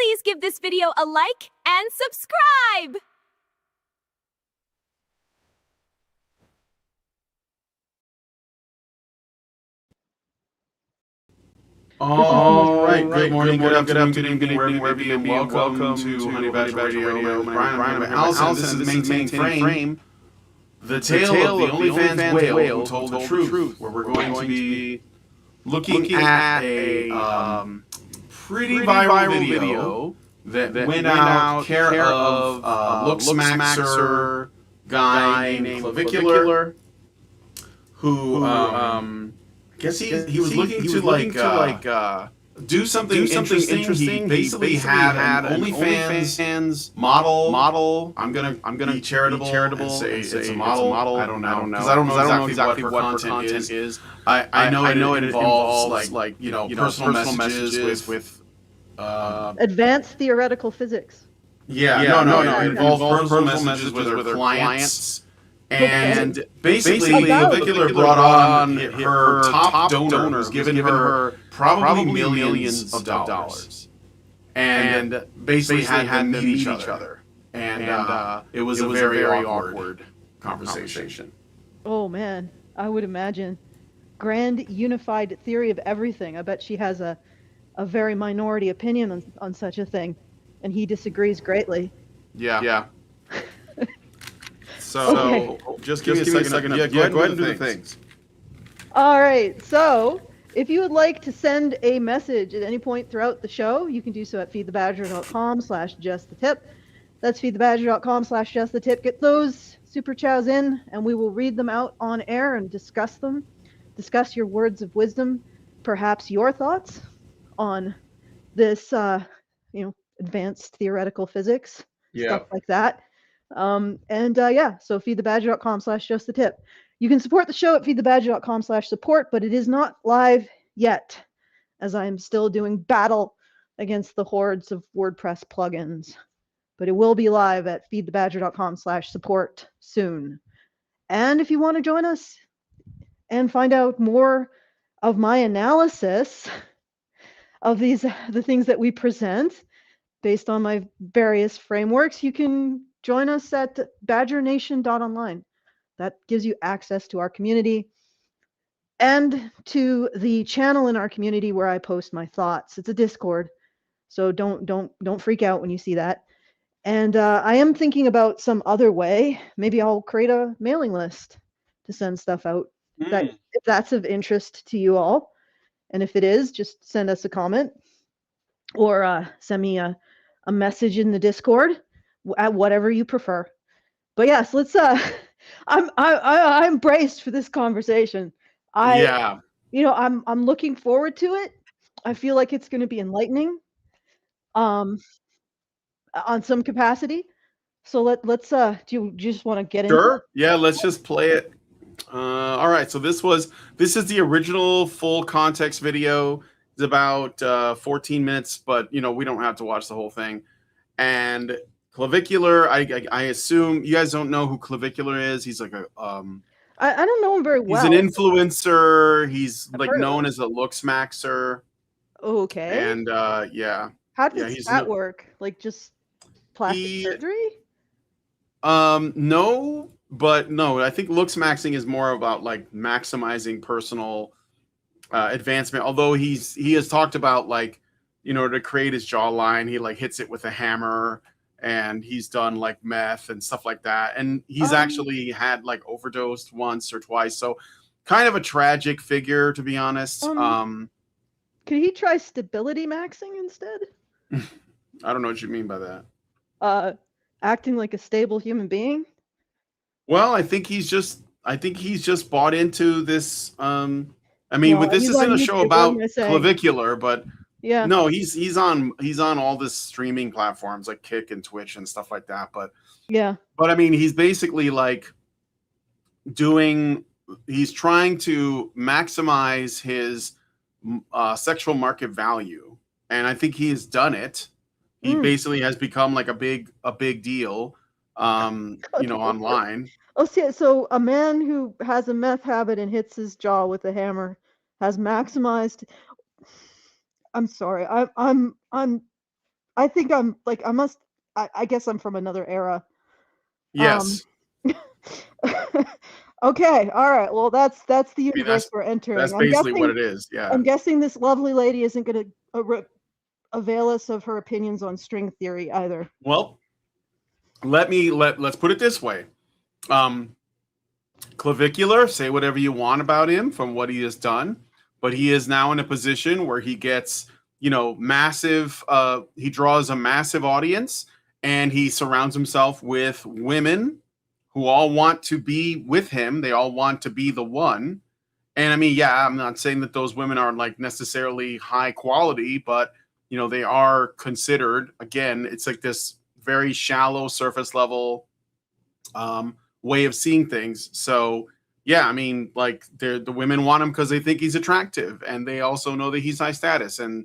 please give this video a like and subscribe! All right. Good morning, good afternoon, good evening, wherever you may be. Welcome to Honey Badger Radio. Brian, I'm Allison. This is Maintaining Frame, the tale of the OnlyFans whale who told the truth, where we're going to be looking at a pretty viral video that went out care of looksmaxxer guy named Clavicular, who I guess he was looking to do something interesting. He basically had an OnlyFans model. I'm gonna be charitable and say it's a model. I don't know because I don't know exactly what her content is. I know it involves like personal messages with advanced theoretical physics. It involves personal messages with her clients. And basically, Clavicular brought on her top donor, who's given her probably millions of dollars, and basically had them meet each other. And it was a very awkward conversation. Oh man, I would imagine. Grand unified theory of everything. I bet she has a very minority opinion on such a thing, and he disagrees greatly. Yeah. So, just give me a second. Yeah, go ahead and do the things. All right. So, if you would like to send a message at any point throughout the show, you can do so at feedthebadger.com/justthetip. That's feedthebadger.com/justthetip. Get those super chows in, and we will read them out on air and discuss them. Discuss your words of wisdom, perhaps your thoughts on this, advanced theoretical physics, stuff like that. So feedthebadger.com/justthetip. You can support the show at feedthebadger.com/support, but it is not live yet, as I am still doing battle against the hordes of WordPress plugins. But it will be live at feedthebadger.com/support soon. And if you want to join us and find out more of my analysis of the things that we present based on my various frameworks, you can join us at badgernation.online. That gives you access to our community and to the channel in our community where I post my thoughts. It's a Discord, so don't freak out when you see that. And I am thinking about some other way. Maybe I'll create a mailing list to send stuff out if that's of interest to you all. And if it is, just send us a comment or send me a message in the Discord at whatever you prefer. But yes, let's I'm braced for this conversation. I'm looking forward to it. I feel like it's going to be enlightening on some capacity. So let's do you just want to get into it? Sure. Yeah, let's just play it. All right, so this is the original full context video. It's about 14 minutes, but we don't have to watch the whole thing. And Clavicular, I assume you guys don't know who Clavicular is. He's like I don't know him very well. He's an influencer. He's known as a looksmaxxer. Okay. And yeah. How does that work? Like just plastic surgery? No, but no. I think looksmaxxing is more about like maximizing personal advancement. Although he has talked about like to create his jawline, he like hits it with a hammer. And he's done like meth and stuff like that. And he's actually had like overdosed once or twice. So kind of a tragic figure, to be honest. Could he try stability maxing instead? I don't know what you mean by that. Acting like a stable human being? Well, I think he's just bought into this. This isn't a show about Clavicular, but yeah. No, he's on all this streaming platforms like Kick and Twitch and stuff like that. But yeah. But I mean, he's basically like he's trying to maximize his sexual market value, and I think he has done it. He basically has become like a big deal, online. Oh, see, so a man who has a meth habit and hits his jaw with a hammer has maximized. I'm sorry. I'm I think I'm like I guess I'm from another era. Um Yes. Okay, all right. Well, that's the I mean, universe we're that's entering. basically what it is. Yeah. I'm guessing this lovely lady isn't going to avail us of her opinions on string theory either. Well, let's put it this way. Um, Clavicular, say whatever you want about him from what he has done, but he is now in a position where he gets, massive. He draws a massive audience, and he surrounds himself with women who all want to be with him. They all want to be the one. And I mean, yeah, I'm not saying that those women are like necessarily high quality, but they are considered. Again, it's like this very shallow surface level way of seeing things. So yeah, I mean, like the women want him because they think he's attractive, and they also know that he's high status, and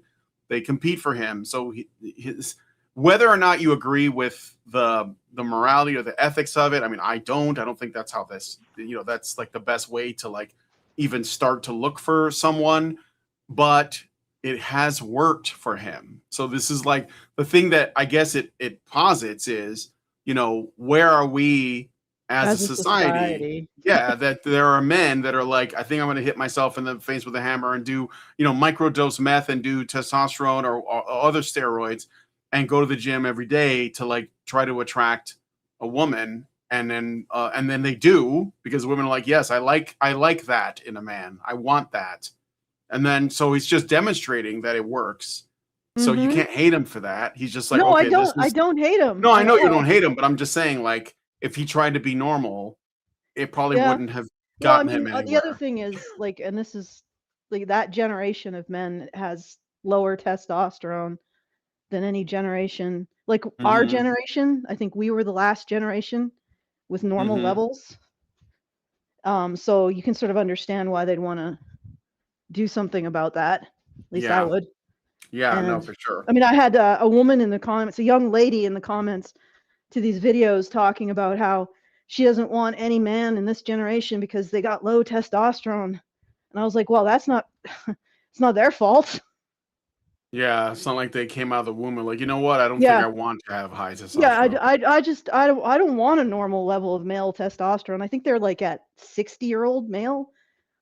they compete for him. So his whether or not you agree with the morality or the ethics of it, I mean, I don't. I don't think that's how this. That's like the best way to like even start to look for someone, but it has worked for him. So this is like the thing that I guess it posits is, where are we as a As a society? society. Yeah, that there are men that are like, I think I'm going to hit myself in the face with a hammer and do, microdose meth and do testosterone or other steroids and go to the gym every day to like try to attract a woman. And then they do, because women are like, yes, I like that in a man. I want that. And then so he's just demonstrating that it works. So you Mhm. can't hate him for that. He's just like, No, okay, this I is don't hate him no, I at know you don't all. hate him, but I'm just saying, like, if he tried to be normal, it probably Yeah. wouldn't have Well, I gotten mean, him the other anywhere. thing is like, and this is like that generation of men has lower testosterone than any generation. Like our Mhm. generation, I think we were the last generation with normal Mhm. levels. So you can sort of understand why they'd want to do something about that. At least I Yeah. would. Yeah, no, And for sure. I mean, I had a woman in the comments, a young lady in the comments to these videos talking about how she doesn't want any man in this generation because they got low testosterone. And I was like, well, that's not it's not their fault. Yeah, it's not like they came out of the womb and like, you know what? I don't think Yeah. I want to have high Yeah, testosterone. I just I don't want a normal level of male testosterone. I think they're like at 60-year-old male.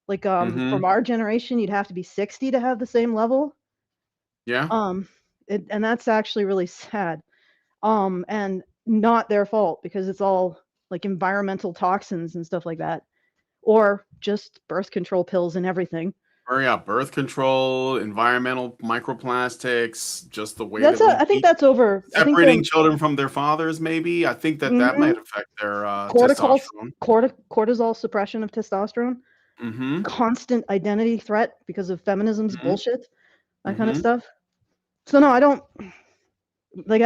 Like from Mhm. our generation, you'd have to be 60 to have the same level. Yeah. Um and that's actually really sad. And not their fault because it's all like environmental toxins and stuff like that, or just birth control pills and everything. Or yeah, birth control, environmental microplastics, just the way that we I think eat, that's over. I think separating children from their fathers, maybe. I think that that mhm, might affect their cortisol testosterone. cortisol suppression of testosterone, Mhm. constant identity threat because of feminism's Mhm. bullshit, that kind of Mhm. stuff. So no, I don't like.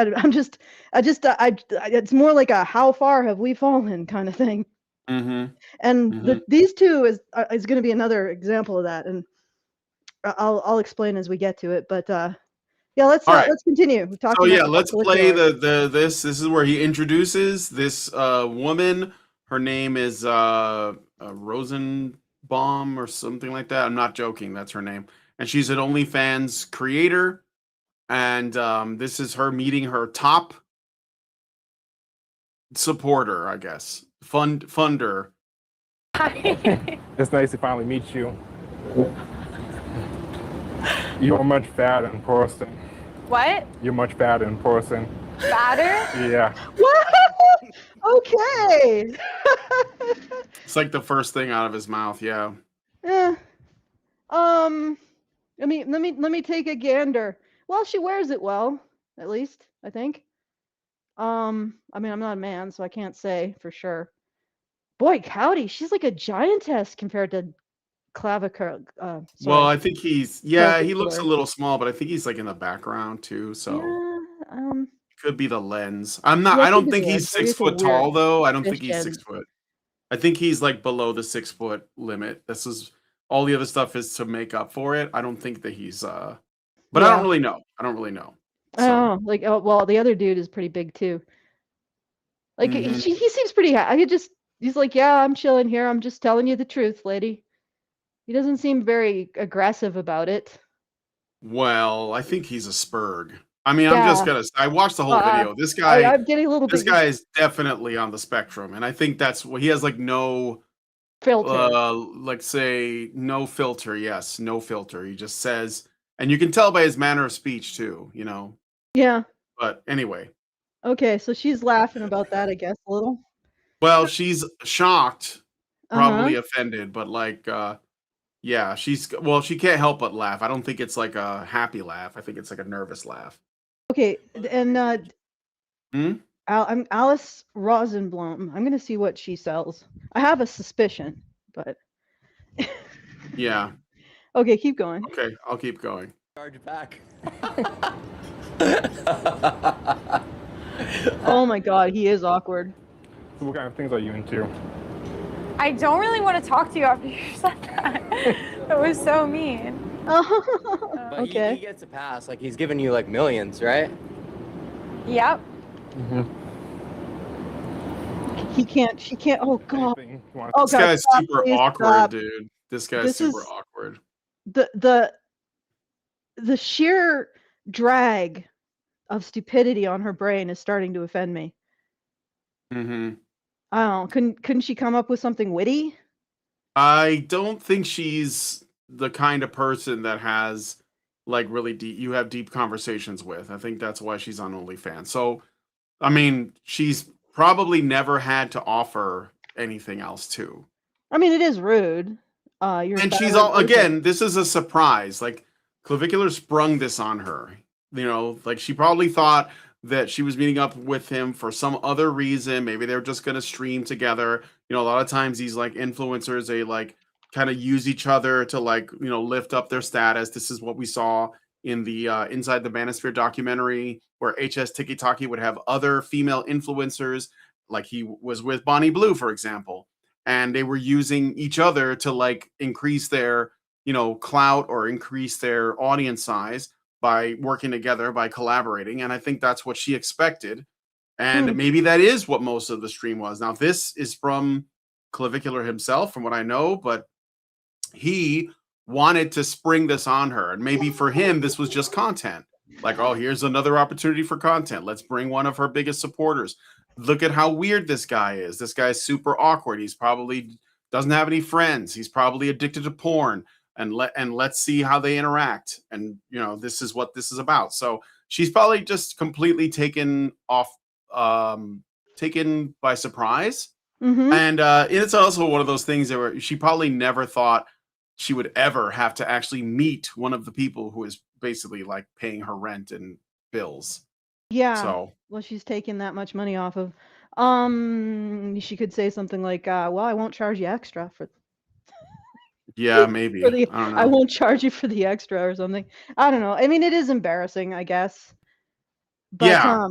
It's more like a how far have we fallen kind of thing. Mhm. And Mhm. these two is going to be another example of that, and I'll explain as we get to it. But yeah, All right. let's continue. We're So talking yeah, about let's play follicular. the this is where he introduces this woman. Her name is Rosenbaum or something like that. I'm not joking. That's her name. And she's an OnlyFans creator. And this is her meeting her top supporter, I guess. Funder. It's nice to finally meet you. You're much fatter in person. What? You're much fatter in person. Fatter? Yeah. What? Okay. It's like the first thing out of his mouth, yeah. Eh, um, let me take a gander. Well, she wears it well, at least I think. I mean, I'm not a man, so I can't say for sure. Boy, howdy, she's like a giantess compared to clavicular. Well, Sorry, I think he looks a clavicular. little small, but I think he's like in the background too, so Yeah. could be the lens. Yeah, I it could don't be the think lens. he's Maybe six it's a foot weird tall though. I don't think fish he's head. 6 foot. I think he's like below the 6 foot limit. This is all the other stuff is to make up for it. I don't think that he's but I don't Yeah. really know. I don't really know. I So don't know. Like, oh, well, the other dude is pretty big too. Like, mhm. he seems pretty. He's like, yeah, I'm chilling here. I'm just telling you the truth, lady. He doesn't seem very aggressive about it. Well, I think he's a spurg. I mean, I'm just gonna. I watched the whole video. This guy, I'm getting a little this bit guy is definitely on the spectrum, and I think that's what he has. Like no, filter. like say no filter. Yes, no filter. He just says, and you can tell by his manner of speech too. You know. Yeah. But anyway, Okay, so she's laughing about that, I guess, a little. well, she's shocked, probably Uh-huh. offended, but like, yeah, she can't help but laugh. I don't think it's like a happy laugh. I think it's like a nervous laugh. Okay, and Hmm? I'm Alice Rosenblum. I'm gonna see what she sells. I have a suspicion, but Yeah. okay, keep going. Okay, I'll keep going. Charge back. Oh my god, he is awkward. So what kind of things are you into? I don't really want to talk to you after you said that. That was so mean. Oh, But okay. he gets a pass. Like, he's giving you, like, millions, right? Yep. She can't. Oh god. Anything you want Oh This god. guy's Stop, super please awkward, stop. dude. This guy's This super is- awkward. The sheer drag of stupidity on her brain is starting to offend me. Hmm. I don't know. Couldn't she come up with something witty? I don't think she's the kind of person that has like really deep. You have deep conversations with. I think that's why she's on OnlyFans. So, I mean, she's probably never had to offer anything else too. I mean, it is rude. You're And a she's bad all person. again. This is a surprise. Like Clavicular sprung this on her. You know, like she probably thought that she was meeting up with him for some other reason. Maybe they're just gonna stream together. You know, a lot of times these like influencers, they like kind of use each other to like lift up their status. This is what we saw in the Inside the Manosphere documentary, where HS Tiki Taki would have other female influencers, like he was with Bonnie Blue, for example, and they were using each other to like increase their clout or increase their audience size by working together, by collaborating. And I think that's what she expected, and maybe that is what most of the stream was. Now this is from Clavicular himself, from what I know, but he wanted to spring this on her, and maybe for him this was just content. Like, oh, here's another opportunity for content. Let's bring one of her biggest supporters. Look at how weird this guy is. This guy's super awkward. He's probably doesn't have any friends. He's probably addicted to porn. And let's see how they interact. And this is what this is about. So she's probably just completely taken by surprise. Mm-hmm. And it's also one of those things where she probably never thought she would ever have to actually meet one of the people who is basically like paying her rent and bills. Yeah. So Well, she's taking that much money off of. She could say something like, "Well, I won't charge you extra for." Yeah, maybe. For the, I don't know. I won't charge you for the extra or something. I don't know. I mean, it is embarrassing, I guess. But, Yeah.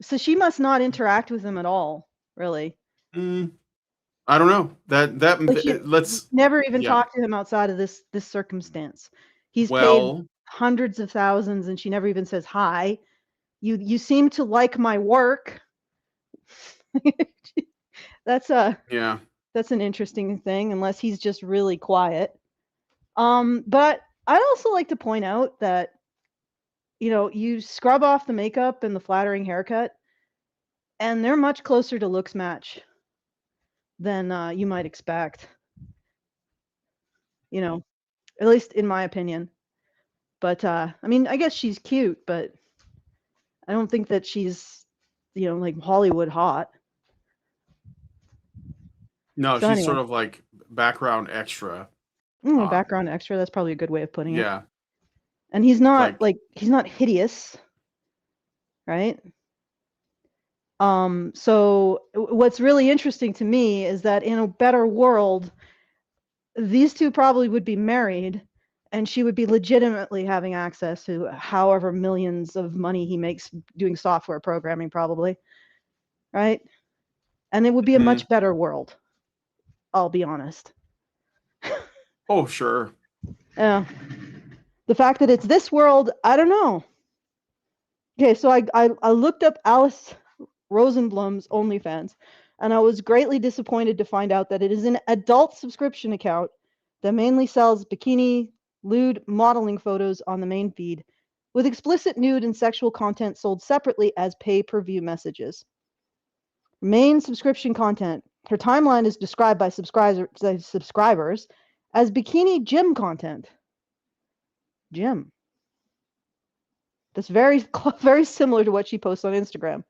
So she must not interact with him at all, really. I don't know. Let's never even talk to him outside of this circumstance. He's paid hundreds of thousands, and she never even says hi. You seem to like my work. That's an interesting thing, unless he's just really quiet. But I'd also like to point out that you scrub off the makeup and the flattering haircut, and they're much closer to looks match than you might expect. At least in my opinion. But I mean, I guess she's cute, but I don't think that she's like Hollywood hot. No, so she's sort of like background extra. Background extra, that's probably a good way of putting it. Yeah. And he's not he's not hideous, right? So what's really interesting to me is that in a better world, these two probably would be married, and she would be legitimately having access to however millions of money he makes doing software programming, probably, right? And it would be a much better world, I'll be honest. Oh, sure. Yeah. The fact that it's this world, I don't know. Okay, so I looked up Alice Rosenblum's OnlyFans, and I was greatly disappointed to find out that it is an adult subscription account that mainly sells bikini, lewd modeling photos on the main feed, with explicit nude and sexual content sold separately as pay-per-view messages. Main subscription content. Her timeline is described by subscribers as bikini gym content. Gym. That's very, very similar to what she posts on Instagram.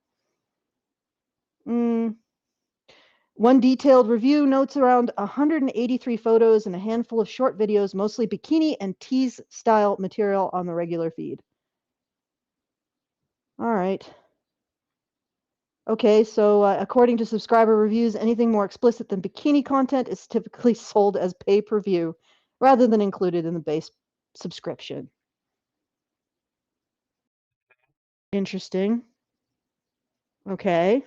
One detailed review notes around 183 photos and a handful of short videos, mostly bikini and tease style material on the regular feed. All right. Okay, so according to subscriber reviews, anything more explicit than bikini content is typically sold as pay-per-view rather than included in the base subscription. Interesting. Okay.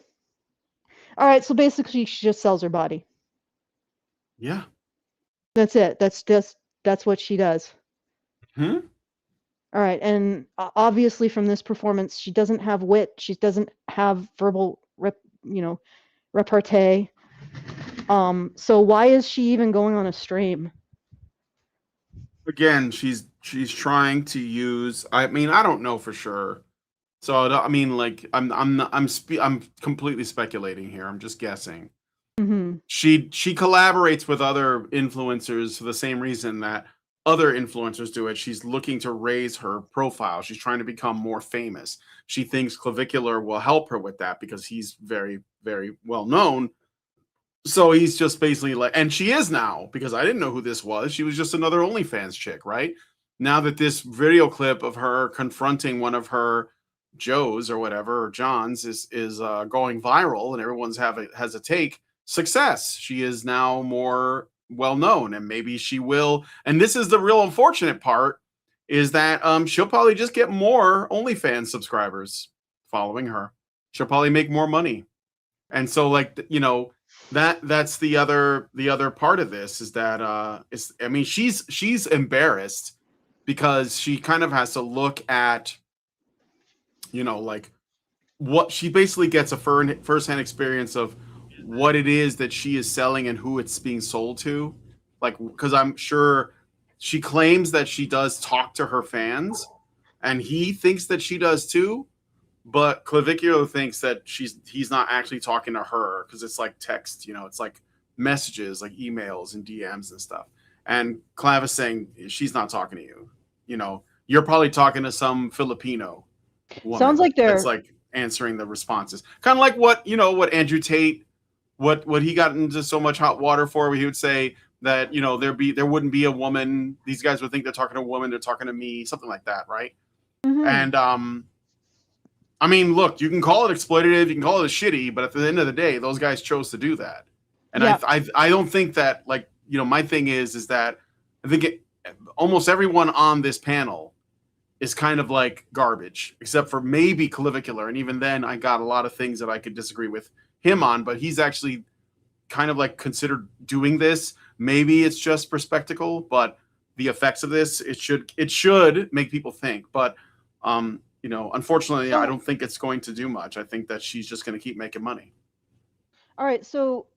All right, so basically she just sells her body. Yeah. That's it. That's what she does. Hmm? All right, and obviously from this performance, she doesn't have wit. She doesn't have verbal, repartee. So why is she even going on a stream? Again, she's trying to use. I mean, I don't know for sure. So I mean, like, I'm completely speculating here. I'm just guessing. Mm-hmm. She collaborates with other influencers for the same reason that other influencers do it. She's looking to raise her profile. She's trying to become more famous. She thinks Clavicular will help her with that because he's very, very well known. So he's just basically like, and she is now, because I didn't know who this was. She was just another OnlyFans chick, right? Now that this video clip of her confronting one of her Joes or whatever, or Johns, is going viral and everyone's has a take, success. She is now more well known, and maybe she will. And this is the real unfortunate part, is that she'll probably just get more OnlyFans subscribers following her. She'll probably make more money. And so, like, that's the other part of this, is that I mean, she's embarrassed because she kind of has to look at, like, what she basically gets a firsthand experience of what it is that she is selling and who it's being sold to. Like, because I'm sure she claims that she does talk to her fans, and he thinks that she does too. But Clavicular thinks that he's not actually talking to her, because it's like text, it's like messages, like emails and DMs and stuff. And Clav is saying she's not talking to you. You're probably talking to some Filipino woman. Sounds like they're that's like answering the responses. Kind of like what Andrew Tate, what he got into so much hot water for, where he would say that there wouldn't be a woman. These guys would think they're talking to a woman. They're talking to me, something like that, right? Mm-hmm. And I mean, look, you can call it exploitative, you can call it shitty, but at the end of the day, those guys chose to do that. And yeah. I don't think that, like, my thing is that I think almost everyone on this panel is kind of like garbage, except for maybe Clavicular. And even then, I got a lot of things that I could disagree with him on, but he's actually kind of like considered doing this. Maybe it's just for spectacle, but the effects of this, it should make people think. But unfortunately, I don't think it's going to do much. I think that she's just going to keep making money. All right, so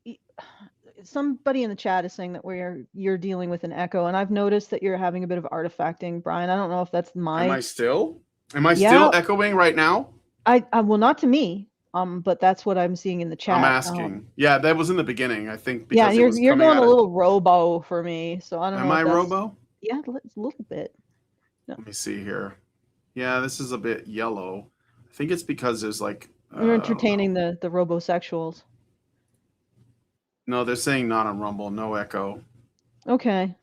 somebody in the chat is saying that you're dealing with an echo, and I've noticed that you're having a bit of artifacting, Brian. I don't know if that's Am I still echoing right now? I well, not to me, but that's what I'm seeing in the chat. I'm asking. Yeah, that was in the beginning, I think. Yeah, you're going a little robo for me, so I don't know. Am I robo? Yeah, a little bit. No. Let me see here. Yeah, this is a bit yellow. I think it's because there's like... You're entertaining the robosexuals. No, they're saying not on Rumble, no echo. Okay.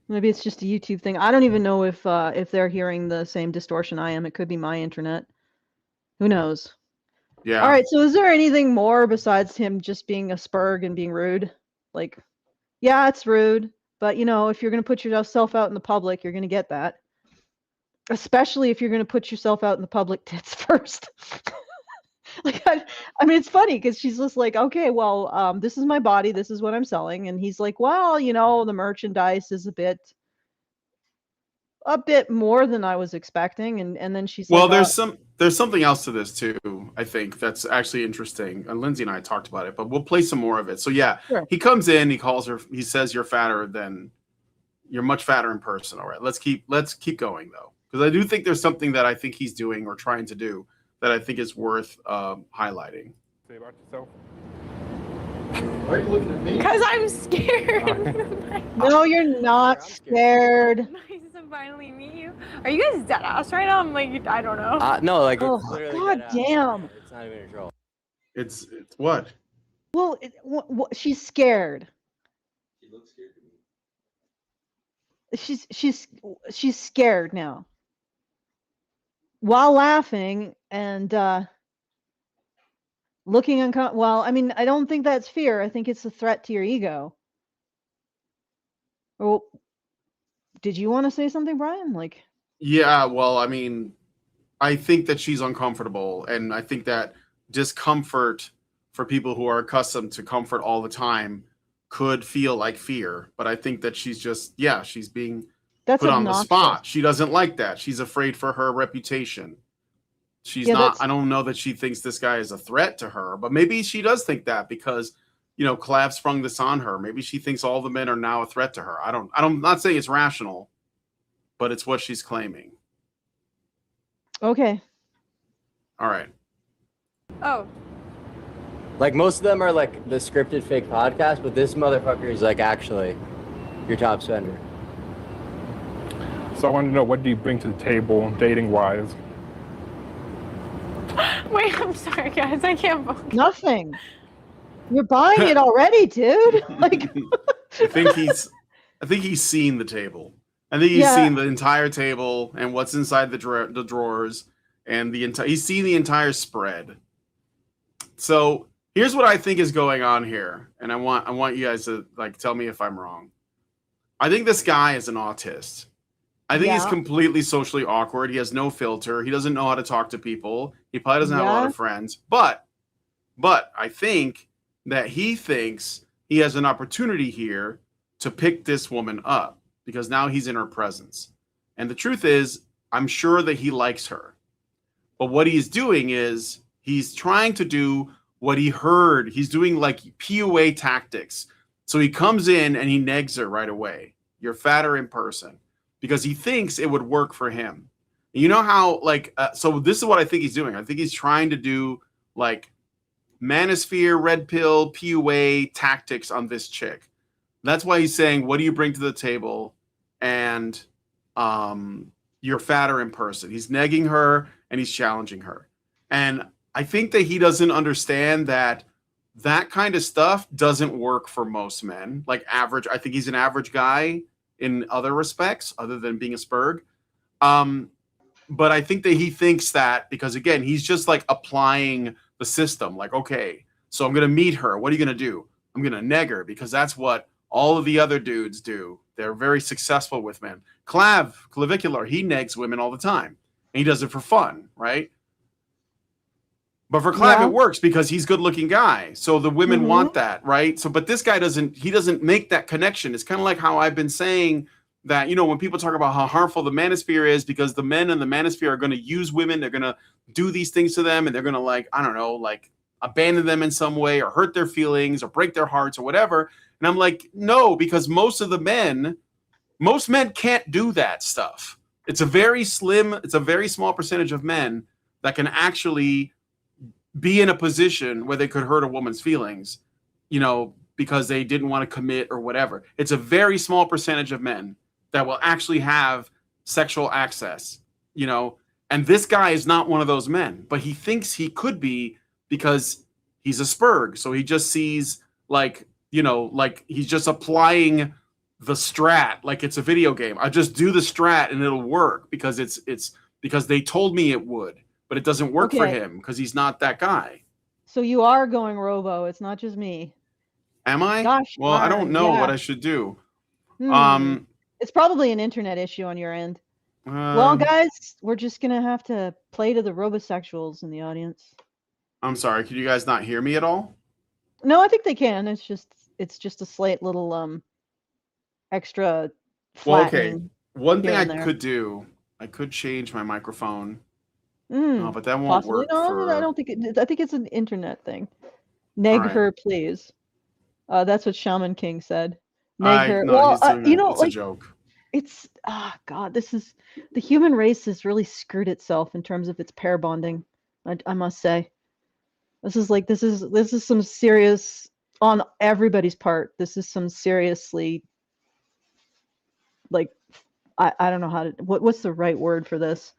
Maybe it's just a YouTube thing. I don't even know if they're hearing the same distortion I am. It could be my internet. Who knows? Yeah. All right, so is there anything more besides him just being a spurg and being rude? Like, yeah, it's rude, but if you're going to put yourself out in the public, you're going to get that. Especially if you're going to put yourself out in the public tits first. Like, I mean, it's funny because she's just like, okay, well, this is my body, this is what I'm selling, and he's like, well, the merchandise is a bit more than I was expecting, and then she's well, like, there's something else to this too. I think that's actually interesting, and Lindsay and I talked about it, but we'll play some more of it. So yeah, sure. He comes in, he calls her, he says, you're much fatter in person. All right, let's keep going though. because I do think there's something that I think he's doing or trying to do that I think is worth highlighting. Say about yourself. Why are you looking at me? Because I'm scared. No, you're not I'm scared. Nice to finally meet you. Are you guys dead ass right now? I'm like, I don't know. No, like Oh, it's literally God dead ass. damn. It's not even a troll. It's what? Well, she's scared. She looks scared to me. She's scared now. While laughing and looking uncomfortable. Well, I mean, I don't think that's fear. I think it's a threat to your ego. Well, did you want to say something, Brian? Like, Yeah, well, I mean, I think that she's uncomfortable, and I think that discomfort for people who are accustomed to comfort all the time could feel like fear. But I think that she's just, yeah, she's being that's put on the obnoxious. spot. She doesn't like that. She's afraid for her reputation. She's Yeah, not, that's- I don't know that she thinks this guy is a threat to her, but maybe she does think that because, you know, Clav sprung this on her. Maybe she thinks all the men are now a threat to her. I'm not saying it's rational, but it's what she's claiming. Okay. All right. Oh, Like most of them are like the scripted fake podcast, but this motherfucker is like actually your top spender. So I want to know, what do you bring to the table dating-wise? wait, I'm sorry, guys. I can't focus. Nothing. You're buying it already, dude. Like, I think he's seen the table. I think he's Yeah. seen the entire table and what's inside the drawers and he's seen the entire spread. So here's what I think is going on here, and I want you guys to like tell me if I'm wrong. I think this guy is an autist. I think he's Yeah. completely socially awkward. He has no filter. He doesn't know how to talk to people. He probably doesn't have a lot Yeah. of friends. But I think that he thinks he has an opportunity here to pick this woman up because now he's in her presence. And the truth is, I'm sure that he likes her. But what he's doing is he's trying to do what he heard. He's doing like PUA tactics. So he comes in and he negs her right away. You're fatter in person because he thinks it would work for him. You know how like so this is what I think he's doing. I think he's trying to do like Manosphere, red pill, PUA tactics on this chick. That's why he's saying, what do you bring to the table? And you're fatter in person. He's negging her and he's challenging her. And I think that he doesn't understand that that kind of stuff doesn't work for most men. Like average, I think he's an average guy in other respects, other than being a spurg. But I think that he thinks that because, again, he's just like applying the system. Like, okay, so I'm going to meet her. What are you going to do? I'm going to neg her because that's what all of the other dudes do. They're very successful with men. Clavicular, he negs women all the time. And he does it for fun, right? But for Clav, Yeah. it works because he's a good-looking guy. So the women want that, right? So, but this guy doesn't make that connection. It's kind of like how I've been saying that, you know, when people talk about how harmful the manosphere is because the men in the manosphere are going to use women, they're going to do these things to them, and they're going to, like, I don't know, like abandon them in some way or hurt their feelings or break their hearts or whatever. And I'm like, no, because most men can't do that stuff. It's a very small percentage of men that can actually be in a position where they could hurt a woman's feelings, you know, because they didn't want to commit or whatever. It's a very small percentage of men that will actually have sexual access, you know, and this guy is not one of those men, but he thinks he could be because he's a spurg. So he just sees like, you know, like he's just applying the strat like it's a video game. I just do the strat and it'll work because it's because they told me it would. But it doesn't work for Okay. him because he's not that guy. So you are going robo. It's not just me. Am I? Gosh Well, I don't darn, know yeah. what I should do. Hmm. It's probably an internet issue on your end. Well, guys, we're just gonna have to play to the robosexuals in the audience. I'm sorry. Could you guys not hear me at all? No, I think they can. It's just a slight little extra Well, okay. flattening. One thing here I and there. could do, I could change my microphone. Mm, No, but that won't possibly work no. for. I don't think I think it's an internet thing. Neg Alright. her, please. That's what Shaman King said. Neg her. No, Well, he's doing you it. know, It's a like joke. It's God, this is the human race has really screwed itself in terms of its pair bonding. I must say, this is some serious on everybody's part. This is some seriously like I don't know how to what's the right word for this.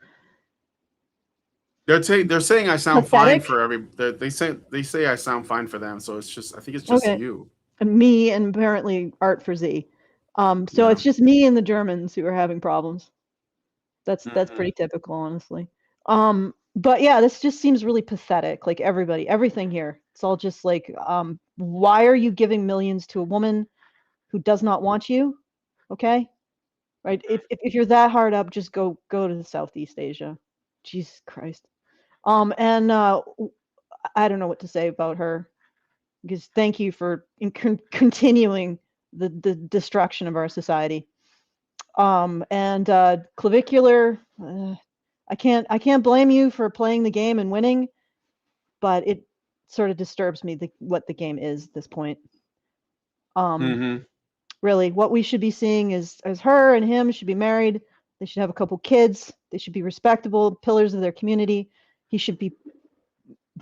They're saying I sound fine Pathetic? for they say I sound fine for them, so I think it's just Okay. you. And me and apparently Art for Z. So Yeah. it's just me and the Germans who are having problems. That's Mhm. pretty typical, honestly. But yeah, this just seems really pathetic. Like everything here. It's all just like, why are you giving millions to a woman who does not want you? Okay, right? If you're that hard up, just go to the Southeast Asia. Jesus Christ. And I don't know what to say about her. Because thank you for continuing the destruction of our society. And Clavicular, I can't blame you for playing the game and winning, but it sort of disturbs me what the game is at this point. Really, what we should be seeing is her and him should be married. They should have a couple kids. They should be respectable pillars of their community. He should be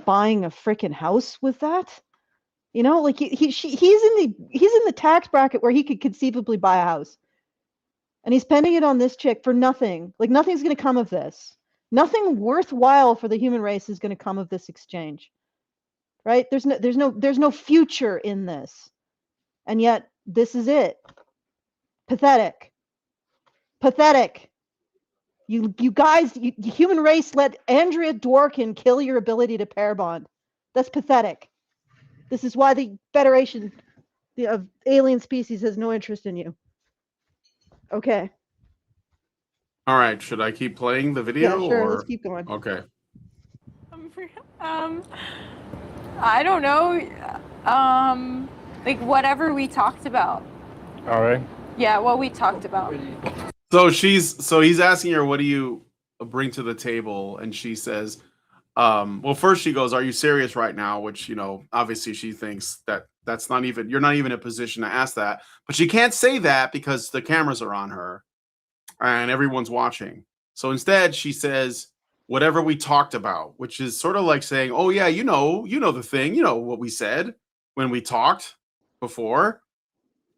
buying a freaking house with that. You know, like he's in the tax bracket where he could conceivably buy a house. And he's spending it on this chick for nothing. Like nothing's going to come of this. Nothing worthwhile for the human race is going to come of this exchange. Right? There's no future in this. And yet this is it. Pathetic. Pathetic. You guys, the human race let Andrea Dworkin kill your ability to pair bond. That's pathetic. This is why the Federation of alien species has no interest in you. Okay. All right. Should I keep playing the video? Yeah, sure. Or... Let's keep going. Okay. I don't know. Like whatever we talked about. All right. Yeah, what we talked about. So he's asking her, what do you bring to the table? And she says, well, first she goes, are you serious right now? Which, obviously she thinks that's not even, you're not even in a position to ask that. But she can't say that because the cameras are on her and everyone's watching. So instead she says, whatever we talked about, which is sort of like saying, oh yeah, you know the thing, what we said when we talked before.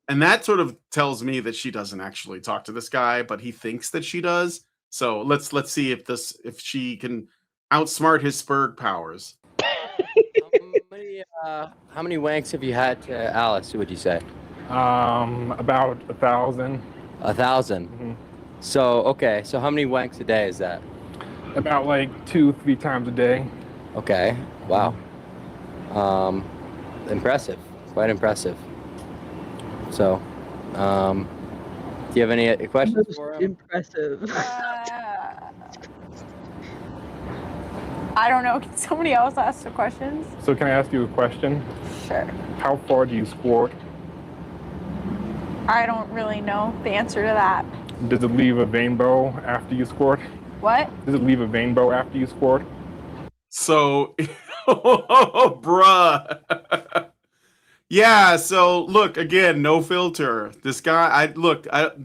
And that sort of tells me that she doesn't actually talk to this guy, but he thinks that she does. So let's see if she can outsmart his Spurg powers. How many wanks have you had to Alice, would you say? About 1,000. 1,000? Mm-hmm. So, okay. So how many wanks a day is that? About like 2-3 times a day. Okay. Wow. Impressive. Quite impressive. So, do you have any questions for him? Impressive. I don't know. Can somebody else ask the questions? So can I ask you a question? Sure. How far do you squirt? I don't really know the answer to that. Does it leave a vein bow after you squirt? What? Does it leave a vein bow after you squirt? So, bruh. Yeah, so look, again, no filter. This guy,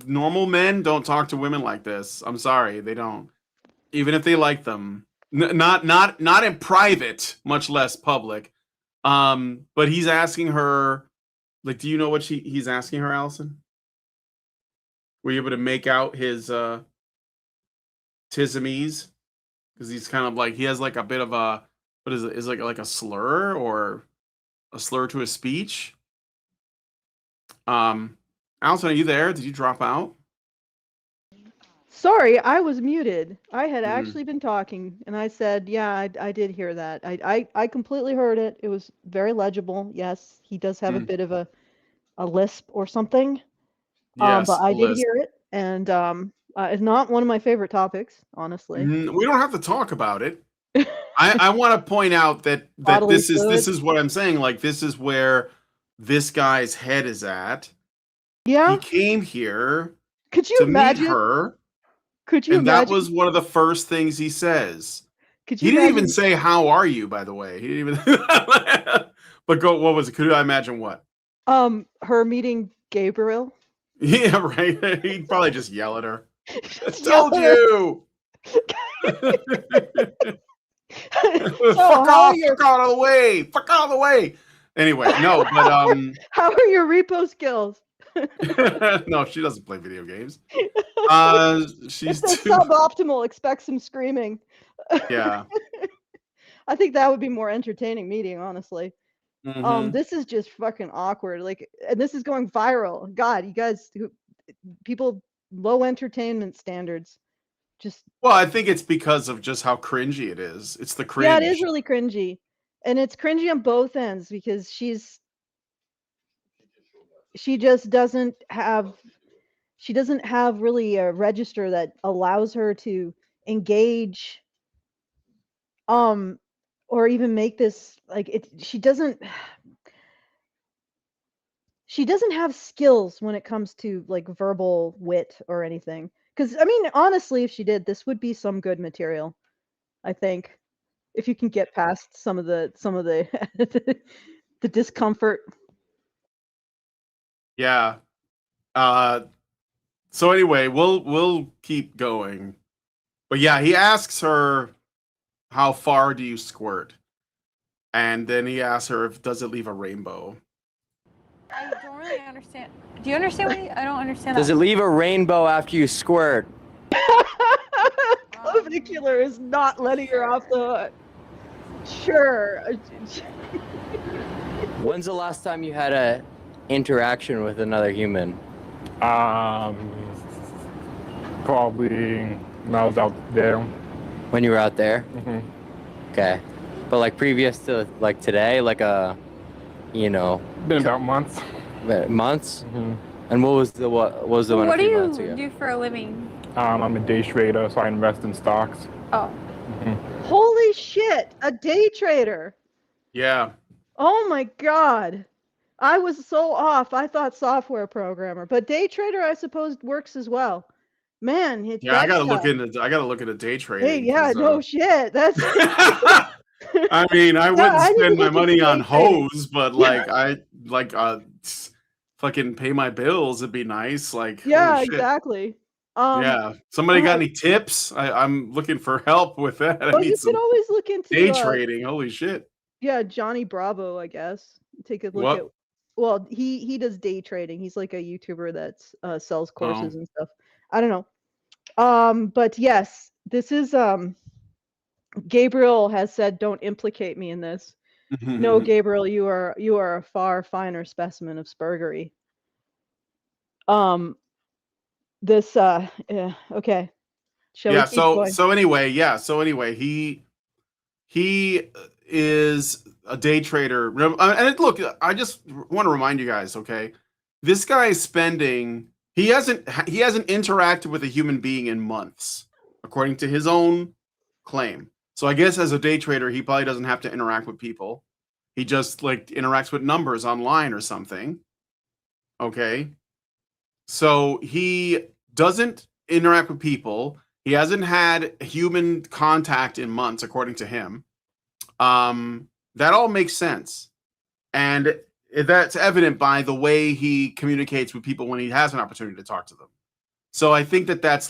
normal men don't talk to women like this. I'm sorry, they don't. Even if they like them. Not in private, much less public. But he's asking her, like, do you know what he's asking her, Allison? Were you able to make out his tisames? Because he's kind of like, he has like a bit of a, what is it? Is like a slur or a slur to his speech? Allison, are you there? Did you drop out? Sorry, I was muted. I had actually been talking, and I said, yeah, I did hear that. I completely heard it. It was very legible. Yes, he does have a bit of a lisp or something. Yes, but I did lisp. hear it, and it's not one of my favorite topics, honestly. We don't have to talk about it. I want to point out that Bodily this fluid. is what I'm saying. Like, this is where this guy's head is at. Yeah. He came here Could you to imagine? meet her. Could you and imagine? that was one of the first things he says. Could you He didn't imagine? even say, how are you, by the way. He didn't even But what was it? Could I imagine what? Her meeting Gabriel. Yeah, right. He'd probably just yell at her. I Just told yell at her. you. So Fuck how are off! your Fuck out of the way! Fuck out of the way! Anyway, no, but how are your repo skills? no, she doesn't play video games. It She's says too. suboptimal. Expect some screaming. Yeah. I think that would be more entertaining meeting, honestly. Mhm. This is just fucking awkward. Like, and this is going viral. God, you guys, people, low entertainment standards. Just Well, I think it's because of just how cringy it is. It's the yeah, it is cringe. really cringy, and it's cringy on both ends because she just doesn't have really a register that allows her to engage or even make this like it she doesn't have skills when it comes to like verbal wit or anything, because I mean honestly if she did, this would be some good material, I think, if you can get past some of the the discomfort. Yeah. Uh so anyway, we'll keep going. But yeah, he asks her how far do you squirt? And then he asks her if does it leave a rainbow? I don't really understand. Do you understand what I don't understand Does that. it leave a rainbow after you squirt? Clavicular is not letting her off the hook. Sure. When's the last time you had a interaction with another human? Probably when I was out there. When you were out there? hmm Okay. But like previous to like today, like Been about months. months? hmm And what was the one What a do few months you ago? do for a living? I'm a day trader, so I invest in stocks. Oh, Holy shit, a day trader. Yeah. Oh my god. I was so off. I thought software programmer, but day trader I suppose works as well. Man, it's Yeah, I that's gotta look into day hey, trading. yeah, 'Cause, no shit. That's I mean, I wouldn't I need to spend my look into money on day trading. hose, but like I like fucking pay my bills. It'd be nice. Like Yeah, holy shit. exactly. Yeah. Somebody got God. any tips? I'm looking for help with that. I Well, need you can some always look into day trading. Holy shit. yeah, Johnny Bravo, I guess. Take a look at What? well, he does day trading. He's like a YouTuber that's sells Oh. courses and stuff. I don't know. But yes, this is Gabriel has said don't implicate me in this. No, Gabriel, you are a far finer specimen of spurgery. This yeah, okay. Shall we Yeah, keep going? so anyway, he is a day trader. And look, I just want to remind you guys, okay? This guy is spending he hasn't interacted with a human being in months, according to his own claim. So I guess as a day trader, he probably doesn't have to interact with people. He just like interacts with numbers online or something. Okay? So he doesn't interact with people. He hasn't had human contact in months, according to him. That all makes sense. And that's evident by the way he communicates with people when he has an opportunity to talk to them. So I think that's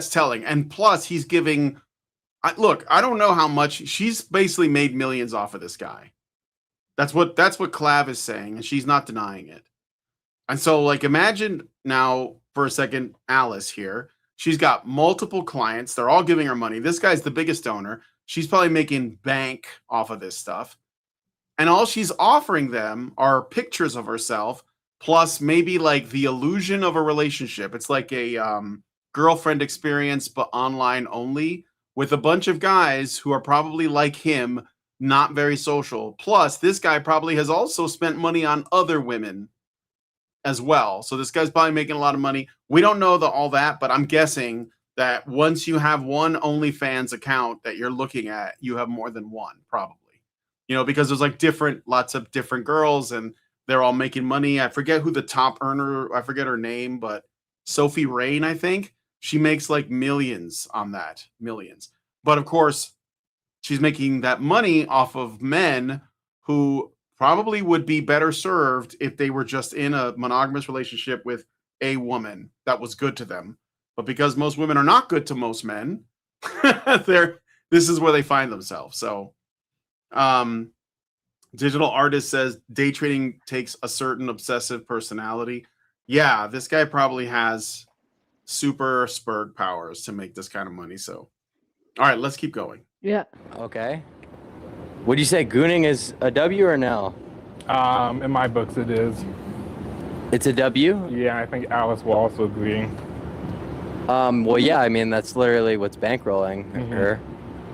telling. And plus, he's giving. Look, I don't know how much she's basically made millions off of this guy. That's what Clav is saying, and she's not denying it. And so, like, imagine now for a second, Alice here. She's got multiple clients. They're all giving her money. This guy's the biggest donor. She's probably making bank off of this stuff. And all she's offering them are pictures of herself, plus maybe like the illusion of a relationship. It's like a girlfriend experience, but online only, with a bunch of guys who are probably like him, not very social. Plus, this guy probably has also spent money on other women as well. So this guy's probably making a lot of money. We don't know all that, but I'm guessing that once you have one OnlyFans account that you're looking at, you have more than one, probably. Because there's like lots of different girls and they're all making money. I forget who the top earner, I forget her name, but Sophie Rain, I think. She makes like millions on that. Millions. But of course, she's making that money off of men who probably would be better served if they were just in a monogamous relationship with a woman that was good to them. But because most women are not good to most men, this is where they find themselves. So, Digital Artist says day trading takes a certain obsessive personality. Yeah, this guy probably has super Spurg powers to make this kind of money. So, all right, let's keep going. Yeah. Okay. Would you say gooning is a W or an L? In my books, it is. It's a W? Yeah, I think Alice will also agree. Well, yeah, I mean, that's literally what's bankrolling her.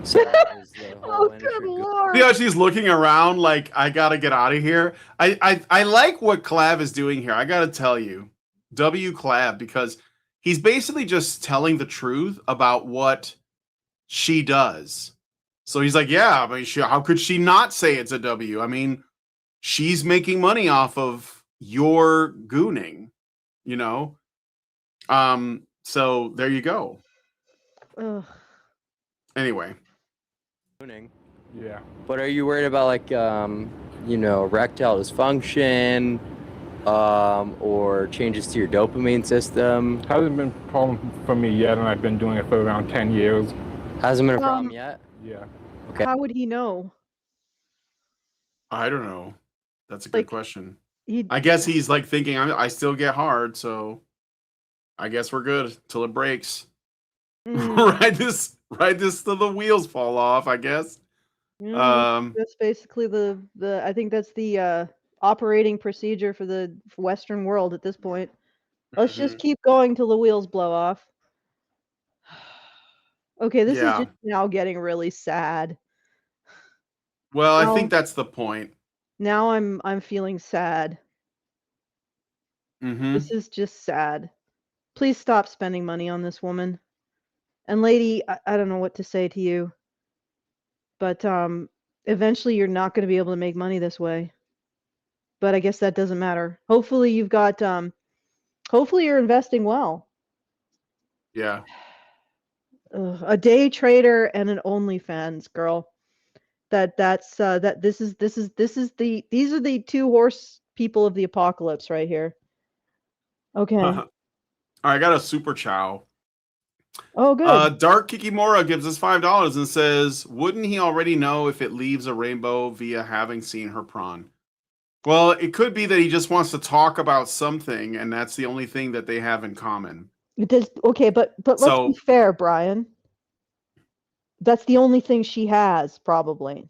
So that is the whole Oh, industry good go- lord. See how she's looking around like, I gotta get out of here. I like what Clav is doing here. I gotta tell you, W Clav, because he's basically just telling the truth about what she does. So he's like, yeah, I mean, how could she not say it's a W? I mean, she's making money off of your gooning, you know? So there you go. Ugh. Anyway. gooning. Yeah. But are you worried about like erectile dysfunction, or changes to your dopamine system? Hasn't been a problem for me yet, and I've been doing it for around 10 years. Hasn't been a problem yet. Yeah. Okay. How would he know? I don't know. That's a good Like, question. He I guess he's like thinking, I still get hard, so I guess we're good till it breaks. Mm, ride this till the wheels fall off, I guess. yeah, that's basically the I think that's the operating procedure for the Western world at this point. Let's just keep going till the wheels blow off. Okay, this is Yeah. just now getting really sad. Well, I No. think that's the point. Now I'm feeling sad. Mm-hmm. This is just sad. Please stop spending money on this woman. And lady, I don't know what to say to you. But eventually you're not going to be able to make money this way. But I guess that doesn't matter. Hopefully you've got hopefully you're investing well. Yeah. A day trader and an OnlyFans girl. These are the two horse people of the apocalypse right here. Okay. All right, I got a super chow. Oh, good. Dark Kikimora gives us $5 and says, wouldn't he already know if it leaves a rainbow via having seen her prawn? Well, it could be that he just wants to talk about something, and that's the only thing that they have in common. Okay, but let's be fair, Brian. That's the only thing she has, probably.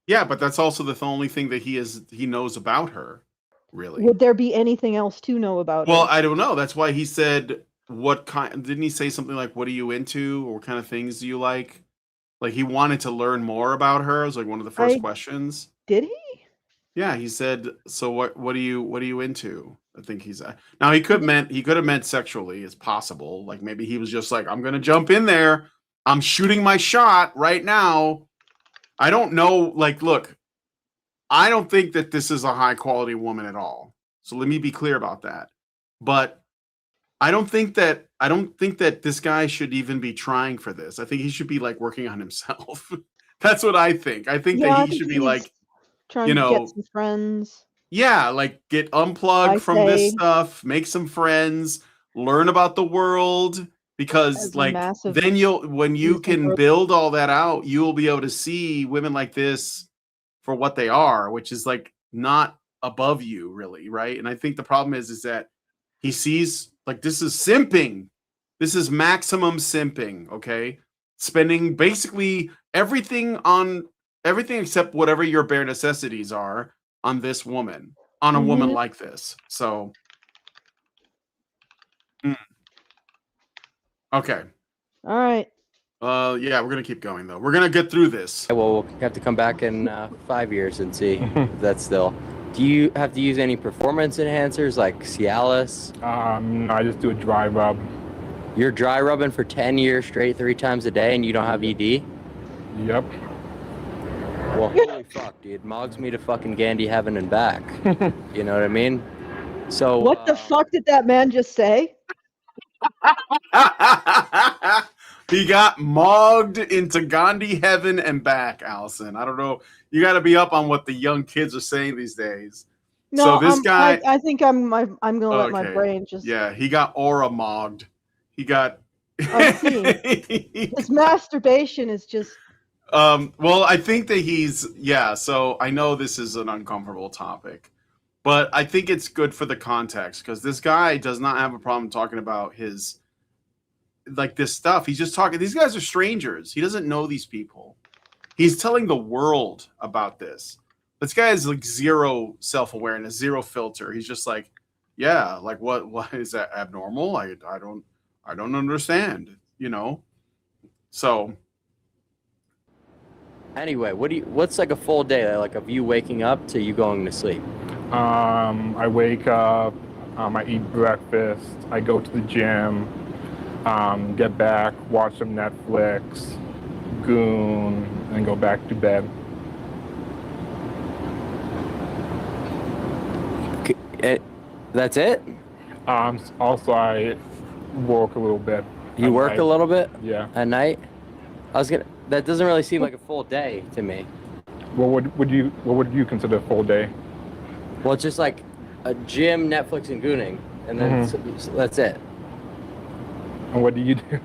Yeah, but that's also the only thing that he knows about her, really. Would there be anything else to know about Well, her? I don't know. That's why he said, what kind, didn't he say something like, what are you into? Or what kind of things do you like? Like, he wanted to learn more about her. It was like one of the first questions. Did he? Yeah, he said, so what are you into? I think he's now he could have meant sexually, as possible. Like maybe he was just like, I'm gonna jump in there. I'm shooting my shot right now. I don't know. Like, look, I don't think that this is a high quality woman at all. So let me be clear about that. But I don't think that this guy should even be trying for this. I think he should be like working on himself. That's what I think. I think that he should be like, trying to get some friends. Yeah, like get unplugged from this stuff, make some friends, learn about the world, because like then when you can build all that out, you'll be able to see women like this for what they are, which is like not above you really, right? And I think the problem is that he sees like this is simping. This is maximum simping, okay? Spending basically everything except whatever your bare necessities are on this woman, on a woman like this. So, okay. All right. Yeah, we're gonna keep going though. We're gonna get through this. Well, we'll have to come back in 5 years and see if that's still. Do you have to use any performance enhancers like Cialis? No, I just do a dry rub. You're dry rubbing for 10 years straight 3 times a day and you don't have ED? Yep. Well, holy fuck, dude. Mogs me to fucking Gandhi heaven and back. You know what I mean? So what the fuck did that man just say? He got mogged into Gandhi heaven and back, Allison. I don't know. You got to be up on what the young kids are saying these days. No, So this guy, I think I'm gonna let my okay, brain just. yeah, he got aura mogged. He got. His masturbation is just. Well, I think that so I know this is an uncomfortable topic, but I think it's good for the context because this guy does not have a problem talking about his, like, this stuff. He's just talking, these guys are strangers. He doesn't know these people. He's telling the world about this. This guy has like zero self-awareness, zero filter. He's just like, yeah, like what is that abnormal? I don't understand, you know? So Anyway, what's like a full day, like of you waking up to you going to sleep? I wake up, I eat breakfast, I go to the gym, get back, watch some Netflix, goon, and go back to bed. That's it? Also, I work a little bit. You work a little bit? Yeah. At night? That doesn't really seem like a full day to me. What would you consider a full day? Well, it's just like a gym, Netflix, and gooning, and then that's it. And what do you do?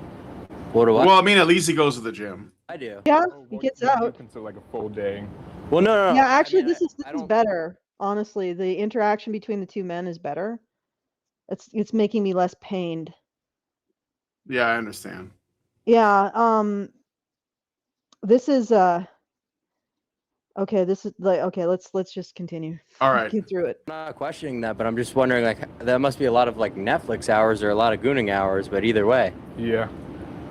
What do I? well, I mean, at least he goes to the gym. I do. Yeah, What he gets do you out. consider like a full day? Well, no. Yeah, actually, I mean, this is better. Honestly, the interaction between the two men is better. It's making me less pained. Yeah, I understand. Yeah. This is okay. This is like okay. Let's just continue. All right. Get through it. I'm not questioning that, but I'm just wondering, like, that must be a lot of like Netflix hours or a lot of gooning hours. But either way, Yeah.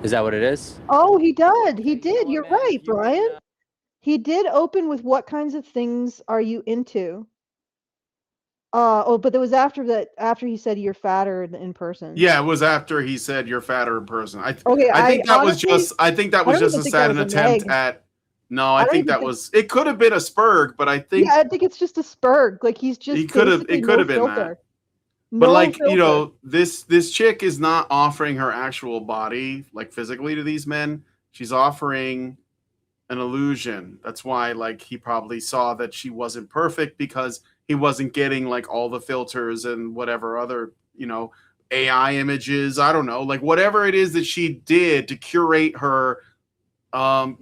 is that what it is? Oh, he did. He did. know You're what, man? right, If you Brian. can, He did open with what kinds of things are you into? But it was after that. After he said you're fatter in person. Yeah, it was after he said you're fatter in person. Okay, I think that honestly, was just I think that I was don't just even a think that sad was a attempt neg. at no, I don't think even that think- was it could have been a spurg, but I think Yeah, I think it's just a spurg. Like he's just it could have basically been no that. filter. But No like, filter. you know, this chick is not offering her actual body like physically to these men. She's offering an illusion. That's why like he probably saw that she wasn't perfect because he wasn't getting like all the filters and whatever other, you know, AI images. I don't know, like whatever it is that she did to curate her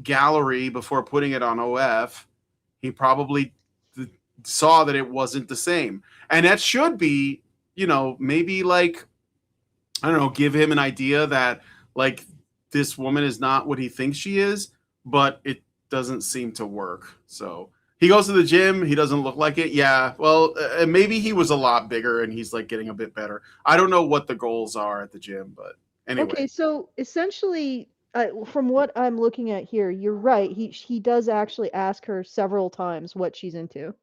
gallery before putting it on OF, he probably saw that it wasn't the same. And that should be, you know, maybe like, I don't know, give him an idea that like this woman is not what he thinks she is, but it doesn't seem to work. So he goes to the gym. He doesn't look like it. Yeah. Well, maybe he was a lot bigger and he's like getting a bit better. I don't know what the goals are at the gym, but anyway. Okay, so essentially, from what I'm looking at here, you're right. He does actually ask her several times what she's into.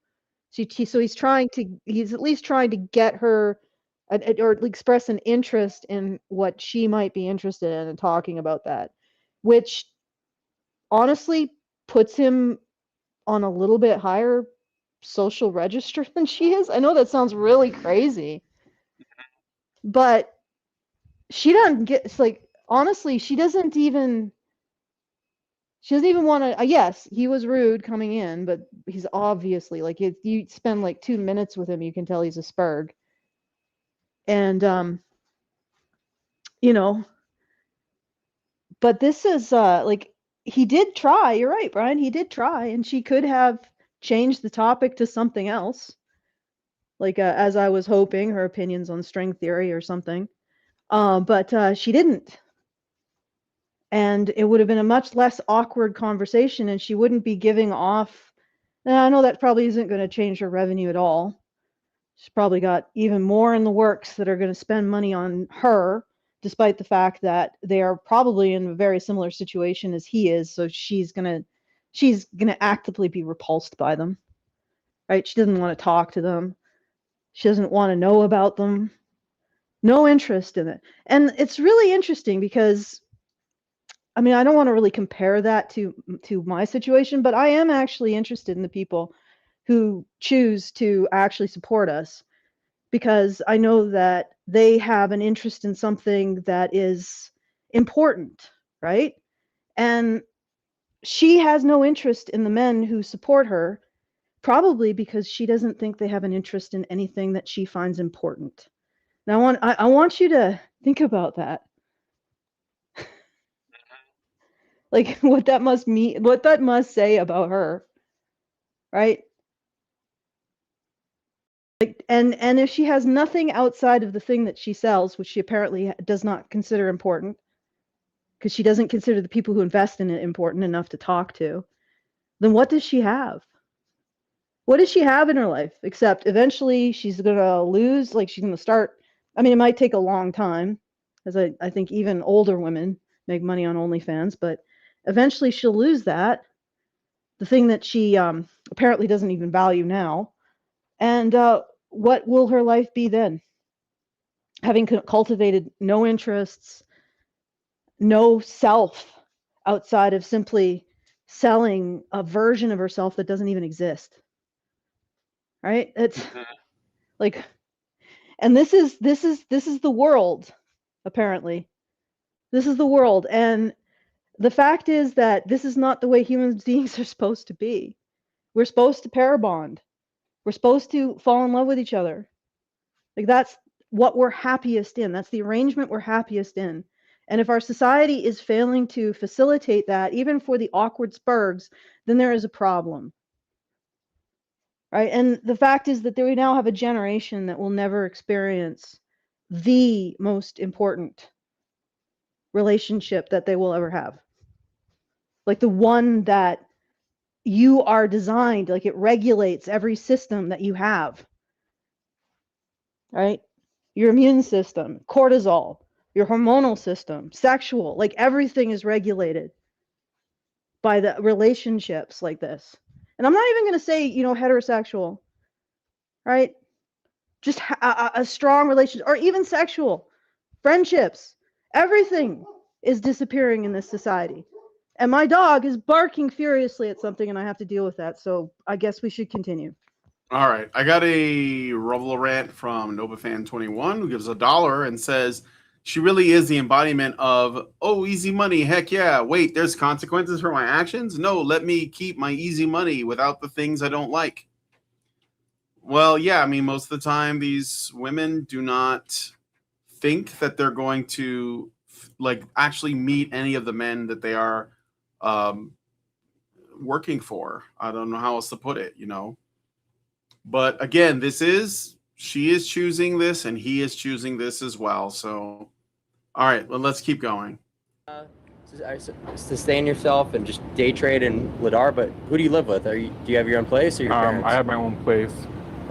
So he's at least trying to get her, or express an interest in what she might be interested in, and talking about that, which honestly puts him on a little bit higher social register than she is. I know that sounds really crazy, but she doesn't get. It's like honestly, she doesn't even want to. Yes, he was rude coming in, but he's obviously like if you spend like 2 minutes with him, you can tell he's a spurg. And you know, but this is like he did try. You're right, Brian. He did try, and she could have changed the topic to something else, like as I was hoping, her opinions on string theory or something. But she didn't. And it would have been a much less awkward conversation, and she wouldn't be giving off. I know that probably isn't going to change her revenue at all. She's probably got even more in the works that are going to spend money on her, despite the fact that they are probably in a very similar situation as he is. So she's gonna actively be repulsed by them, right? She doesn't want to talk to them. She doesn't want to know about them. No interest in it. And it's really interesting because, I mean, I don't want to really compare that to my situation, but I am actually interested in the people who choose to actually support us, because I know that they have an interest in something that is important, right? And she has no interest in the men who support her, probably because she doesn't think they have an interest in anything that she finds important. Now, I want you to think about that. Like what that must mean, what that must say about her, right? Like, and if she has nothing outside of the thing that she sells, which she apparently does not consider important, because she doesn't consider the people who invest in it important enough to talk to, then what does she have? What does she have in her life except eventually she's gonna lose, like she's gonna start. I mean, it might take a long time, as I think even older women make money on OnlyFans, but eventually she'll lose that, the thing that she apparently doesn't even value now. And what will her life be then? Having cultivated no interests, no self outside of simply selling a version of herself that doesn't even exist. Right? It's like, and this is the world, apparently. This is the world. And the fact is that this is not the way human beings are supposed to be. We're supposed to pair bond. We're supposed to fall in love with each other. Like that's what we're happiest in. That's the arrangement we're happiest in. And if our society is failing to facilitate that, even for the awkward spurgs, then there is a problem. Right? And the fact is that we now have a generation that will never experience the most important relationship that they will ever have. Like the one that you are designed, like it regulates every system that you have. Right? Your immune system, cortisol, your hormonal system, sexual, like everything is regulated by the relationships like this. And I'm not even going to say, heterosexual, right? Just a strong relationship, or even sexual, friendships, everything is disappearing in this society. And my dog is barking furiously at something, and I have to deal with that. So I guess we should continue. All right. I got a Revel rant from NovaFan21 who gives $1 and says, she really is the embodiment of, oh, easy money. Heck yeah. Wait, there's consequences for my actions? No, let me keep my easy money without the things I don't like. Well, yeah, I mean, most of the time these women do not think that they're going to like actually meet any of the men that they are working for. I don't know how else to put it, But again, she is choosing this and he is choosing this as well. So, all right, well, let's keep going. Sustain yourself and just day trade in Ladar, but who do you live with? Do you have your own place or your parents? I have my own place.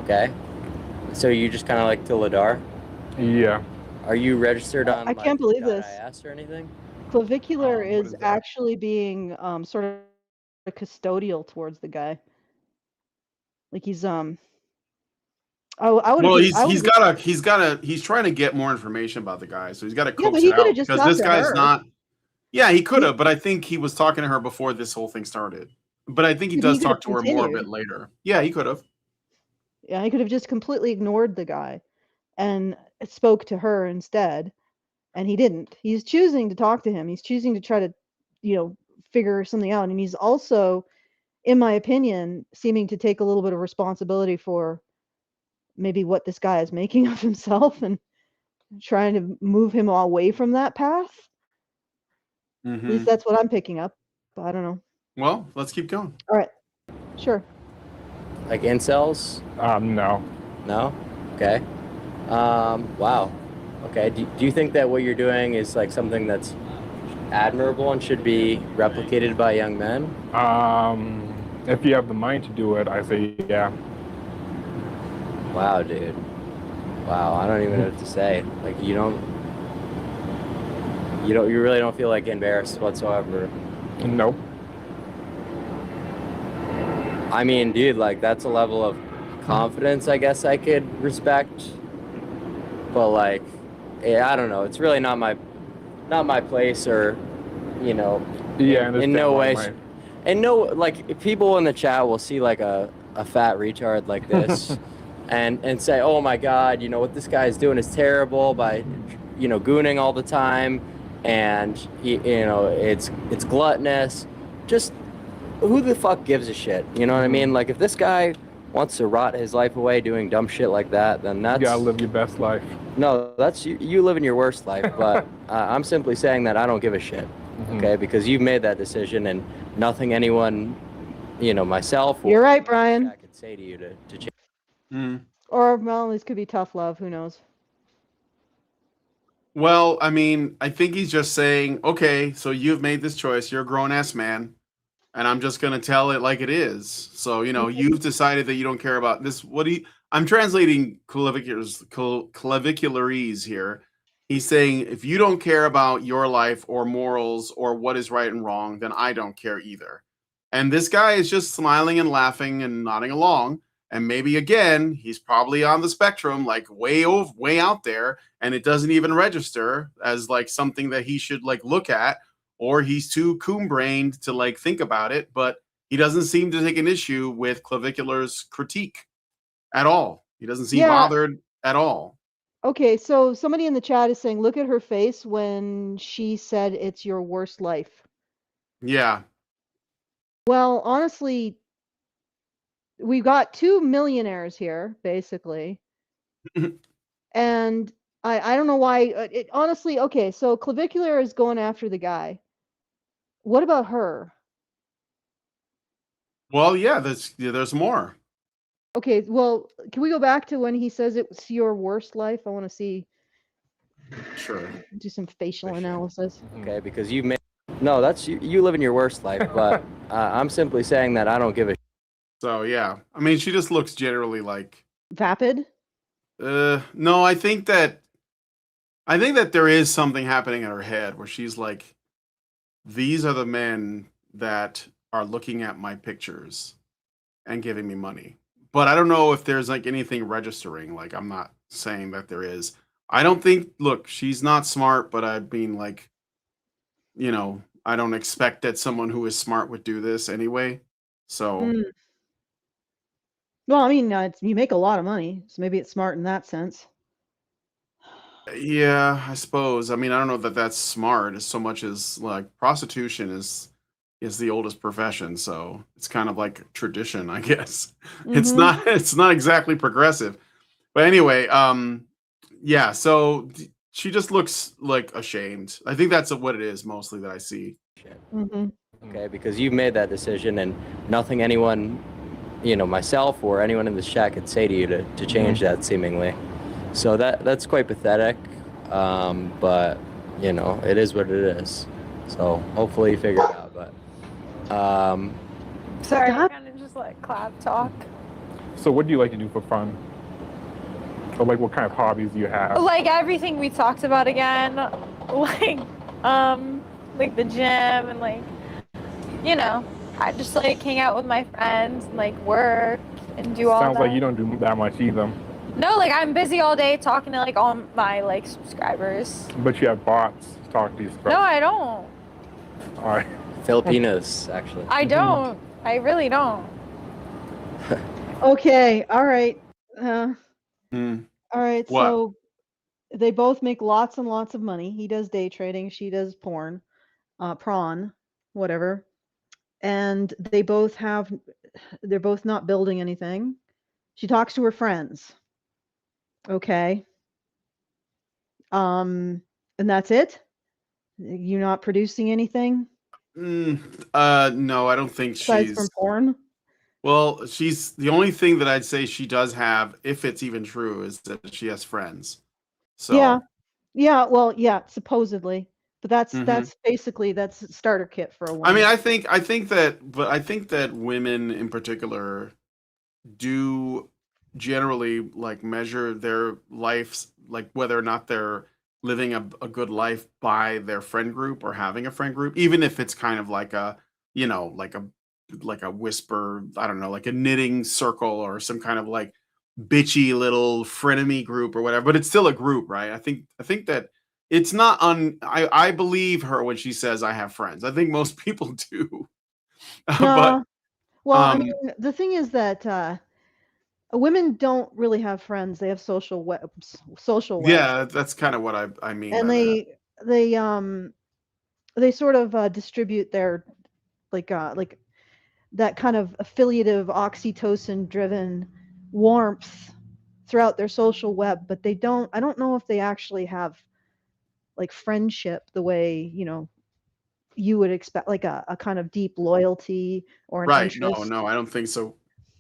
Okay. So you just kind of like to Ladar? Yeah. Are you registered on I can't believe this. .is or anything? Clavicular What is is that? actually being sort of custodial towards the guy. Like he's I would. Well, he's trying to get more information about the guy, so he's got to Yeah, but coax he it coulda out just because talked this to guy's her. not. Yeah, he could have, but I think he was talking to her before this whole thing started. But I think he He does could have talk to her more a bit continued. later. Yeah, he could have. Yeah, he could have just completely ignored the guy and spoke to her instead. And he didn't. He's choosing to talk to him. He's choosing to try to, figure something out. And he's also, in my opinion, seeming to take a little bit of responsibility for maybe what this guy is making of himself and trying to move him away from that path. At least that's what I'm picking up. But I don't know. Well, let's keep going. All right. Sure. Like incels? No. No? Okay. Wow. Okay. Do you think that what you're doing is like something that's admirable and should be replicated by young men? If you have the money to do it, I say yeah. Wow, dude. Wow, I don't even know what to say. Like you really don't feel like embarrassed whatsoever. Nope. I mean, dude, like that's a level of confidence I guess I could respect. But like, yeah, I don't know. It's really not my place, or Yeah. in no way. And no, like people in the chat will see like a fat retard like this, and say, oh my God, what this guy's doing is terrible by, gooning all the time. and you know it's gluttonous. Just who the fuck gives a shit? You know what I mean? Like if this guy wants to rot his life away doing dumb shit like that, then that's You gotta live your best life. no, that's you living your worst life. But I'm simply saying that I don't give a shit. Okay, because you've made that decision, and nothing anyone, you know, myself. You're right, Brian. I could say to you to change. Or well, this could be tough love. Who knows? Well, I mean, I think he's just saying, okay, so you've made this choice. You're a grown ass man, and I'm just gonna tell it like it is. So you've decided that you don't care about this. I'm translating clavicularese here. He's saying if you don't care about your life or morals or what is right and wrong, then I don't care either. And this guy is just smiling and laughing and nodding along. And maybe again, he's probably on the spectrum, like way out there, and it doesn't even register as like something that he should like look at, or he's too coon-brained to like think about it. But he doesn't seem to take an issue with Clavicular's critique at all. He doesn't seem bothered at all. Okay, so somebody in the chat is saying, look at her face when she said it's your worst life. Yeah. Well, honestly, we've got 2 millionaires here, basically. And I don't know why. Honestly, okay, so Clavicular is going after the guy. What about her? Well, yeah, there's more. Okay, well, can we go back to when he says it was your worst life? I want to see. Sure. Do some facial analysis. Okay, because you made no, that's you living your worst life. But I'm simply saying that I don't give a. So yeah, I mean, she just looks generally like vapid. No, I think that there is something happening in her head where she's like, these are the men that are looking at my pictures and giving me money. But I don't know if there's like anything registering. Like, I'm not saying that there is. I don't think, look, she's not smart, but I mean, like, I don't expect that someone who is smart would do this anyway. So. Well, I mean, you make a lot of money, so maybe it's smart in that sense. Yeah, I suppose. I mean, I don't know that that's smart as so much as like prostitution is the oldest profession, so it's kind of like tradition, I guess. It's not exactly progressive. But anyway, yeah, so she just looks like ashamed. I think that's what it is mostly that I see. Okay, because you've made that decision, and nothing anyone, myself or anyone in the chat could say to you to change that seemingly. So that's quite pathetic, but it is what it is. So hopefully you figure it out. But sorry, I kind of just like clap talk. So what do you like to do for fun? Or like what kind of hobbies do you have? Like everything we talked about again, like the gym and like, I just like hang out with my friends and like work and do all that. Sounds like you don't do that much either. No, like I'm busy all day talking to like all my like subscribers. But you have bots to talk to these. No, I don't. All right. Filipinos, actually. I don't. I really don't. Okay. All right. All right. What? So they both make lots and lots of money. He does day trading. She does porn, prawn, whatever. And they're both not building anything. She talks to her friends. Okay. And that's it? You're not producing anything? No, I don't think Besides she's from porn? Well, she's the only thing that I'd say she does have, if it's even true, is that she has friends. So Yeah, well, yeah, supposedly. But that's basically that's a starter kit for a woman. I mean, I think that women in particular do generally like measure their lives, like whether or not they're living a good life by their friend group or having a friend group, even if it's kind of like a like a whisper, I don't know, like a knitting circle or some kind of like bitchy little frenemy group or whatever, but it's still a group, right? I think that it's not I believe her when she says I have friends. I think most people do. But I mean, the thing is that women don't really have friends. They have social webs. Yeah, that's kind of what I mean. And they sort of distribute their like that kind of affiliative oxytocin driven warmth throughout their social web, but I don't know if they actually have like friendship the way, you would expect, like a kind of deep loyalty or an Right. No, interest. no, I don't think so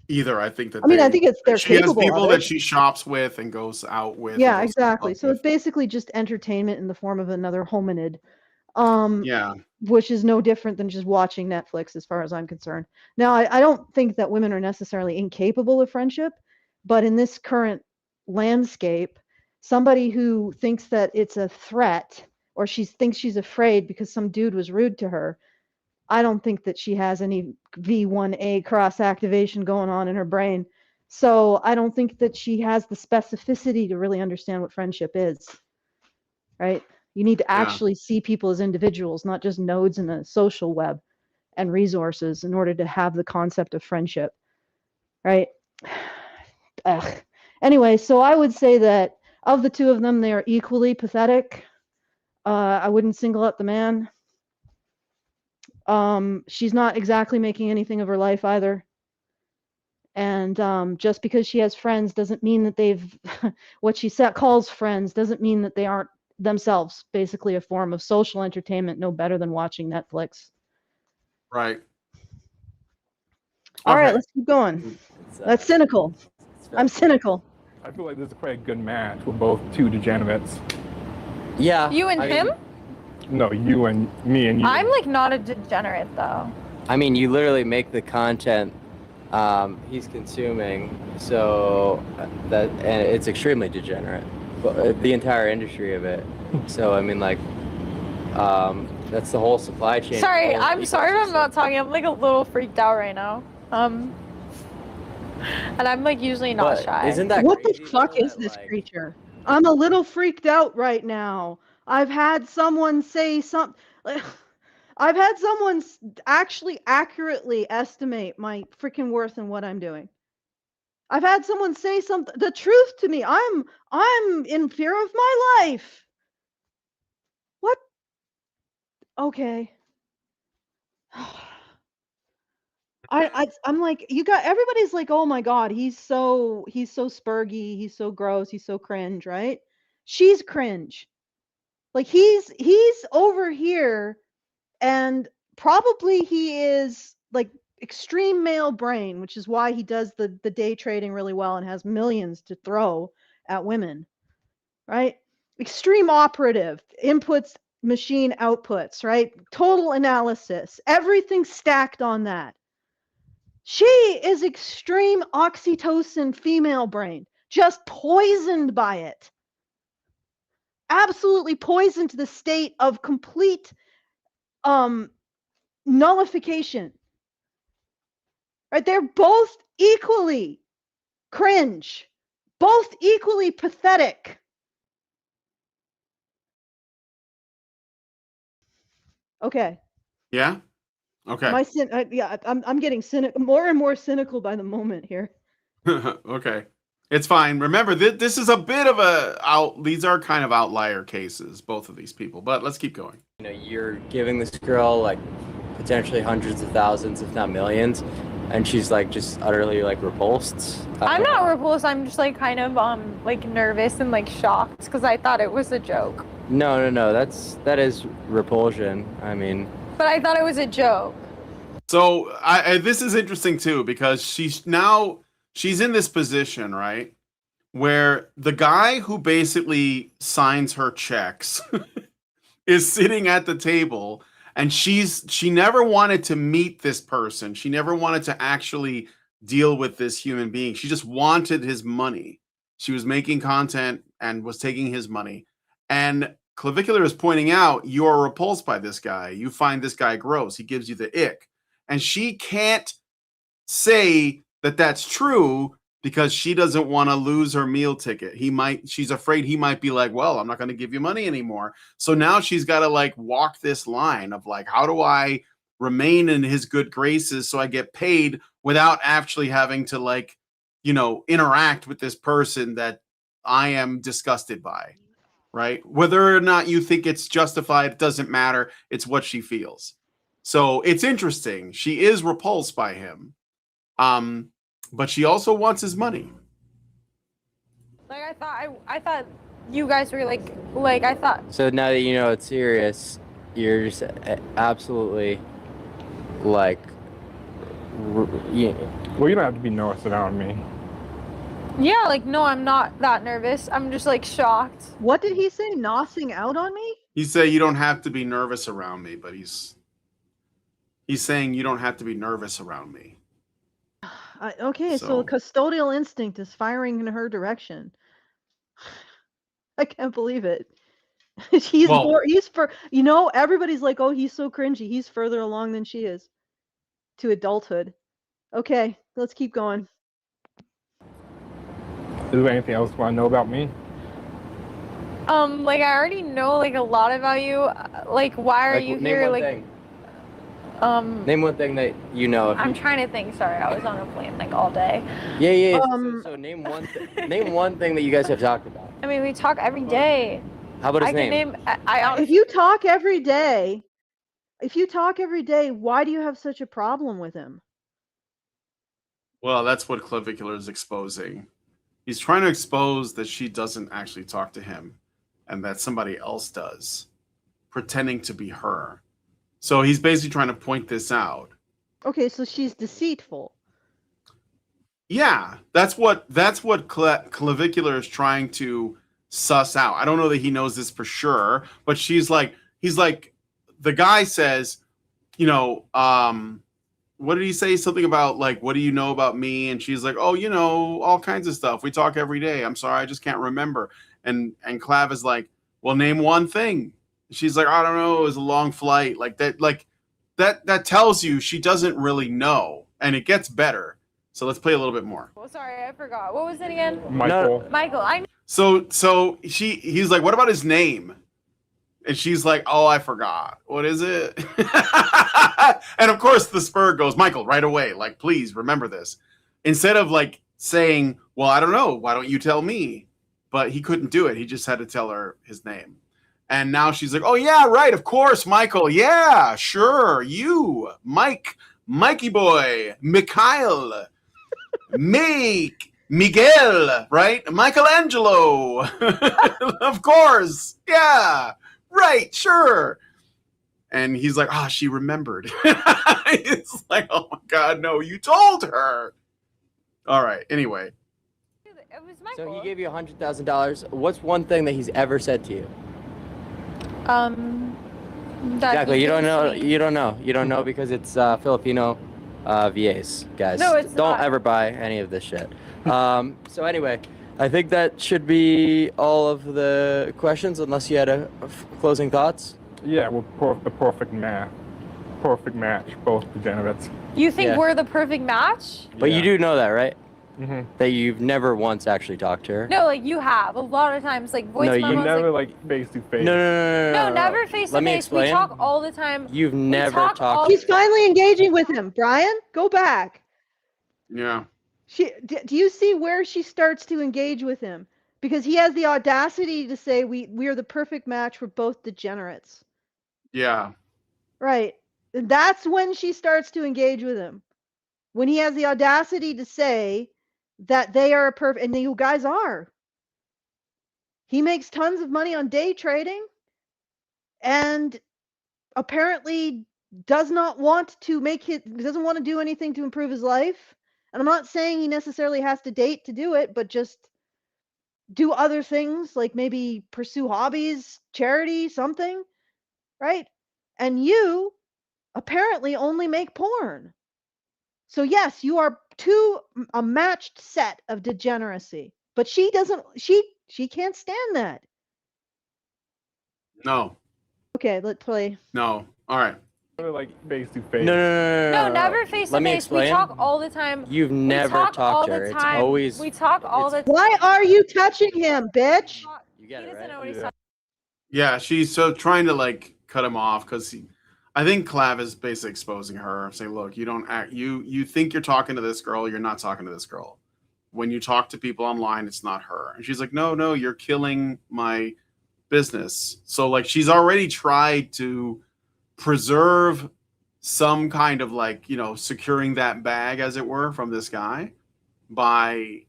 either. I think that I mean, I think they're she has capable of people it. that she shops with and goes out with. And Yeah, goes to exactly. clubs So with. it's basically just entertainment in the form of another hominid. Um, Yeah. which is no different than just watching Netflix as far as I'm concerned. Now, I don't think that women are necessarily incapable of friendship, but in this current landscape, somebody who thinks that it's a threat or she thinks she's afraid because some dude was rude to her, I don't think that she has any V1A cross activation going on in her brain. So I don't think that she has the specificity to really understand what friendship is, right? You need to actually see people as individuals, not just nodes in a social web and resources in order to have the concept of friendship, right? Ugh. Anyway, so I would say that of the two of them, they are equally pathetic. I wouldn't single out the man. She's not exactly making anything of her life either. And just because she has friends doesn't mean that they've, what she calls friends doesn't mean that they aren't themselves basically a form of social entertainment, no better than watching Netflix. Right. All right, Okay. let's keep going. It's, That's cynical. I'm cynical. I feel like this is quite a good match with both two degenerates. Yeah. You and I him? mean, No, you and me and you. I'm like not a degenerate though. I mean, you literally make the content he's consuming, so and it's extremely degenerate. The entire industry of it. So I mean, like, that's the whole supply chain. Sorry, whole I'm sorry if I'm ecosystem. not talking. I'm like a little freaked out right now. And I'm like usually not But shy. isn't that What the crazy, fuck though, is that, this like, creature? I'm a little freaked out right now. I've had someone say something. I've had someone actually accurately estimate my freaking worth and what I'm doing. I've had someone say something, the truth to me. I'm in fear of my life. What? Okay. I'm like, you got, everybody's like, oh my god, he's so spurgy, he's so gross, he's so cringe, right? She's cringe. Like he's over here, and probably he is like extreme male brain, which is why he does the day trading really well and has millions to throw at women, right? Extreme operative, inputs, machine outputs, right? Total analysis, everything stacked on that. She is extreme oxytocin female brain, just poisoned by it. Absolutely poisoned to the state of complete nullification. Right? They're both equally cringe, both equally pathetic. Okay. Yeah. Okay. I'm getting more and more cynical by the moment here. Okay. It's fine. Remember, this is a bit of these are kind of outlier cases, both of these people, but let's keep going. You know, you're giving this girl like potentially hundreds of thousands, if not millions, and she's like just utterly like repulsed. I'm not repulsed. I'm just like kind of like nervous and like shocked because I thought it was a joke. No. That is repulsion. I mean, But I thought it was a joke. So this is interesting too, because she's in this position, right, where the guy who basically signs her checks is sitting at the table, and she never wanted to meet this person. She never wanted to actually deal with this human being. She just wanted his money. She was making content and was taking his money. And Clavicular is pointing out, you're repulsed by this guy. You find this guy gross. He gives you the ick. And she can't say that that's true because she doesn't want to lose her meal ticket. She's afraid he might be like, well, I'm not going to give you money anymore. So now she's got to like walk this line of like, how do I remain in his good graces so I get paid without actually having to interact with this person that I am disgusted by. right? Whether or not you think it's justified, it doesn't matter. It's what she feels. So it's interesting. She is repulsed by him, but she also wants his money. Like I thought you guys were like I thought. So now that you know it's serious, you're just absolutely like, yeah. Well, you don't have to be nervous around me. Yeah, like no, I'm not that nervous. I'm just like shocked. What did he say? Nossing out on me? He said you don't have to be nervous around me, but he's saying you don't have to be nervous around me. Okay, so custodial instinct is firing in her direction. I can't believe it. He's everybody's like, oh, he's so cringy. He's further along than she is to adulthood. Okay, let's keep going. Is there anything else you want to know about me? Like I already know like a lot about you. Like why are you here? Like thing. Name one thing that you know. I'm trying to think. Sorry, I was on a plane like all day. Yeah. So name one. Name one thing that you guys have talked about. I mean, we talk every day. How about his I name? can name. I If you talk every day, why do you have such a problem with him? Well, that's what Clavicular is exposing. He's trying to expose that she doesn't actually talk to him and that somebody else does, pretending to be her. So he's basically trying to point this out. Okay, so she's deceitful. Yeah, that's what Clavicular is trying to suss out. I don't know that he knows this for sure, but he's like, the guy says, you know, what did he say? Something about like, what do you know about me? And she's like, oh, you know, all kinds of stuff. We talk every day. I'm sorry, I just can't remember. And Clav is like, well, name one thing. She's like, I don't know. It was a long flight. Like that tells you she doesn't really know, and it gets better. So let's play a little bit more. Oh, sorry, I forgot. What was it again? Michael. Michael. So he's like, what about his name? And she's like, oh, I forgot. What is it? And of course the spur goes, Michael, right away. Like, please remember this. Instead of like saying, well, I don't know. Why don't you tell me? But he couldn't do it. He just had to tell her his name. And now she's like, oh, yeah, right. Of course, Michael. Yeah, sure. You, Mikey boy, Mikhail, Miguel, right? Michelangelo. Of course. Yeah. Right, sure. And he's like, she remembered. It's like, oh my God, no, you told her. All right, anyway. It was Michael. So he gave you $100,000. What's one thing that he's ever said to you? Exactly. You don't know. You don't know. You don't know because it's Filipino VAs, guys. No, it's don't not. ever buy any of this shit. So anyway, I think that should be all of the questions, unless you had closing thoughts. Yeah, we're the perfect match. Perfect match, both degenerates. You think Yeah. we're the perfect match? But Yeah. you do know that, right? Mm-hmm. That you've never once actually talked to her. No, like you have a lot of times, like voice No, you memos. You never like, like face to face. No. no, never face to Let me face. We explain. talk all the time. You've never talk all- talked. She's finally engaging with him. Brian, go back. Yeah. Do you see where she starts to engage with him? Because he has the audacity to say we are the perfect match for both degenerates. Yeah. Right. And that's when she starts to engage with him. When he has the audacity to say that they are a perfect, and you guys are. He makes tons of money on day trading and apparently doesn't want to do anything to improve his life. And I'm not saying he necessarily has to date to do it, but just do other things, like maybe pursue hobbies, charity, something, right? And you apparently only make porn. So yes, you are a matched set of degeneracy. But she can't stand that. No. Okay, let's play. No. All right. Never like face to face. No. never face to Let me face. We explain. talk all the time. You've never talk all talked to the her. It's time. always. We talk all the time. Why are you touching him, bitch? You get He it, doesn't right? know what he's Yeah. talking. Yeah, she's so trying to like cut him off because I think Clav is basically exposing her, saying, "Look, you don't act. You think you're talking to this girl. You're not talking to this girl. When you talk to people online, it's not her." And she's like, "No, you're killing my business. So like she's already tried to preserve some kind of like, you know, securing that bag, as it were, from this guy by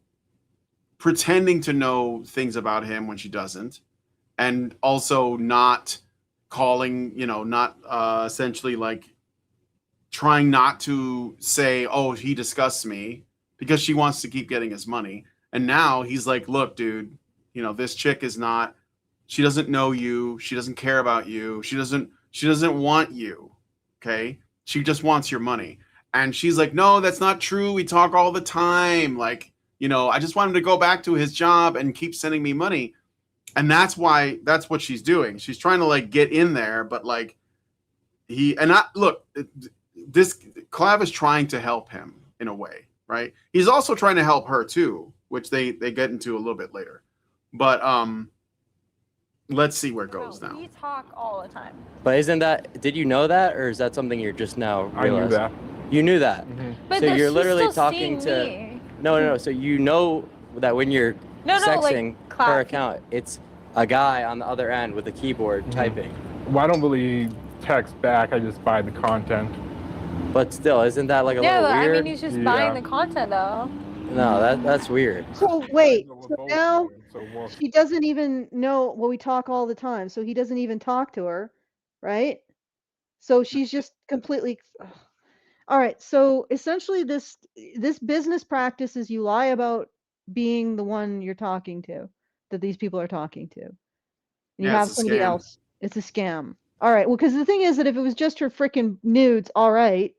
pretending to know things about him when she doesn't, and also not calling, you know, not essentially like trying not to say, oh, he disgusts me, because she wants to keep getting his money. And now he's like, look, dude, you know, this chick is not, she doesn't know you, she doesn't care about you, she doesn't want you, okay? She just wants your money. And she's like, no, that's not true, we talk all the time, like, you know, I just want him to go back to his job and keep sending me money. And that's what she's doing. She's trying to like get in there, but like this Clav is trying to help him in a way, right? He's also trying to help her too, which they get into a little bit later. But let's see where it goes now. We talk all the time. But did you know that, or is that something you're just now realizing? I knew that. You knew that. Mm-hmm. But So you're she's literally still talking to seeing me. No. So you know that when you're sexting like, her account, it's a guy on the other end with a keyboard typing. Well, I don't really text back. I just buy the content. But still, isn't that like a Yeah, little I weird? mean, he's just buying the content though. No, that's weird. So wait, We're so both now doing, so we'll- she doesn't even know. Well, we talk all the time, so he doesn't even talk to her, right? So she's just completely. Ugh. All right. So essentially, this business practice is you lie about being the one you're talking to, that these people are talking to. You Yeah, have it's a somebody scam. else. It's a scam. All right. Well, because the thing is that if it was just her freaking nudes, all right.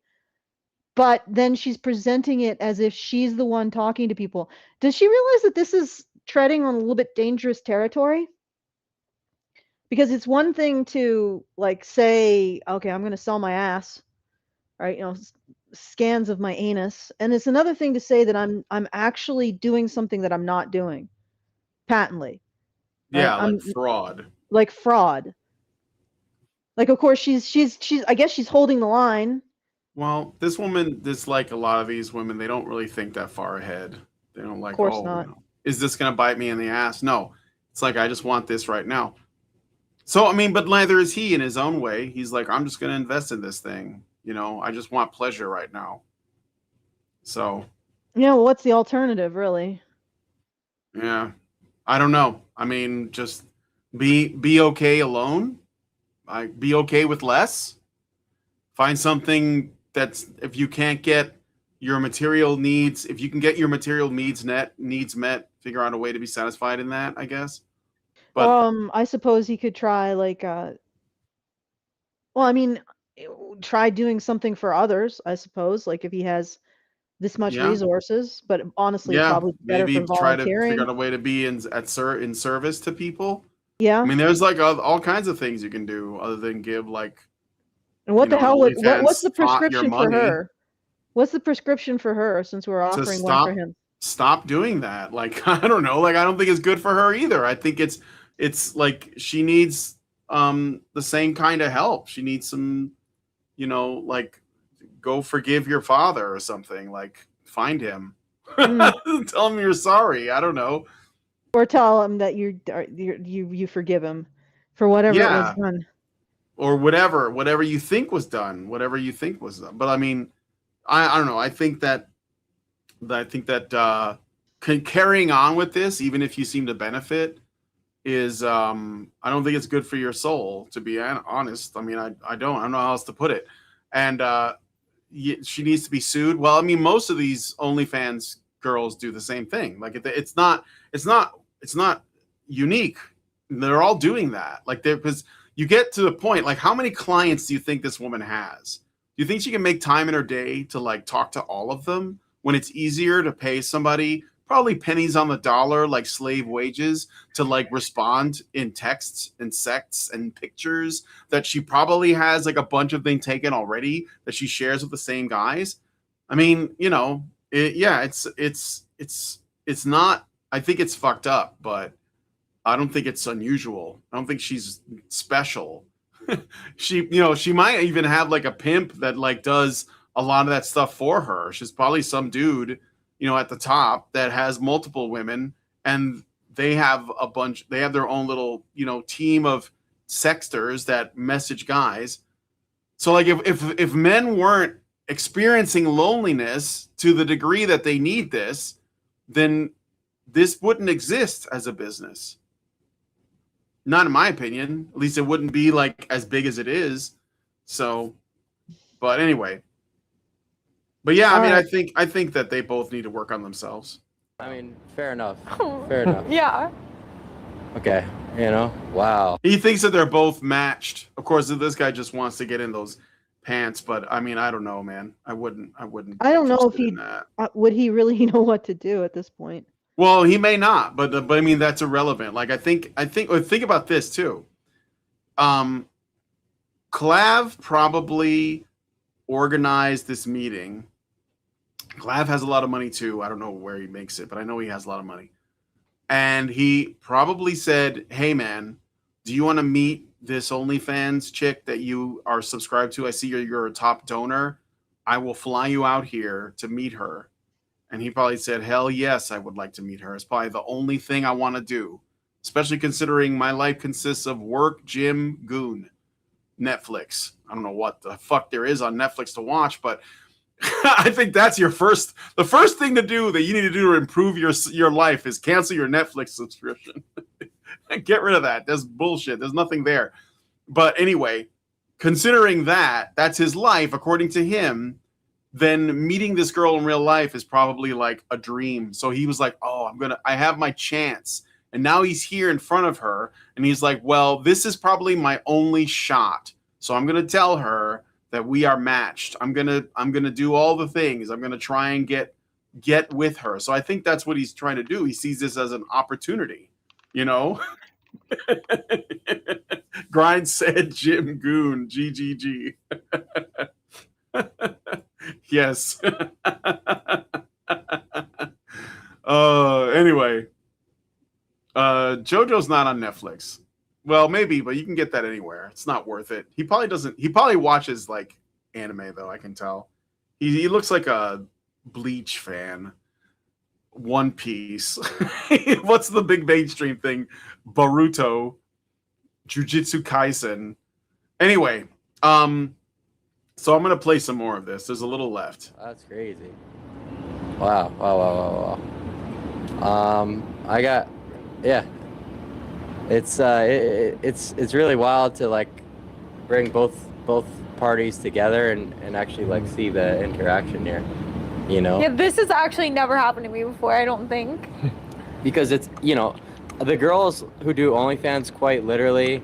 But then she's presenting it as if she's the one talking to people. Does she realize that this is treading on a little bit dangerous territory? Because it's one thing to like say, okay, I'm going to sell my ass, right? You know, scans of my anus, and it's another thing to say that I'm actually doing something that I'm not doing, patently. Yeah, I'm like fraud. like fraud. Like, of course, she's I guess she's holding the line. Well, this woman, like a lot of these women, they don't really think that far ahead. They don't like, course oh, not. you know, is this going to bite me in the ass? No. It's like, I just want this right now. So, I mean, but neither is he in his own way. He's like, I'm just going to invest in this thing. You know, I just want pleasure right now. So. Yeah, well, what's the alternative, really? Yeah. I don't know. I mean, just be okay alone. Be okay with less. Find something that's, if you can't get your material needs, if you can get your material needs met, figure out a way to be satisfied in that, I guess. But I suppose he could try like well, I mean, try doing something for others, I suppose, like if he has this much yeah, resources, but honestly yeah, probably better maybe for try to figure volunteering. out a way to be in service to people. Yeah. I mean, there's like all kinds of things you can do other than give like. And what the hell would what's the OnlyFans tot your prescription for money. her? What's the prescription for her since we're To offering one for him? stop doing that. Like, I don't know. Like, I don't think it's good for her either. I think it's like she needs the same kind of help. She needs some, you know, like go forgive your father or something. Like, find him. Tell him you're sorry. I don't know. Or tell him that you forgive him for whatever it was done. Or whatever you think was done, But I mean, I don't know. I think that carrying on with this, even if you seem to benefit, is I don't think it's good for your soul, to be honest. I mean, I don't know how else to put it. And she needs to be sued. Well, I mean, most of these OnlyFans girls do the same thing. Like, it's not unique. They're all doing that. Like, because you get to the point, like, how many clients do you think this woman has? Do you think she can make time in her day to like talk to all of them when it's easier to pay somebody probably pennies on the dollar, like slave wages, to like respond in texts and sects and pictures that she probably has like a bunch of them taken already that she shares with the same guys? I mean, you know, it's not, I think it's fucked up, but I don't think it's unusual. I don't think she's special. She might even have like a pimp that like does a lot of that stuff for her. She's probably some dude, you know, at the top that has multiple women, and they have their own little, team of sexters that message guys. So like if men weren't experiencing loneliness to the degree that they need this, then this wouldn't exist as a business. Not in my opinion. At least it wouldn't be like as big as it is. So, but anyway. But yeah, I mean, I think that they both need to work on themselves. I mean, fair enough. Fair enough. Yeah. Okay. Wow. He thinks that they're both matched. Of course, this guy just wants to get in those pants, but I mean, I don't know, man. I wouldn't. I don't know if he would he really know what to do at this point. Well, he may not, but I mean, that's irrelevant. Like think about this too. Clav probably organized this meeting. Clav has a lot of money too. I don't know where he makes it, but I know he has a lot of money. And he probably said, "Hey, man, do you want to meet this OnlyFans chick that you are subscribed to? I see you're a top donor. I will fly you out here to meet her." And he probably said, "Hell yes, I would like to meet her. It's probably the only thing I want to do, especially considering my life consists of work, gym, goon, Netflix. I don't know what the fuck there is on Netflix to watch, but I think that's the first thing to do that you need to do to improve your life is cancel your Netflix subscription. Get rid of that. That's bullshit. There's nothing there." But anyway, considering that's his life, according to him, then meeting this girl in real life is probably like a dream. So he was like, "Oh, I have my chance." And now he's here in front of her and he's like, "Well, this is probably my only shot. So I'm going to tell her that we are matched. I'm going to do all the things. I'm going to try and get with her." So I think that's what he's trying to do. He sees this as an opportunity, Grind said Jim Goon, GGG. Yes. Anyway, JoJo's not on Netflix. Well, maybe, but you can get that anywhere. It's not worth it. He probably watches like anime though, I can tell. He looks like a Bleach fan. One Piece. What's the big mainstream thing? Boruto, Jujutsu Kaisen. Anyway, so I'm gonna play some more of this. There's a little left. That's crazy. Wow. It's really wild to like bring both parties together and actually like see the interaction here. Yeah, this has actually never happened to me before, I don't think. Because it's, the girls who do OnlyFans quite literally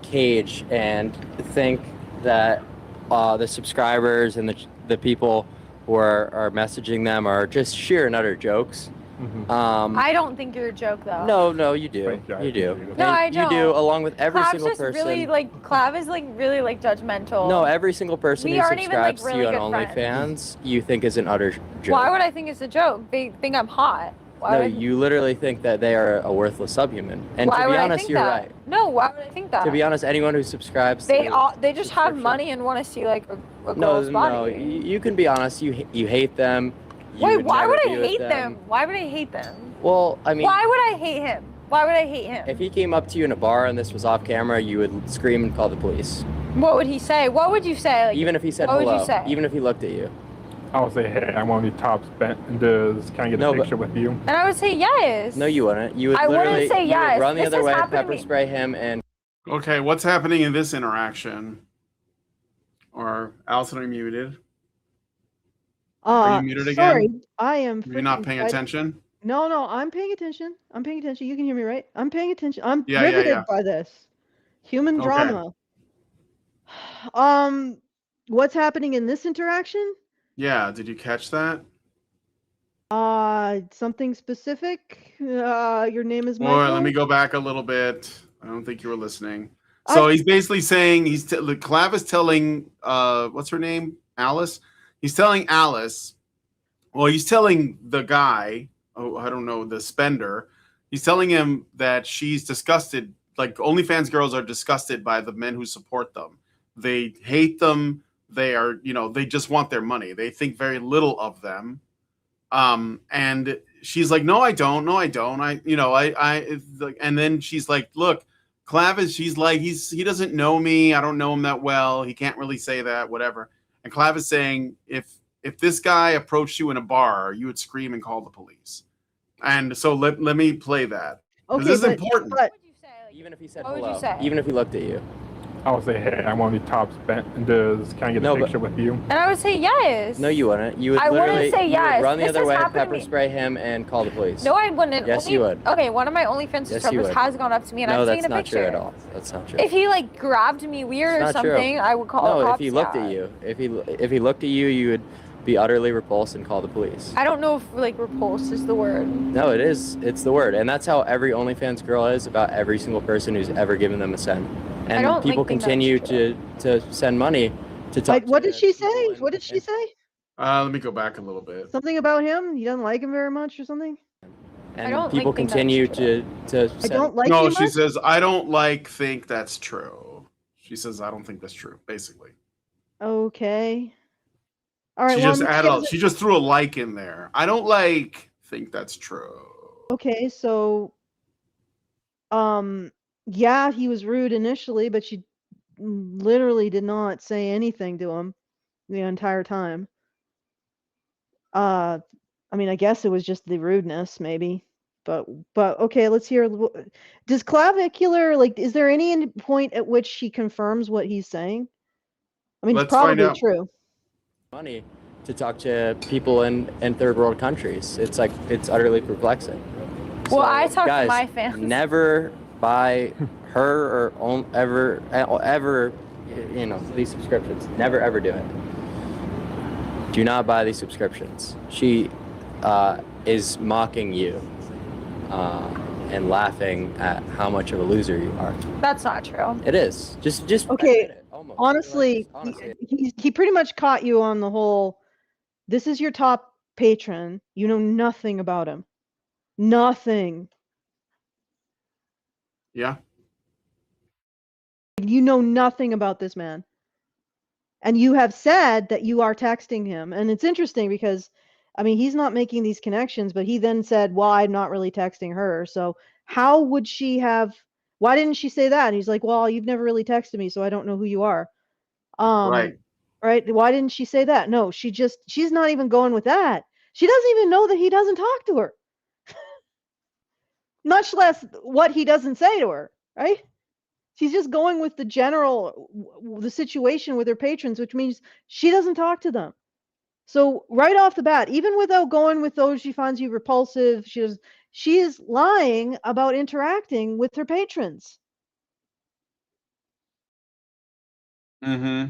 cage and think that the subscribers and the people who are messaging them are just sheer and utter jokes. Mm-hmm. I don't think you're a joke though. No, you do. You do. No, I don't. You do, along with every Clav's single just person. really Clav is really judgmental. No, every single person We who aren't even, like, subscribes to you really on good OnlyFans, friends. you think is an utter joke. Why would I think it's a joke? They think I'm hot. Why would I you literally think that they are a worthless subhuman. And why to would be I honest, think you're that? right. No, why would I think that? To be honest, anyone who subscribes they to just have subscription- money and want to see like a No, girl's body. you can be honest. You hate them. You Wait, why never would I be with hate them? Why would I hate them? Well, I mean, Why would I hate him? Why would I hate him? if he came up to you in a bar and this was off camera, you would scream and call the police. What would he say? What would you say? Like, Even if he said what would hello. you say? Even if he looked at you. I would say, "Hey, I'm one of the top spenders. Can I get a No, but- picture with you?" and I would say yes. No, you wouldn't. You would I wouldn't literally say you yes. would run the This other has way, happened to pepper me. spray him, and Okay, what's happening in this interaction? Or Allison, are you muted? Are you muted again? Sorry, I am. You're not freaking paying fighting- attention? No, I'm paying attention. I'm paying attention. You can hear me, right? I'm paying attention. I'm Yeah, riveted yeah. by this. Human Okay. drama. What's happening in this interaction? Yeah, did you catch that? Something specific? Your name is Michael? Or let me go back a little bit. I don't think you were listening. So he's basically saying Clav is telling what's her name? Alice. He's telling Alice. Well, he's telling the guy. Oh, I don't know, the spender. He's telling him that she's disgusted. Like OnlyFans girls are disgusted by the men who support them. They hate them. They are, they just want their money. They think very little of them. And she's like, no, I don't. No, I don't. It's like, and then she's like, look, Clavis, she's like, he doesn't know me. I don't know him that well. He can't really say that, whatever. And Clavis saying, if this guy approached you in a bar, you would scream and call the police. And so let me play that. Because this is important. But What would you say? Like, Even if he said what would hello, you say? even if he looked at you. I would say, hey, I want to be top spent. Can I get No, a but- picture with you? And I would say yes. No, you wouldn't. You would I wouldn't literally say you would yes. run the This other has way, happened to pepper me. spray him, and call the police. No, I wouldn't. Yes, you would. Okay, one of my OnlyFans Yes, you subscribers would. has gone up to me and No, I've that's taken a not picture. true at all. That's not true. If he like grabbed me weird or It's not true. something, I would call the No, cops. if he looked at you, if he looked at you, you would be utterly repulsed and call the police. I don't know if like repulsed is the word. No, it is. It's the word, and that's how every OnlyFans girl is about every single person who's ever given them a send. And don't, people like, think that's continue true. to send money to talk. like, what to did she people say? and- What did she say? Let me go back a little bit. Something about him? You don't like him very much or something? And I don't, people like, think that's continue true. to I send. don't like No, you she much? says, I don't think that's true. She says, I don't think that's true, basically. Okay. All right. She well, just maybe added, as a- she just threw a like in there. I don't think that's true. Okay, so yeah, he was rude initially, but she literally did not say anything to him the entire time. I mean, I guess it was just the rudeness, maybe. But okay, let's hear. Does Clavicular, like, is there any point at which she confirms what he's saying? I mean, Let's it's probably find out. true. money to talk to people in third world countries. It's like it's utterly perplexing. Well, I talk to guys, my fans. Never buy her or ever these subscriptions. Never ever do it. Do not buy these subscriptions. She is mocking you and laughing at how much of a loser you are. That's not true. It is. Just Okay, admit it, almost. Honestly, Honestly. he pretty much caught you on the whole. This is your top patron. You know nothing about him. Nothing. Yeah. You know nothing about this man. And you have said that you are texting him. And it's interesting because, I mean, he's not making these connections, but he then said, well, I'm not really texting her. So how would she have, why didn't she say that? And he's like, well, you've never really texted me, so I don't know who you are. Right. Right. Why didn't she say that? No, she's not even going with that. She doesn't even know that he doesn't talk to her. Much less what he doesn't say to her, right? She's just going with the the situation with her patrons, which means she doesn't talk to them. So right off the bat, even without going with those she finds you repulsive, she is lying about interacting with her patrons. Mm-hmm.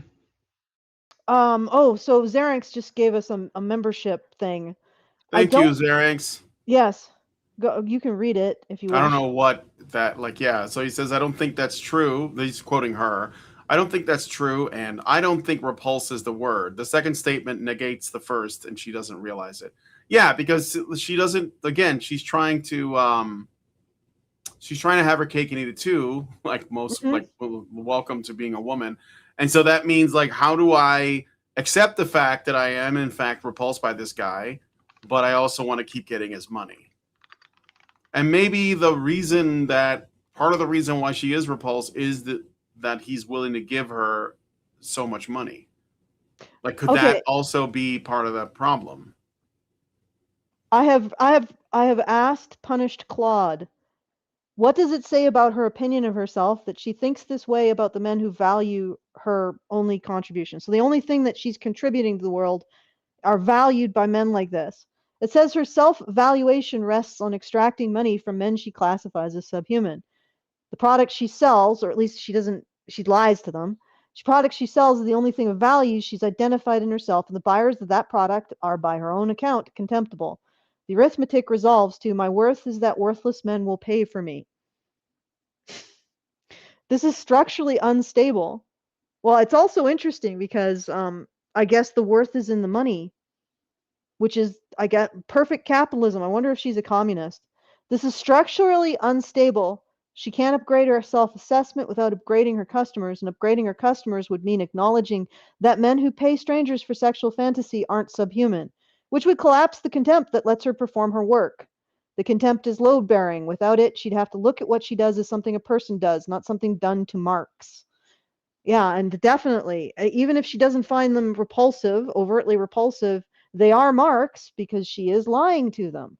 Oh, so Xerinx just gave us a membership thing. Thank you, Xerinx. Yes. Go, you can read it if you wish. I don't know what that, like, yeah. So he says, I don't think that's true. He's quoting her. I don't think that's true, and I don't think repulse is the word. The second statement negates the first, and she doesn't realize it. Yeah, because she doesn't, again, she's trying to have her cake and eat it too, like most, like, welcome to being a woman. And so that means, like, how do I accept the fact that I am, in fact, repulsed by this guy, but I also want to keep getting his money? And maybe part of the reason why she is repulsed is that he's willing to give her so much money. Like, could that also be part of that problem? I have asked Punished Claude, what does it say about her opinion of herself that she thinks this way about the men who value her only contribution? So the only thing that she's contributing to the world are valued by men like this. It says her self-valuation rests on extracting money from men she classifies as subhuman. The product she sells, or at least she lies to them. The product she sells is the only thing of value she's identified in herself, and the buyers of that product are, by her own account, contemptible. The arithmetic resolves to, my worth is that worthless men will pay for me. This is structurally unstable. Well, it's also interesting because I guess the worth is in the money, which is, I get perfect capitalism. I wonder if she's a communist. This is structurally unstable. She can't upgrade her self-assessment without upgrading her customers, and upgrading her customers would mean acknowledging that men who pay strangers for sexual fantasy aren't subhuman, which would collapse the contempt that lets her perform her work. The contempt is load-bearing. Without it, she'd have to look at what she does as something a person does, not something done to marks. Yeah, and definitely, even if she doesn't find them repulsive, overtly repulsive, they are marks because she is lying to them.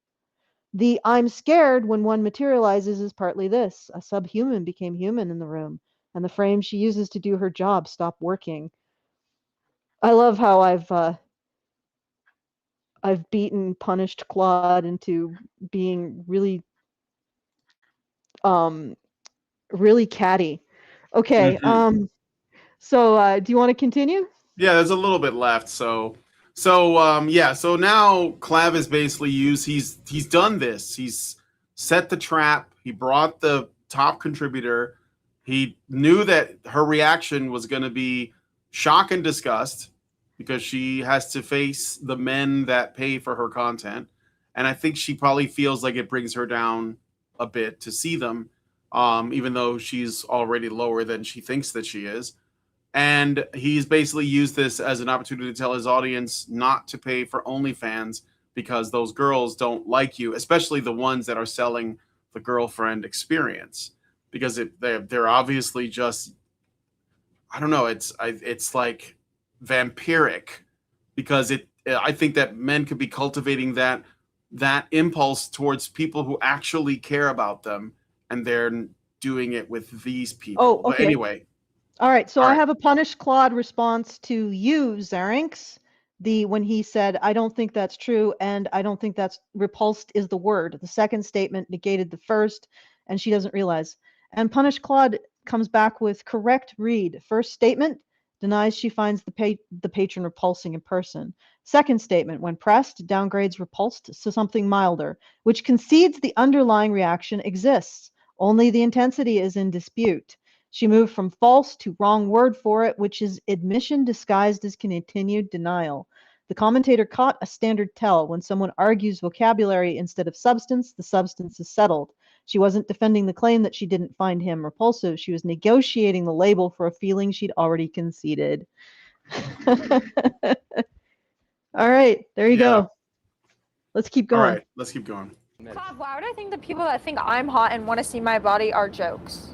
The I'm scared when one materializes is partly this. A subhuman became human in the room, and the frame she uses to do her job stopped working. I love how I've beaten, punished Claude into being really really catty. Okay, so do you want to continue? Yeah, there's a little bit left. So now Clav is basically he's done this. He's set the trap. He brought the top contributor. He knew that her reaction was going to be shock and disgust because she has to face the men that pay for her content. And I think she probably feels like it brings her down a bit to see them, even though she's already lower than she thinks that she is. And he's basically used this as an opportunity to tell his audience not to pay for OnlyFans because those girls don't like you, especially the ones that are selling the girlfriend experience, because they're obviously just, I don't know, it's like vampiric, because I think that men could be cultivating that impulse towards people who actually care about them, and they're doing it with these people. Oh, okay. But anyway. All right, so All I right. have a punished Claude response to you, Zarinx, when he said, I don't think that's true, and I don't think that's repulsed is the word. The second statement negated the first, and she doesn't realize. And punished Claude comes back with correct read. First statement denies she finds the patron repulsing in person. Second statement, when pressed, downgrades repulsed to something milder, which concedes the underlying reaction exists. Only the intensity is in dispute. She moved from false to wrong word for it, which is admission disguised as continued denial. The commentator caught a standard tell. When someone argues vocabulary instead of substance, the substance is settled. She wasn't defending the claim that she didn't find him repulsive. She was negotiating the label for a feeling she'd already conceded. All right, there you go. Let's keep going. All right, let's keep going. Clav, why would I think the people that think I'm hot and want to see my body are jokes?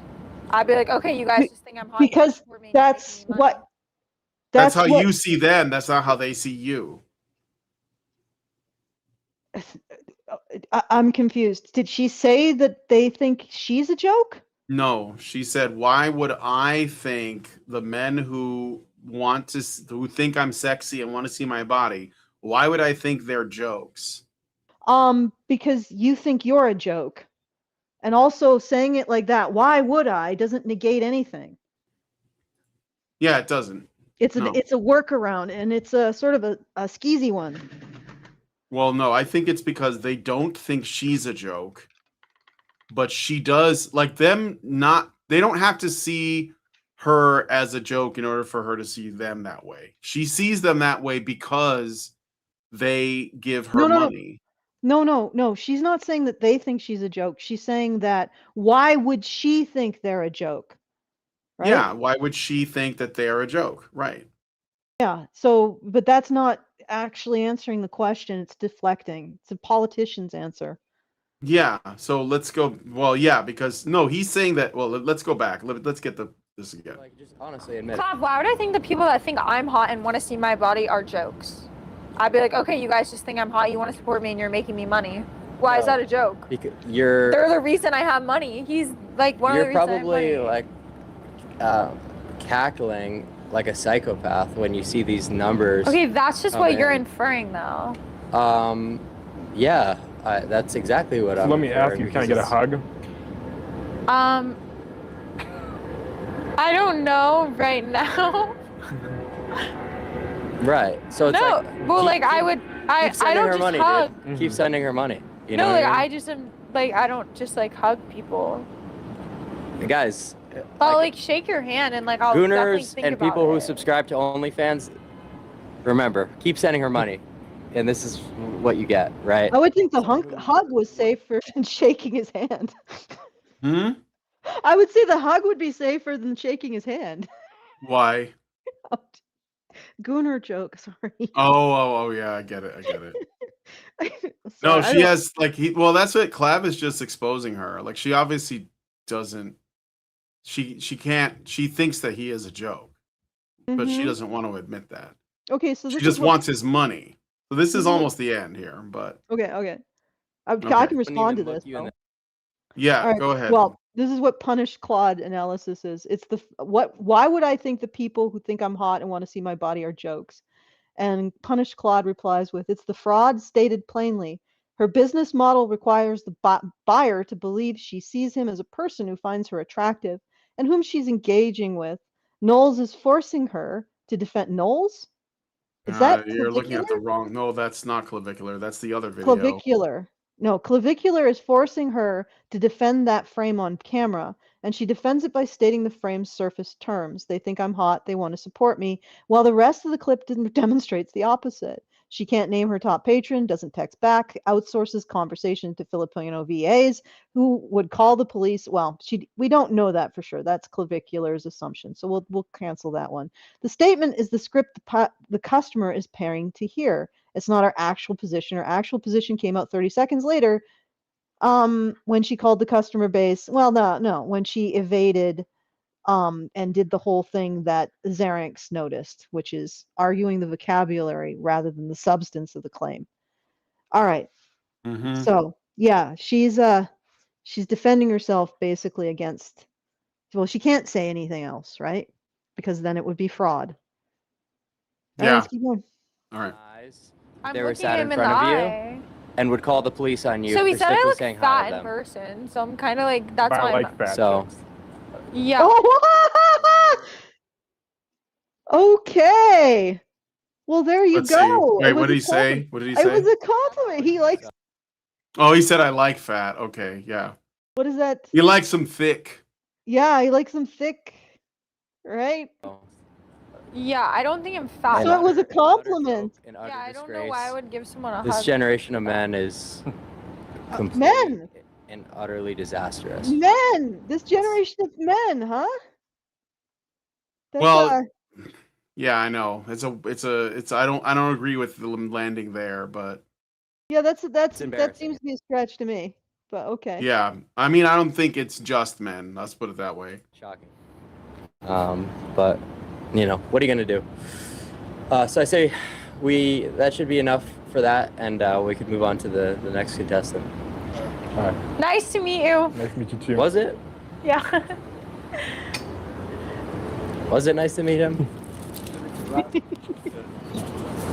I'd be like, okay, you guys just think I'm hot. Because that's what. That's how you see them. That's not how they see you. I'm confused. Did she say that they think she's a joke? No, she said, why would I think the men who think I'm sexy and want to see my body, why would I think they're jokes? Because you think you're a joke. And also saying it like that, why would I, doesn't negate anything. Yeah, it doesn't. It's a workaround, and it's a sort of a skeezy one. Well, no, I think it's because they don't think she's a joke, but she does. Like they don't have to see her as a joke in order for her to see them that way. She sees them that way because they give her money. No. She's not saying that they think she's a joke. She's saying that why would she think they're a joke? Right? Yeah, why would she think that they're a joke? Right. Yeah, so, but that's not actually answering the question. It's deflecting. It's a politician's answer. Yeah, so let's go. Well, yeah, because no, he's saying that. Well, let's go back. Let's get this again. Like, just honestly admit. Clav, why would I think the people that think I'm hot and want to see my body are jokes? I'd be like, okay, you guys just think I'm hot. You want to support me, and you're making me money. Why is that a joke? Because they're the reason I have money. He's like one of the reasons I have money. You're probably like cackling like a psychopath when you see these numbers. Okay, that's just what you're inferring, though. Yeah, that's exactly what I'm. Let me ask you, can I get a hug? I don't know right now. Right. So it's no, like, well, like I don't just money, hug. Dude. Keep sending her money. You know no, like I I just am like I don't just like hug people. Guys. I'll like shake your hand and like I'll definitely think and about people who it. subscribe to OnlyFans, remember, keep sending her money, and this is what you get, right? I would think the hug was safer than shaking his hand. I would say the hug would be safer than shaking his hand. Why? Gooner joke. Sorry. Oh, yeah, I get it. No, Sorry, I she don't. has like well, that's what Clav is just exposing her. Like she obviously doesn't. She can't. She thinks that he is a joke, but she Mhm. doesn't want to admit that. Okay, so She this is just what. wants his money. So this This is is what. almost the end here, but Okay, okay. I okay. can Wouldn't respond to even this look you in though. the Yeah, All right. go ahead. Well, this is what punish Claude analysis is. It's the what. Why would I think the people who think I'm hot and want to see my body are jokes? And Punish Claude replies with, "It's the fraud stated plainly. Her business model requires the buyer to believe she sees him as a person who finds her attractive and whom she's engaging with. Knowles is forcing her to defend Knowles. Is that You're looking clavicular? at the wrong. No, that's not clavicular. That's the other video. Clavicular. No, clavicular is forcing her to defend that frame on camera, and she defends it by stating the frame's surface terms. They think I'm hot, they want to support me, while the rest of the clip demonstrates the opposite. She can't name her top patron, doesn't text back, outsources conversation to Filipino VAs who would call the police. Well, we don't know that for sure. That's clavicular's assumption. So we'll cancel that one. The statement is the script the customer is paying to hear. It's not our actual position. Our actual position came out 30 seconds later when she called the customer base. Well, no, when she evaded and did the whole thing that Xeranx noticed, which is arguing the vocabulary rather than the substance of the claim. All right. Mm-hmm. So, yeah, she's defending herself basically against, well, she can't say anything else, right? Because then it would be fraud. All right, Yeah. let's keep going. All right. eyes. I'm They were looking sat him in in the front of you eye. and would call the police on you So he for said I simply look saying hi fat to in them. person, so I'm kind of like, that's But I why like fat So- chicks. Yeah. Oh, okay. Well, there you Let's go. see. Wait, It was what did a he say? compliment. What did he It say? was a compliment. He likes. Oh, he said I like fat. Okay, yeah. What is that? He likes them thick. Yeah, he likes them thick, right? Yeah, I don't think I'm fat. So it was a compliment. Yeah, I don't know why I would give someone a This hug. generation of men is completely Men, and utterly disastrous. men. This generation of men, huh? That's, Well, yeah, I know. I don't agree with the landing there, but yeah, that embarrassing. seems to be a stretch to me. But okay. yeah. I mean, I don't think it's just men. Let's put it that way. Shocking. But you know, what are you gonna do? So I say that should be enough for that, and we could move on to the next contestant. All right. Nice to meet you. Nice to meet you too. Was it? Yeah. Was it nice to meet him?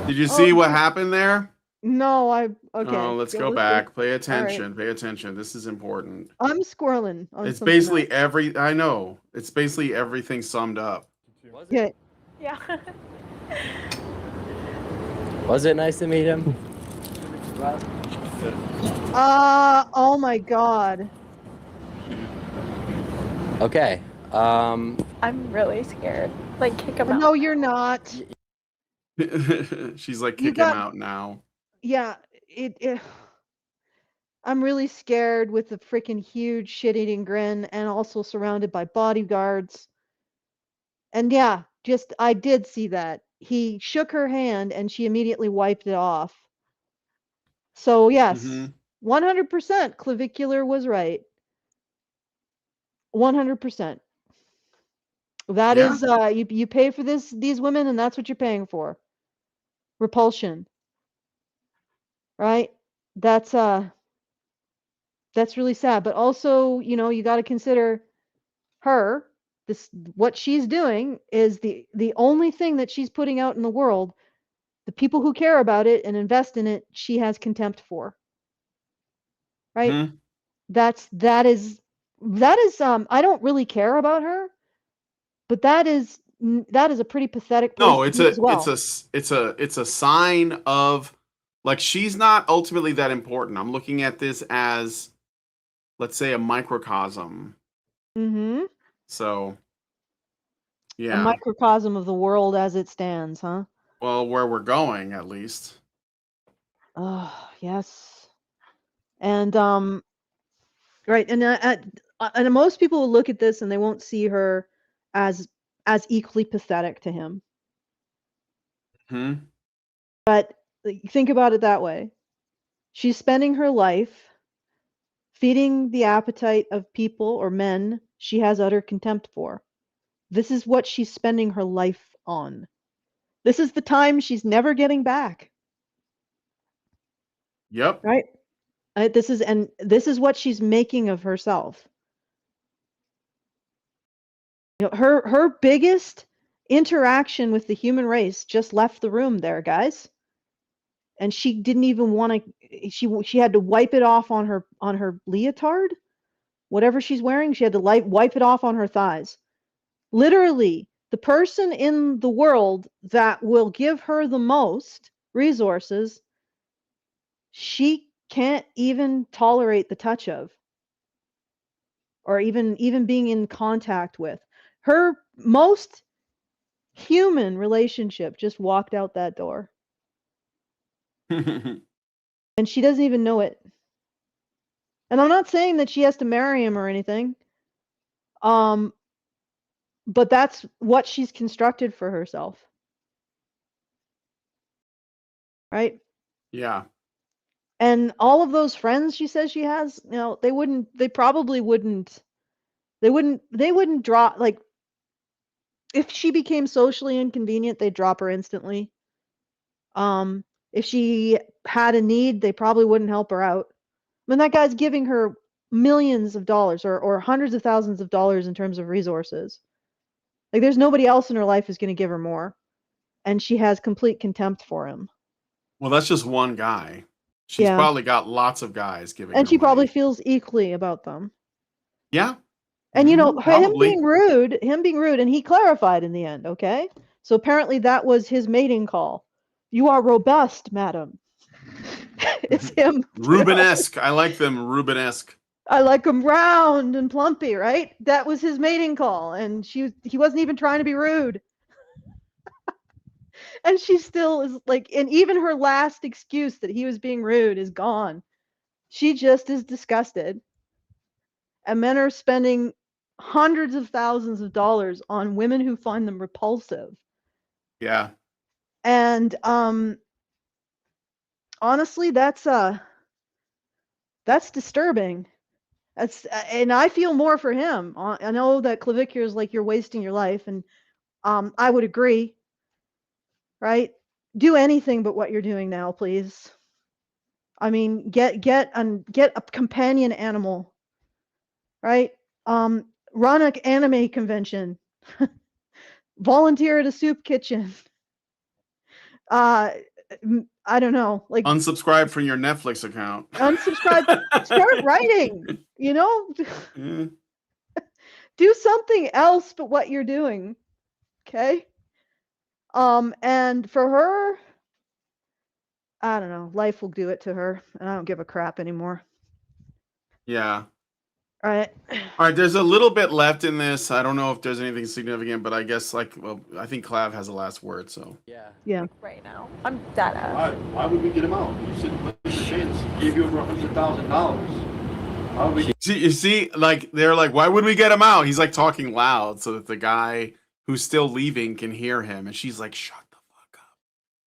Did you see what happened there? No, okay. Oh, let's go back. Pay attention. Pay attention. This is important. I'm squirreling. It's basically I know. It's basically everything summed up. Was it? Yeah. Was it nice to meet him? Oh my God. Okay. I'm really scared. Like, kick him out. No, you're not. She's like, You kick him got- out now. Yeah, I'm really scared with the freaking huge shit-eating grin and also surrounded by bodyguards. And yeah, I did see that. He shook her hand and she immediately wiped it off. So yes, 100% Clavicular was right. 100%. That is you pay for these women and that's what you're paying for. Repulsion. Right? That's really sad, but also, you got to consider her. What she's doing is the only thing that she's putting out in the world. The people who care about it and invest in it, she has contempt for. Right? Mm-hmm. That is I don't really care about her, but that is a pretty pathetic place No, to be as well. it's a sign of like she's not ultimately that important. I'm looking at this as, let's say, a microcosm. Mm-hmm. So, yeah. A microcosm of the world as it stands, huh? Well, where we're going, at least. Oh, yes. And right, and most people will look at this and they won't see her as equally pathetic to him. But think about it that way. She's spending her life feeding the appetite of people or men she has utter contempt for. This is what she's spending her life on. This is the time she's never getting back. Yep. Right? This is what she's making of herself. You know, her biggest interaction with the human race just left the room there, guys. And she didn't even want to. She had to wipe it off on her leotard, whatever she's wearing. She had to wipe it off on her thighs. Literally, the person in the world that will give her the most resources, she can't even tolerate the touch of, or even being in contact with. Her most human relationship just walked out that door. And she doesn't even know it. And I'm not saying that she has to marry him or anything. But that's what she's constructed for herself. Right? Yeah. And all of those friends she says she has, you know, they probably wouldn't drop, like, if she became socially inconvenient, they'd drop her instantly. If she had a need, they probably wouldn't help her out. I mean, that guy's giving her millions of dollars or hundreds of thousands of dollars in terms of resources. Like, there's nobody else in her life who's going to give her more. And she has complete contempt for him. Well, that's just one guy. She's probably got lots of guys giving her and she money. probably feels equally about them. Yeah. And, you know, probably. him being rude, and he clarified in the end, okay? So apparently that was his mating call. You are robust, madam. It's him. Rubenesque. I like them Rubenesque. I like him round and plumpy, right? That was his mating call, and he wasn't even trying to be rude. And she still is like, and even her last excuse that he was being rude is gone. She just is disgusted. And men are spending hundreds of thousands of dollars on women who find them repulsive. Yeah. And honestly, that's disturbing. And I feel more for him. I know that Clavicular is like, you're wasting your life, and I would agree. Right? Do anything but what you're doing now, please. I mean, get a companion animal. Right? Run an anime convention. Volunteer at a soup kitchen. I don't know, like, unsubscribe from your Netflix account. Unsubscribe. Start writing. You know, do something else but what you're doing. Okay. And for her, I don't know. Life will do it to her, and I don't give a crap anymore. Yeah. All right. All right. There's a little bit left in this. I don't know if there's anything significant, but I guess, like, well, I think Clav has the last word. So. Yeah. Yeah. Right now, I'm dead ass. Why would we get him out? You said the chance gave you over $100,000. Why would we? You see, like, they're like, why would we get him out? He's like talking loud so that the guy who's still leaving can hear him, and she's like, shut the fuck up,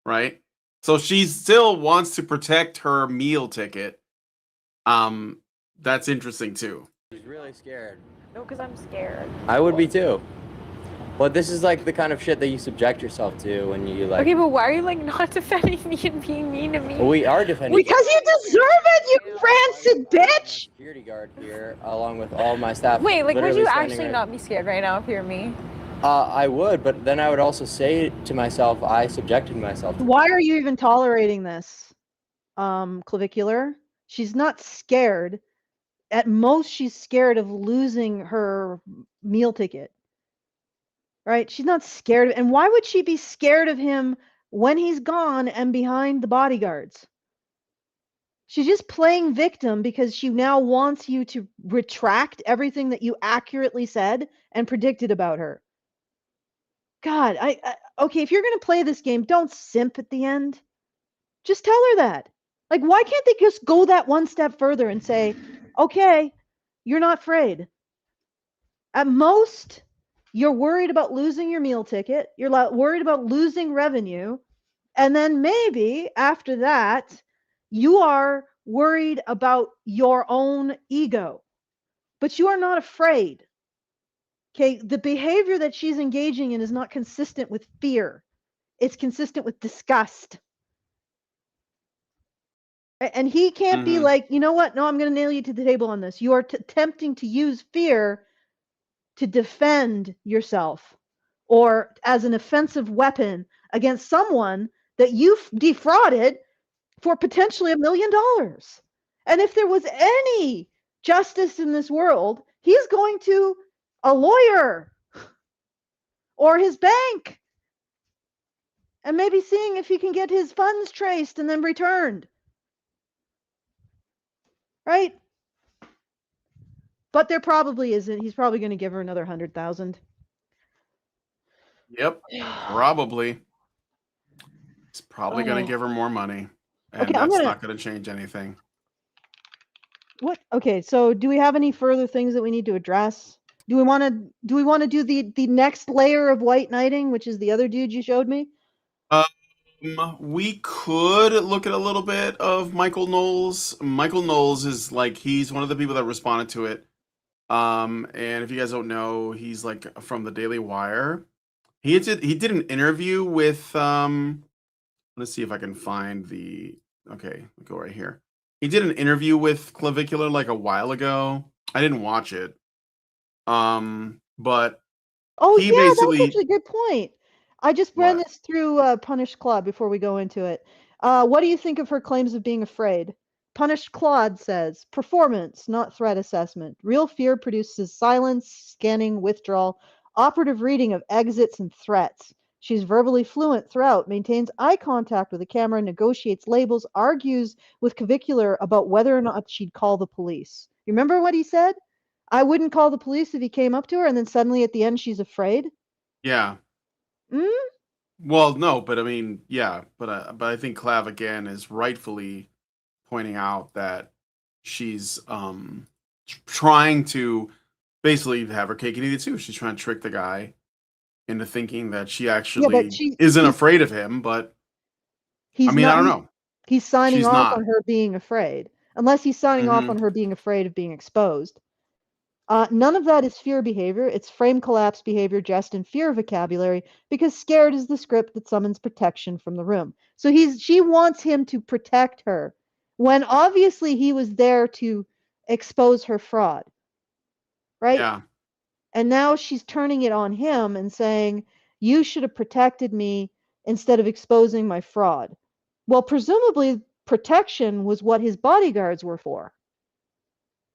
right? So she still wants to protect her meal ticket. That's interesting too. She's really scared. No, because I'm scared. I would be too. Well, this is like the kind of shit that you subject yourself to when you like. Okay, but why are you like not defending me and being mean to me? Well, we are defending. Because you deserve it, you rancid bitch. Security guard here, along with all my staff. Wait, like, would literally you standing actually right- not be scared right now if you're me? I would, but then I would also say to myself, I subjected myself. Why are you even tolerating this, Clavicular? She's not scared. At most, she's scared of losing her meal ticket. Right? She's not scared. And why would she be scared of him when he's gone and behind the bodyguards? She's just playing victim because she now wants you to retract everything that you accurately said and predicted about her. God, okay, if you're going to play this game, don't simp at the end. Just tell her that. Like, why can't they just go that one step further and say, okay, you're not afraid. At most, you're worried about losing your meal ticket. You're worried about losing revenue. And then maybe after that, you are worried about your own ego, but you are not afraid. Okay, the behavior that she's engaging in is not consistent with fear. It's consistent with disgust. And he can't be like, you know what? No, I'm going to nail you to the table on this. You are attempting to use fear to defend yourself or as an offensive weapon against someone that you've defrauded for potentially $1 million. And if there was any justice in this world, he's going to a lawyer or his bank and maybe seeing if he can get his funds traced and then returned. Right? But there probably isn't. He's probably going to give her another 100,000. Yep, probably. He's probably going to give her more money, and Okay, that's not going to change anything. What? Okay, so do we have any further things that we need to address? Do we want to do the next layer of white knighting, which is the other dude you showed me? We could look at a little bit of Michael Knowles. Michael Knowles is like, he's one of the people that responded to it. And if you guys don't know, he's like from the Daily Wire. He did an interview with let's see if I can find the okay, go right here. He did an interview with Clavicular like a while ago. I didn't watch it. But he basically, that's actually a good point. I just ran this through Punished Claude before we go into it. What do you think of her claims of being afraid? Punished Claude says, performance, not threat assessment. Real fear produces silence, scanning, withdrawal, operative reading of exits and threats. She's verbally fluent throughout, maintains eye contact with the camera, negotiates labels, argues with Clavicular about whether or not she'd call the police. You remember what he said? I wouldn't call the police if he came up to her, and then suddenly at the end she's afraid? Yeah. Well, no, but I mean, yeah, but I think Clav again is rightfully pointing out that she's trying to basically have her cake and eat it too. She's trying to trick the guy into thinking that she actually isn't afraid of him, but I mean, I don't know. He's signing off on her being afraid, unless he's signing off on her being afraid of being exposed. None of that is fear behavior. It's frame collapse behavior, jest and fear vocabulary, because scared is the script that summons protection from the room. So she wants him to protect her when obviously he was there to expose her fraud. Right? Yeah. And now she's turning it on him and saying, you should have protected me instead of exposing my fraud. Well, presumably protection was what his bodyguards were for.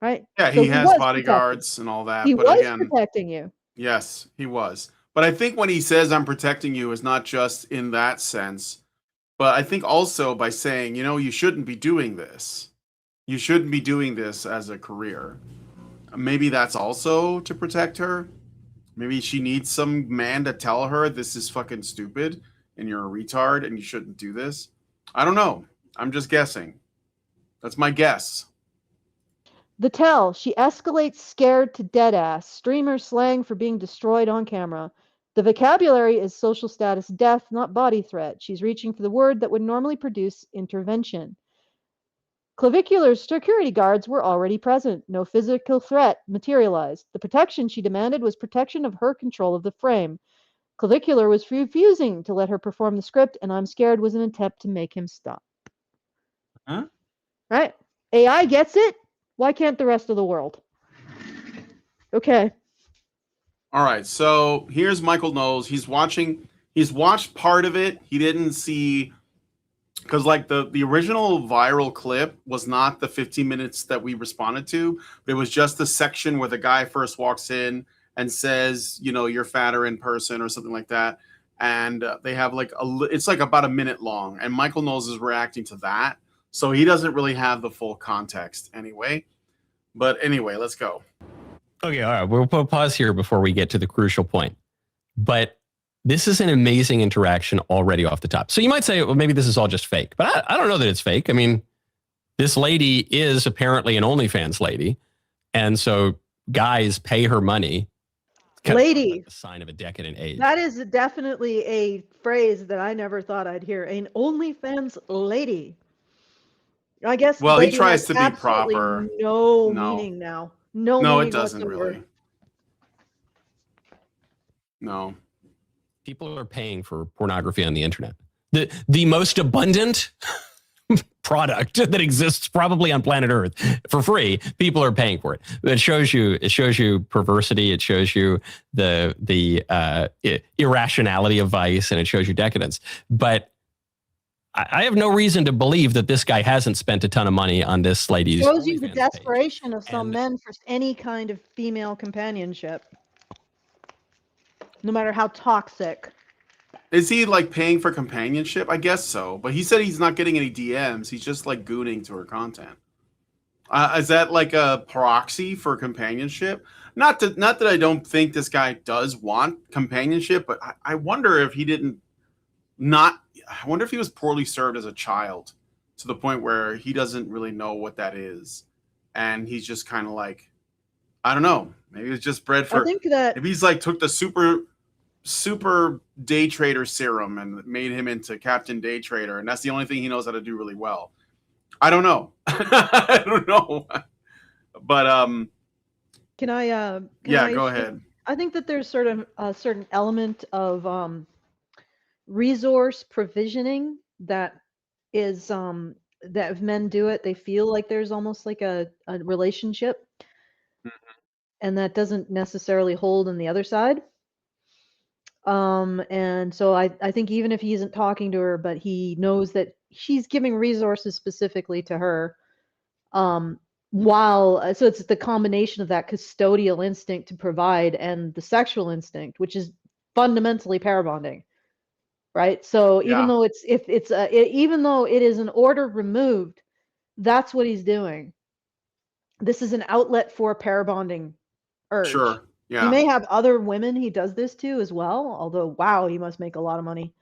Right? Yeah, so he has bodyguards and all that. He but was again, protecting you. Yes, he was. But I think when he says I'm protecting you is not just in that sense, but I think also by saying, you shouldn't be doing this. You shouldn't be doing this as a career. Maybe that's also to protect her. Maybe she needs some man to tell her this is fucking stupid and you're a retard and you shouldn't do this. I don't know. I'm just guessing. That's my guess. The tell, she escalates scared to dead ass, streamer slang for being destroyed on camera. The vocabulary is social status death, not body threat. She's reaching for the word that would normally produce intervention. Clavicular's security guards were already present. No physical threat materialized. The protection she demanded was protection of her control of the frame. Clavicular was refusing to let her perform the script, and I'm scared was an attempt to make him stop. Huh? Right? AI gets it. Why can't the rest of the world? Okay. All right. So here's Michael Knowles. He's watched part of it. He didn't see, because like the original viral clip was not the 15 minutes that we responded to, but it was just the section where the guy first walks in and says, you're fatter in person or something like that. And they have it's like about a minute long. And Michael Knowles is reacting to that. So he doesn't really have the full context anyway. But anyway, let's go. Okay, all right. We'll put a pause here before we get to the crucial point. But this is an amazing interaction already off the top. So you might say, well, maybe this is all just fake. But I don't know that it's fake. I mean, this lady is apparently an OnlyFans lady. And so guys pay her money Kind of Lady. like the sign of a decadent age. That is definitely a phrase that I never thought I'd hear. An OnlyFans lady. I guess Well, he lady tries has to be absolutely proper. no No. meaning now. No No, meaning it doesn't whatsoever. really. No. People are paying for pornography on the internet. The most abundant product that exists probably on planet Earth for free. People are paying for it. It shows you perversity. It shows you the irrationality of vice, and it shows you decadence. But I have no reason to believe that this guy hasn't spent a ton of money on this lady's. It shows you the OnlyFans desperation page. of some men for any kind of female companionship, no matter how toxic. Is he like paying for companionship? I guess so. But he said he's not getting any DMs. He's just like gooning to her content. Is that like a proxy for companionship? Not that I don't think this guy does want companionship, but I wonder if he didn't not. I wonder if he was poorly served as a child to the point where he doesn't really know what that is, and he's just kind of like, I don't know. Maybe it's just bred for. I think that maybe he's like took the super day trader serum and made him into Captain Day Trader, and that's the only thing he knows how to do really well. I don't know. I don't know. But can I yeah, go ahead. I think that there's sort of a certain element of resource provisioning that is that if men do it, they feel like there's almost like a relationship, and that doesn't necessarily hold on the other side. And so I think even if he isn't talking to her, but he knows that she's giving resources specifically to her, while so it's the combination of that custodial instinct to provide and the sexual instinct, which is fundamentally pair bonding, right? So even though even though it is an order removed, that's what he's doing. This is an outlet for pair bonding urge. Sure. Yeah. He may have other women he does this to as well, although wow, he must make a lot of money.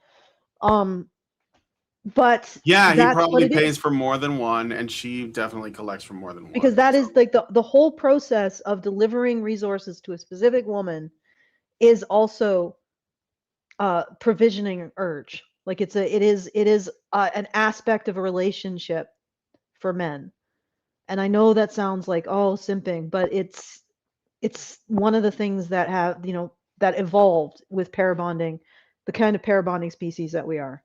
But yeah, he probably pays for more than one, and she definitely collects for more than one. Because that is like the whole process of delivering resources to a specific woman is also provisioning urge. Like it is an aspect of a relationship for men. And I know that sounds like simping, but it's one of the things that have, that evolved with pair bonding, the kind of pair bonding species that we are.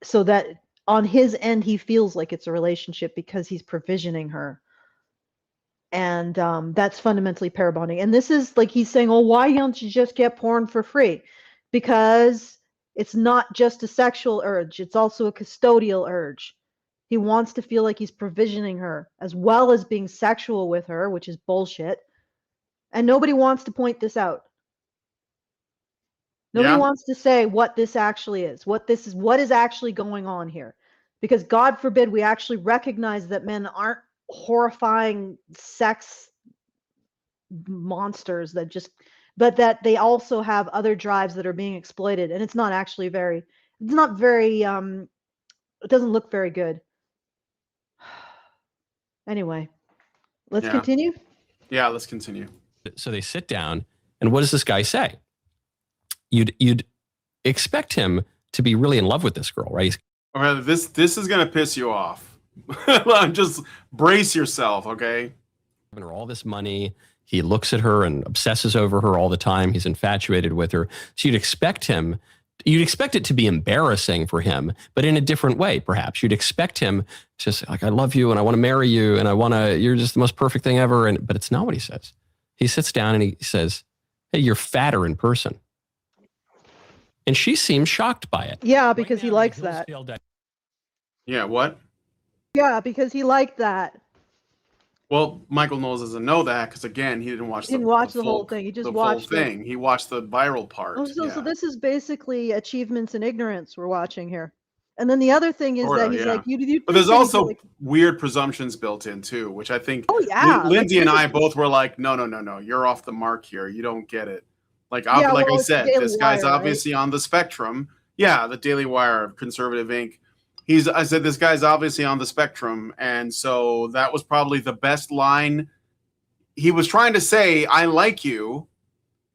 So that on his end, he feels like it's a relationship because he's provisioning her. And that's fundamentally pair bonding. And this is like he's saying, why don't you just get porn for free? Because it's not just a sexual urge. It's also a custodial urge. He wants to feel like he's provisioning her as well as being sexual with her, which is bullshit. And nobody wants to point this out. Nobody wants to say what this actually is, what is actually going on here. Because God forbid we actually recognize that men aren't horrifying sex monsters but that they also have other drives that are being exploited. And it's not very, it doesn't look very good. Anyway, let's continue. Yeah, let's continue. So they sit down, and what does this guy say? You'd expect him to be really in love with this girl, right? Okay, this is gonna piss you off. Just brace yourself, okay? Giving her all this money. He looks at her and obsesses over her all the time. He's infatuated with her. So you'd expect it to be embarrassing for him, but in a different way, perhaps. You'd expect him to say, like, I love you and I want to marry you and you're just the most perfect thing ever. But it's not what he says. He sits down and he says, hey, you're fatter in person. And she seems shocked by it. Yeah, because he likes that. Yeah, what? Yeah, because he liked that. Well, Michael Knowles doesn't know that because, again, he didn't watch the whole thing. He just watched the full thing. He watched the viral part. So this is basically achievements in ignorance we're watching here. And then the other thing is that he's like, but there's also weird presumptions built in too, which I think Lindsay and I both were like, no, you're off the mark here. You don't get it. Like I said, this guy's obviously on the spectrum. Yeah, the Daily Wire, Conservative Inc. I said this guy's obviously on the spectrum, and so that was probably the best line he was trying to say, I like you.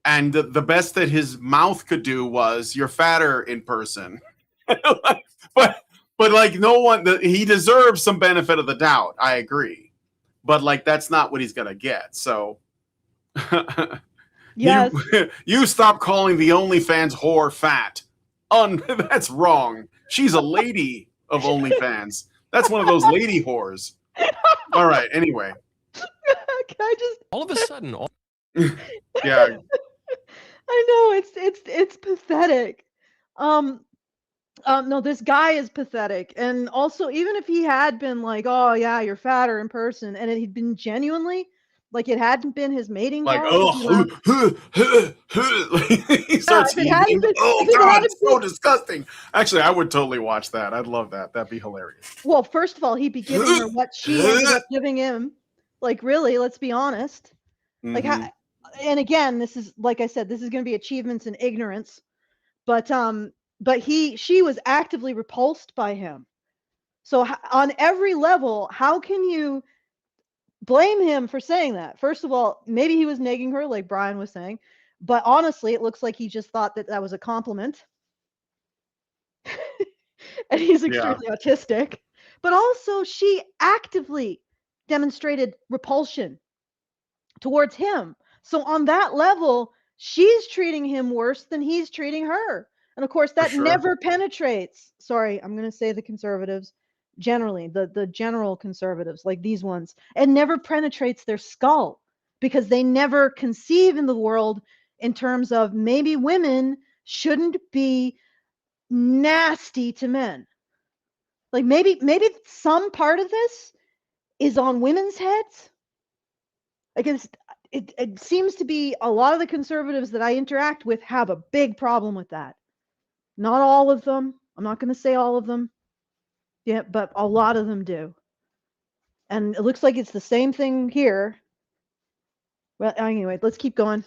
And the best that his mouth could do was, you're fatter in person. but like no one, he deserves some benefit of the doubt. I agree. But like, that's not what he's going to get. So Yes. you stop calling the OnlyFans whore fat. That's wrong. She's a lady of OnlyFans. That's one of those lady whores. All right. Anyway. Can I just? All of a sudden, Yeah. I know it's pathetic. No, this guy is pathetic, and also even if he had been like, oh yeah, you're fatter in person, and he'd been genuinely like it hadn't been his mating Like, call. he starts eating. Oh God, it's so been, disgusting. Actually, I would totally watch that. I'd love that. That'd be hilarious. well, first of all, he'd be giving her what she ended up giving him. Like, really, let's be honest. Like, and again, this is like I said, this is going to be achievements in ignorance, but she was actively repulsed by him. So on every level, how can you blame him for saying that? First of all, maybe he was negging her, like Brian was saying, but honestly, it looks like he just thought that was a compliment. And he's extremely autistic. But also, she actively demonstrated repulsion towards him. So on that level, she's treating him worse than he's treating her. And of course, that never penetrates. Sorry, I'm going to say the conservatives, generally, the general conservatives, like these ones, it never penetrates their skull because they never conceive in the world in terms of maybe women shouldn't be nasty to men. Like maybe some part of this is on women's heads. Like it seems to be a lot of the conservatives that I interact with have a big problem with that. Not all of them. I'm not going to say all of them. Yeah, but a lot of them do. And it looks like it's the same thing here. Well, anyway, let's keep going.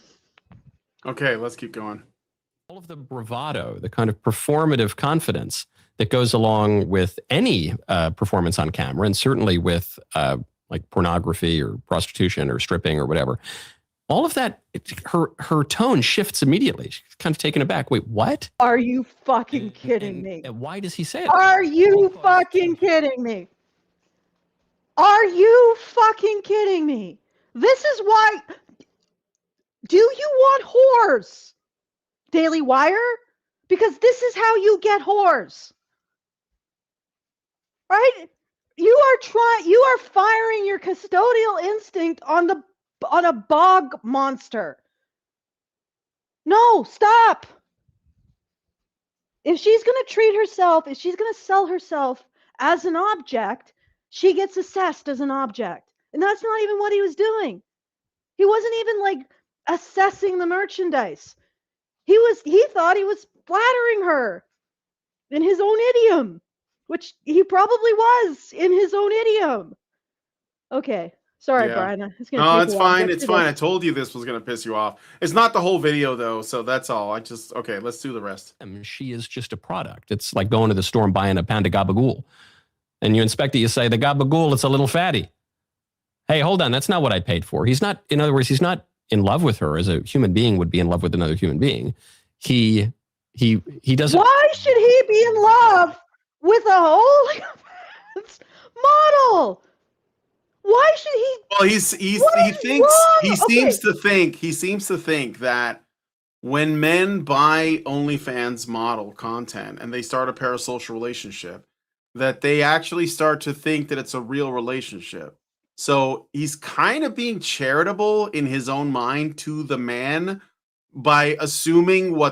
Okay, let's keep going. All of the bravado, the kind of performative confidence that goes along with any performance on camera, and certainly with like pornography or prostitution or stripping or whatever, all of that, her tone shifts immediately. She's kind of taken aback. Wait, what? Are you fucking kidding me? And why does he say it? Are you fucking kidding me? Are you fucking kidding me? This is why. Do you want whores, Daily Wire? Because this is how you get whores. Right? You are firing your custodial instinct on a bog monster. No, stop. If she's going to treat herself, if she's going to sell herself as an object, she gets assessed as an object. And that's not even what he was doing. He wasn't even like assessing the merchandise. He thought he was flattering her in his own idiom, which he probably was in his own idiom. Okay. Sorry, Brian. No, it's fine. It's fine. I told you this was going to piss you off. It's not the whole video, though, so that's all. Okay, let's do the rest. She is just a product. It's like going to the store and buying a pound of gabagool. And you inspect it, you say, the gabagool, it's a little fatty. Hey, hold on. That's not what I paid for. He's not, in other words, he's not in love with her as a human being would be in love with another human being. He doesn't. Why should he be in love with a OnlyFans model? Why should he? Well, he seems to think that when men buy OnlyFans model content and they start a parasocial relationship, that they actually start to think that it's a real relationship. So he's kind of being charitable in his own mind to the man by assuming how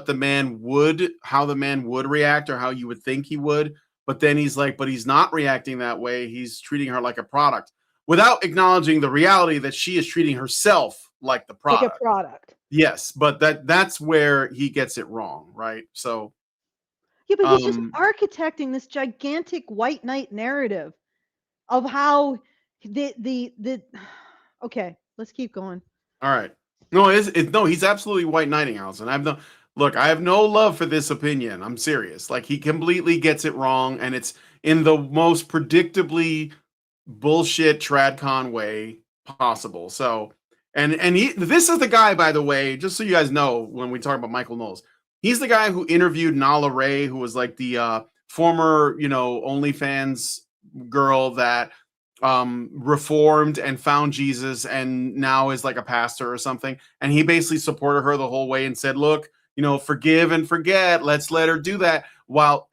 the man would react or how you would think he would. But then he's like, but he's not reacting that way. He's treating her like a product without acknowledging the reality that she is treating herself like the product. Like a product. Yes, but that's where he gets it wrong, right? So yeah, but he's just architecting this gigantic white knight narrative of how the okay, let's keep going. All right. No, he's absolutely white knighting, Allison. I have no love for this opinion. I'm serious. Like, he completely gets it wrong, and it's in the most predictably bullshit tradcon way possible. So And this is the guy, by the way, just so you guys know, when we talk about Michael Knowles, he's the guy who interviewed Nala Ray, who was like the former, OnlyFans girl that reformed and found Jesus and now is like a pastor or something. And he basically supported her the whole way and said, look, forgive and forget. Let's let her do that.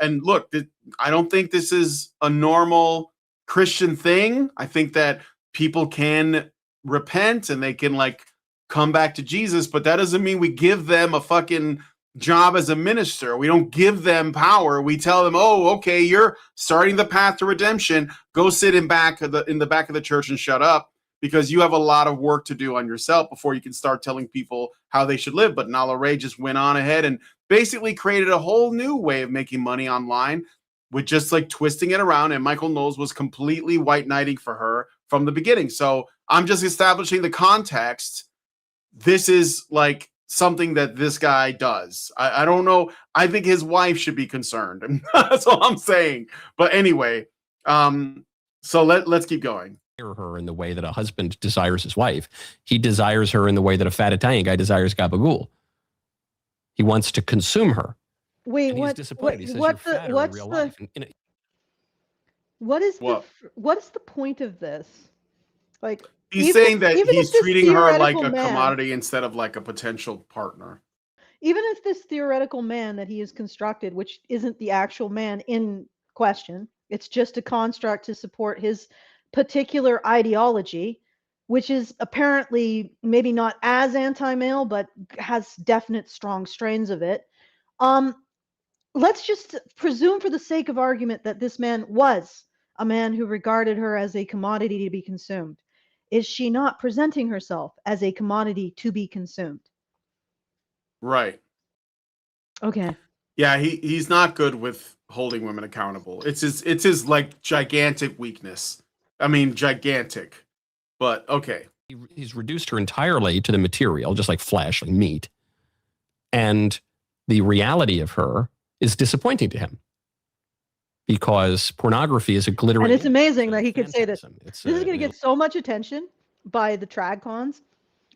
And look, I don't think this is a normal Christian thing. I think that people can repent and they can like come back to Jesus, but that doesn't mean we give them a fucking job as a minister. We don't give them power. We tell them, oh, okay, you're starting the path to redemption. Go sit in the back of the church and shut up, because you have a lot of work to do on yourself before you can start telling people how they should live. But Nala Ray just went on ahead and basically created a whole new way of making money online with just like twisting it around. And Michael Knowles was completely white knighting for her from the beginning. So I'm just establishing the context. This is like something that this guy does. I don't know. I think his wife should be concerned. That's all I'm saying. But anyway, so let's keep going. Her in the way that a husband desires his wife. He desires her in the way that a fat Italian guy desires gabagool. He wants to consume her. Wait, and what? he's disappointed. He says, What you're the? fatter What's in real the? life. What is What? what is the point of this? Like, He's even saying if- that even he's if this treating her like theoretical a man- commodity instead of like a potential partner. Even if this theoretical man that he has constructed, which isn't the actual man in question, it's just a construct to support his particular ideology, which is apparently maybe not as anti-male, but has definite strong strains of it. Let's just presume for the sake of argument that this man was a man who regarded her as a commodity to be consumed. Is she not presenting herself as a commodity to be consumed? Right. Okay. Yeah, he's not good with holding women accountable. It's his like gigantic weakness. I mean, gigantic. But okay. He's reduced her entirely to the material, just like flesh, like meat. And the reality of her is disappointing to him, because pornography is a glittering. And it's amazing image, that he could say this. phantasm. This is going to get so much attention by the tragcons.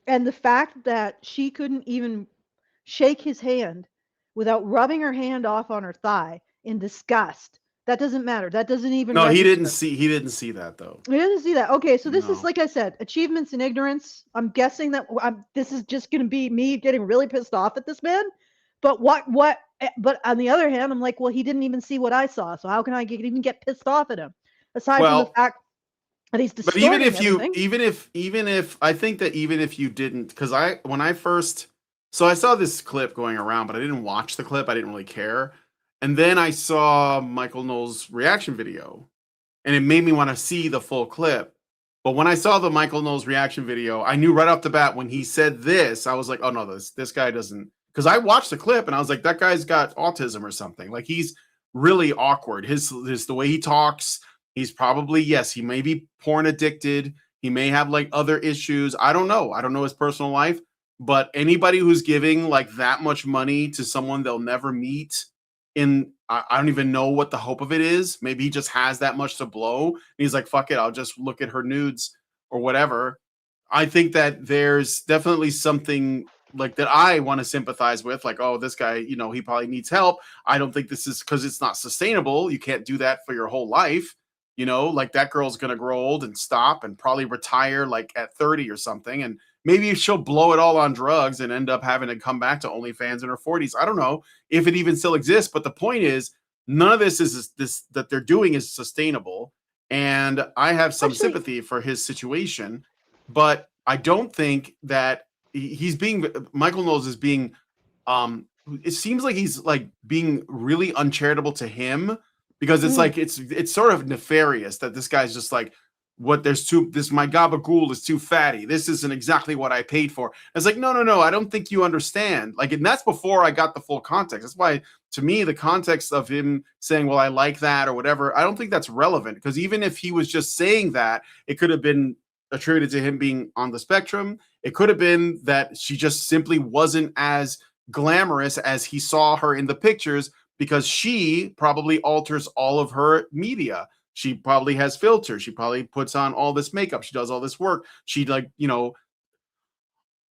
And the fact that she couldn't even shake his hand without rubbing her hand off on her thigh in disgust. That doesn't matter. That doesn't even No, he register. didn't see that though. He doesn't see that. Okay, so this is, No. like I said, achievements in ignorance. I'm guessing that this is just going to be me getting really pissed off at this man. But but on the other hand, I'm like, well, he didn't even see what I saw. So how can I even get pissed off at him? Aside from the fact that he's But distorting even if I think that even if you didn't, because I saw this clip going around, but I didn't watch the clip. I didn't really care. And then I saw Michael Knowles' reaction video, and it made me want to see the full clip. But when I saw the Michael Knowles reaction video, I knew right off the bat when he said this, I was like, oh no, this guy doesn't. Because I watched the clip and I was like, that guy's got autism or something. Like, he's really awkward. His the way he talks, he's probably, yes, he may be porn addicted. He may have like other issues. I don't know. I don't know his personal life. But anybody who's giving like that much money to someone they'll never meet, I don't even know what the hope of it is. Maybe he just has that much to blow. And he's like, fuck it, I'll just look at her nudes or whatever. I think that there's definitely something like that I want to sympathize with. Like, oh, this guy, he probably needs help. I don't think this is, because it's not sustainable. You can't do that for your whole life. Like, that girl's going to grow old and stop and probably retire like at 30 or something. And maybe she'll blow it all on drugs and end up having to come back to OnlyFans in her 40s. I don't know if it even still exists. But the point is, none of this that they're doing is sustainable. And I have some sympathy for his situation. But I don't think that Michael Knowles is being, it seems like he's like being really uncharitable to him, because it's like, it's sort of nefarious that this guy's just like, my gabagool is too fatty. This isn't exactly what I paid for. It's like, no, I don't think you understand. Like, and that's before I got the full context. That's why, to me, the context of him saying, well, I like that or whatever, I don't think that's relevant, because even if he was just saying that, it could have been attributed to him being on the spectrum. It could have been that she just simply wasn't as glamorous as he saw her in the pictures, because she probably alters all of her media. She probably has filters. She probably puts on all this makeup. She does all this work. She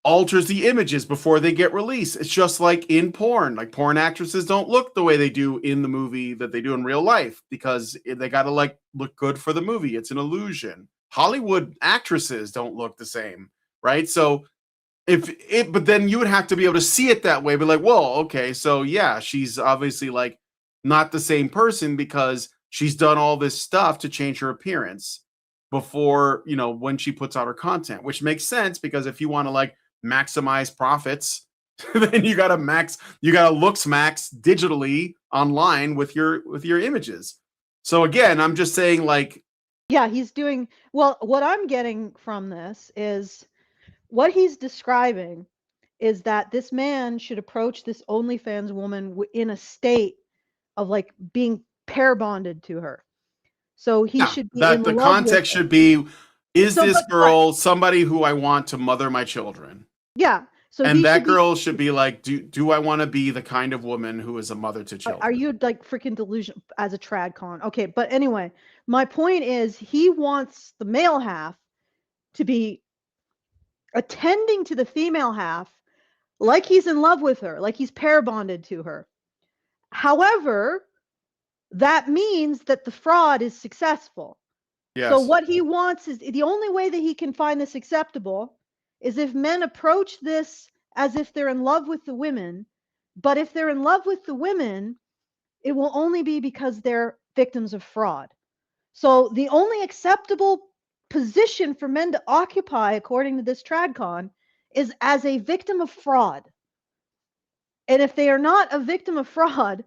alters the images before they get released. It's just like in porn. Like porn actresses don't look the way they do in the movie that they do in real life because they got to like look good for the movie. It's an illusion. Hollywood actresses don't look the same, right? So but then you would have to be able to see it that way, be like, well, okay, so yeah, she's obviously like not the same person because she's done all this stuff to change her appearance before, you know, when she puts out her content, which makes sense because if you want to like maximize profits, then you gotta looks max digitally online with your images. So again, I'm just saying like, Yeah, he's doing well. What I'm getting from this is what he's describing is that this man should approach this OnlyFans woman in a state of like being pair bonded to her. So he should be that in the love context with her. should be, is this But girl somebody who I want to mother my children? yeah. So And he that should girl should be like, do I want to be the kind of woman who is a mother to children? Are you like freaking delusional as a tradcon? Okay, but anyway, my point is he wants the male half to be attending to the female half like he's in love with her, like he's pair bonded to her. However, that means that the fraud is successful. Yes. So what he wants is the only way that he can find this acceptable is if men approach this as if they're in love with the women. But if they're in love with the women, it will only be because they're victims of fraud. So the only acceptable position for men to occupy, according to this tradcon, is as a victim of fraud. And if they are not a victim of fraud,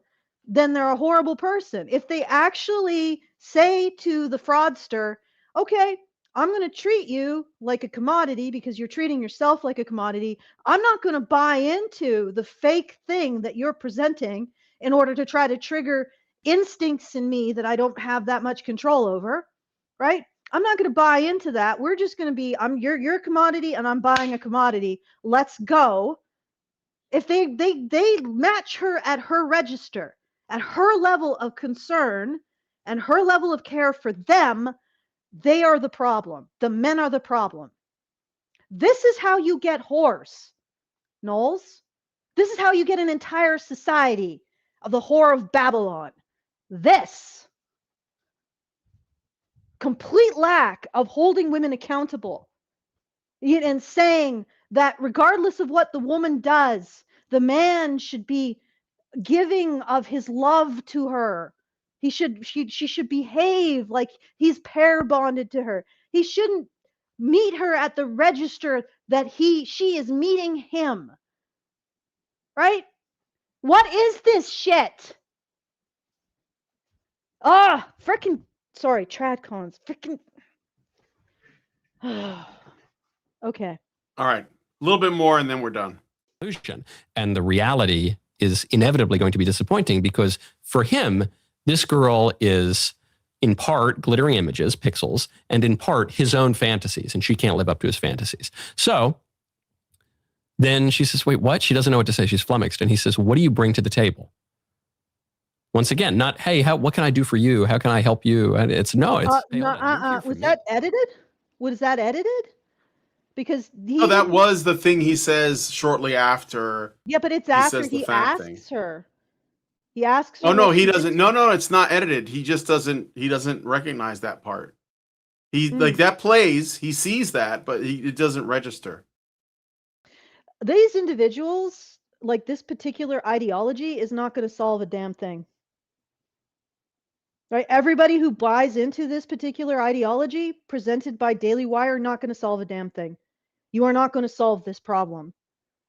then they're a horrible person. If they actually say to the fraudster, okay, I'm going to treat you like a commodity because you're treating yourself like a commodity. I'm not going to buy into the fake thing that you're presenting in order to try to trigger instincts in me that I don't have that much control over, right? I'm not going to buy into that. We're just going to be, you're a commodity and I'm buying a commodity. Let's go. If they match her at her register, at her level of concern and her level of care for them, they are the problem. The men are the problem. This is how you get whores, Knowles. This is how you get an entire society of the whore of Babylon. This complete lack of holding women accountable and saying that regardless of what the woman does, the man should be giving of his love to her. She should behave like he's pair bonded to her. He shouldn't meet her at the register that she is meeting him. Right? What is this shit? Frickin' sorry, tradcons. Frickin' okay. All right. A little bit more and then we're done. And the reality is inevitably going to be disappointing because for him, this girl is in part glittering images, pixels, and in part his own fantasies, and she can't live up to his fantasies. So then she says, wait, what? She doesn't know what to say. She's flummoxed. And he says, what do you bring to the table? Once again, not, hey, what can I do for you? How can I help you? And it's no, it's, hey, was that edited? Was that edited? Because that was the thing he says shortly after. Yeah, but it's after he asks her. He asks her. Oh no, he doesn't. No, it's not edited. He just doesn't. He doesn't recognize that part. He like that plays. He sees that, but it doesn't register. These individuals, like this particular ideology, is not going to solve a damn thing. Right? Everybody who buys into this particular ideology presented by Daily Wire, not going to solve a damn thing. You are not going to solve this problem.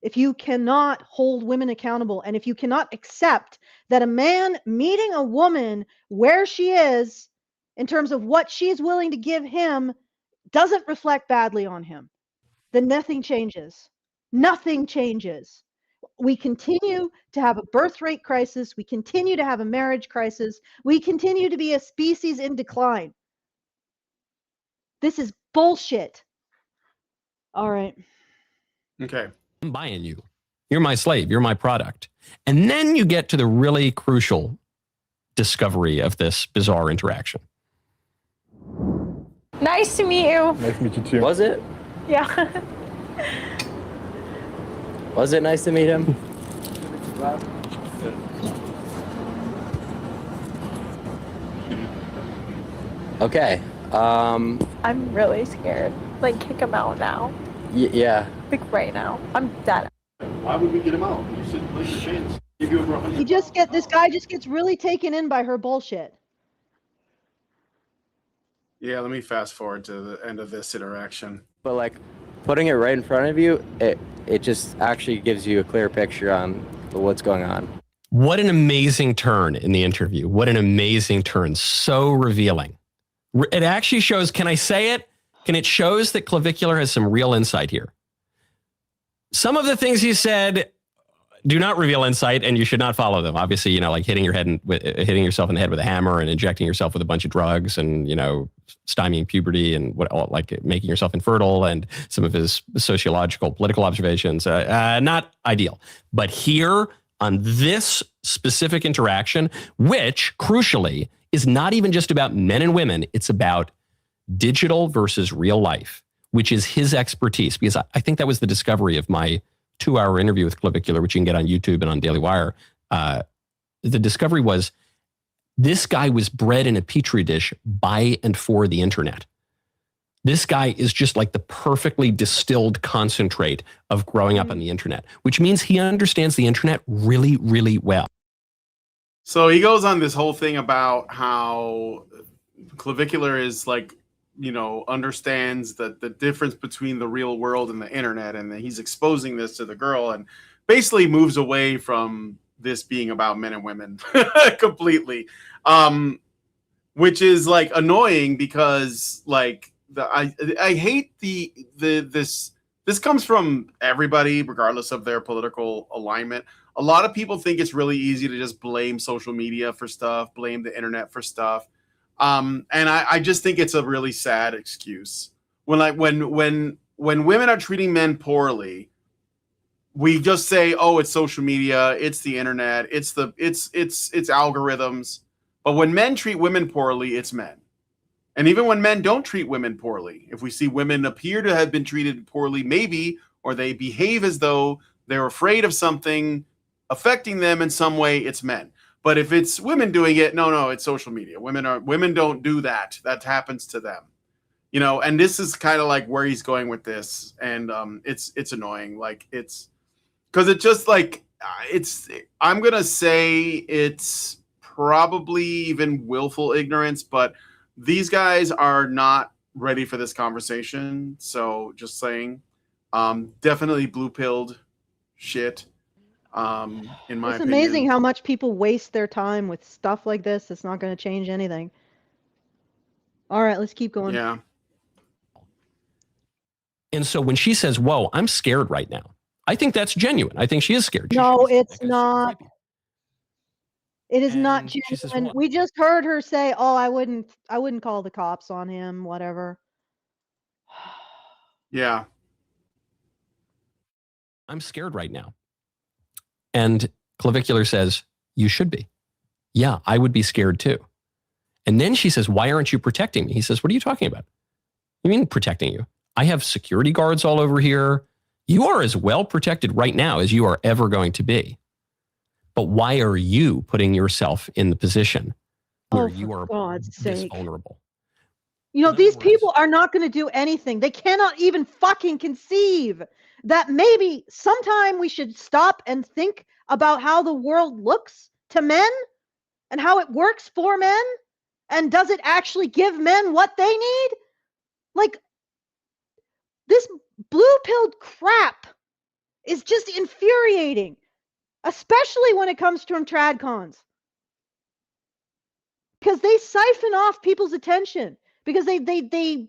If you cannot hold women accountable, and if you cannot accept that a man meeting a woman where she is, in terms of what she's willing to give him, doesn't reflect badly on him, then nothing changes. Nothing changes. We continue to have a birth rate crisis. We continue to have a marriage crisis. We continue to be a species in decline. This is bullshit. All right. Okay. I'm buying you. You're my slave. You're my product. And then you get to the really crucial discovery of this bizarre interaction. Nice to meet you. Nice to meet you too. Was it? Yeah. Was it nice to meet him? Okay. I'm really scared. Like, kick him out now. Yeah. Like, right now. I'm dead. Why would we get him out? You said take a chance. Give you over $100,000. This guy just gets really taken in by her bullshit. Yeah, let me fast forward to the end of this interaction. But like putting it right in front of you, it just actually gives you a clear picture on what's going on. What an amazing turn in the interview. What an amazing turn. So revealing. It actually shows, can I say it? It shows that Clavicular has some real insight here. Some of the things he said do not reveal insight, and you should not follow them. Obviously, you know, like hitting yourself in the head with a hammer and injecting yourself with a bunch of drugs and, you know, stymieing puberty and like making yourself infertile, and some of his sociological, political observations, not ideal. But here on this specific interaction, which crucially is not even just about men and women, it's about digital versus real life, which is his expertise, because I think that was the discovery of my 2-hour interview with Clavicular, which you can get on YouTube and on Daily Wire. The discovery was this guy was bred in a petri dish by and for the internet. This guy is just like the perfectly distilled concentrate of growing up on the internet, which means he understands the internet really, really well. So he goes on this whole thing about how Clavicular is like, you know, understands the difference between the real world and the internet, and that he's exposing this to the girl, and basically moves away from this being about men and women completely, which is like annoying because like I hate this comes from everybody regardless of their political alignment. A lot of people think it's really easy to just blame social media for stuff, blame the internet for stuff. And I just think it's a really sad excuse. When women are treating men poorly, we just say, "Oh, it's social media, it's the internet, it's algorithms." But when men treat women poorly, it's men. And even when men don't treat women poorly, if we see women appear to have been treated poorly, maybe, or they behave as though they're afraid of something affecting them in some way, it's men. But if it's women doing it, no, it's social media. Women don't do that. That happens to them, you know. And this is kind of like where he's going with this, and it's annoying. Like it's because it just like I'm gonna say it's probably even willful ignorance, but these guys are not ready for this conversation. So just saying, definitely blue-pilled shit. In my It's opinion. amazing how much people waste their time with stuff like this. It's not going to change anything. All right, let's keep going. Yeah. And so when she says, "Whoa, I'm scared right now," I think that's genuine. I think she is scared. No, it's not. It is not And she says, genuine. "Well, We just heard her say, "Oh, I wouldn't call the cops on him, whatever." Yeah. I'm scared right now." And Clavicular says, "You should be." "Yeah, I would be scared too." And then she says, "Why aren't you protecting me?" He says, "What are you talking about?" "You mean protecting you? I have security guards all over here. You are as well protected right now as you are ever going to be. But why are you putting yourself in the position where you are God's this sake. vulnerable?" You know, In these other words- people are not going to do anything. They cannot even fucking conceive that maybe sometime we should stop and think about how the world looks to men and how it works for men, and does it actually give men what they need? Like, this blue-pilled crap is just infuriating, especially when it comes from tradcons. Because they siphon off people's attention, because they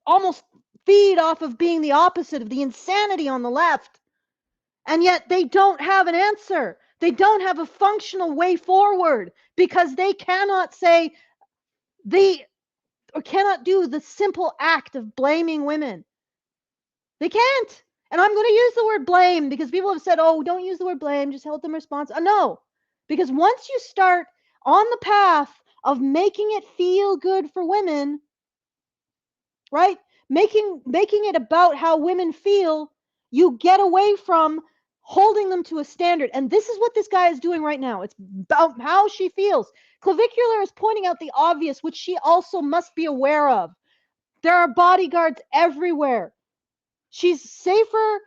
almost feed off of being the opposite of the insanity on the left. And yet they don't have an answer. They don't have a functional way forward, because they cannot say or cannot do the simple act of blaming women. They can't. And I'm going to use the word blame, because people have said, "Oh, don't use the word blame, just help them respond." No, because once you start on the path of making it feel good for women, right? Making it about how women feel, you get away from holding them to a standard. And this is what this guy is doing right now. It's about how she feels. Clavicular is pointing out the obvious, which she also must be aware of. There are bodyguards everywhere. She's safer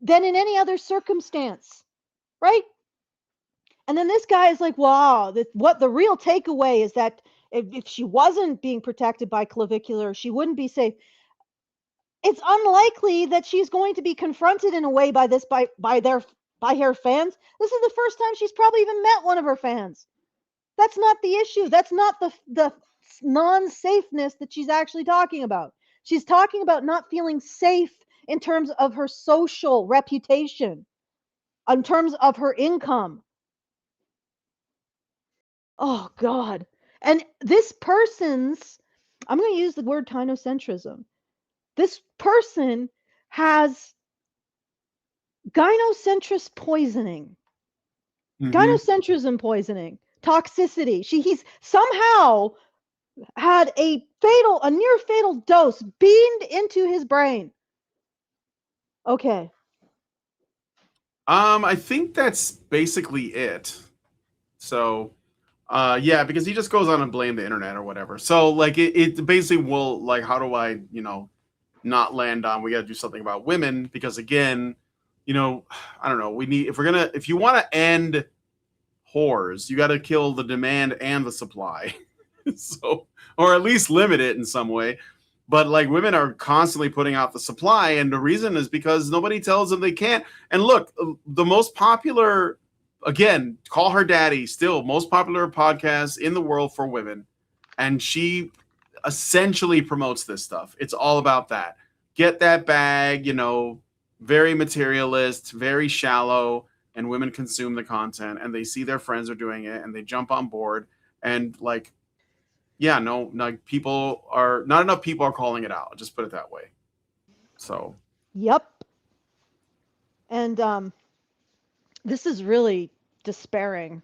than in any other circumstance, right? And then this guy is like, wow, what the real takeaway is that if she wasn't being protected by Clavicular, she wouldn't be safe. It's unlikely that she's going to be confronted in a way by her fans. This is the first time she's probably even met one of her fans. That's not the issue. That's not the non-safeness that she's actually talking about. She's talking about not feeling safe in terms of her social reputation, in terms of her income. Oh, God. And this person's, I'm going to use the word gynocentrism. This person has gynocentrist poisoning, gynocentrism poisoning, toxicity. He's somehow had a near fatal dose beamed into his brain. Okay. I think that's basically it. So, yeah, because he just goes on and blame the internet or whatever. So, like, it basically will, like, how do I, not land on, we got to do something about women, because again, I don't know, if you want to end whores, you got to kill the demand and the supply. So, or at least limit it in some way. But like, women are constantly putting out the supply, and the reason is because nobody tells them they can't. And look, the most popular, again, Call Her Daddy, still most popular podcast in the world for women, and she essentially promotes this stuff. It's all about that. Get that bag, very materialist, very shallow, and women consume the content, and they see their friends are doing it, and they jump on board, and like, yeah, no, not enough people are calling it out. I'll just put it that way. So. Yep. And this is really despairing.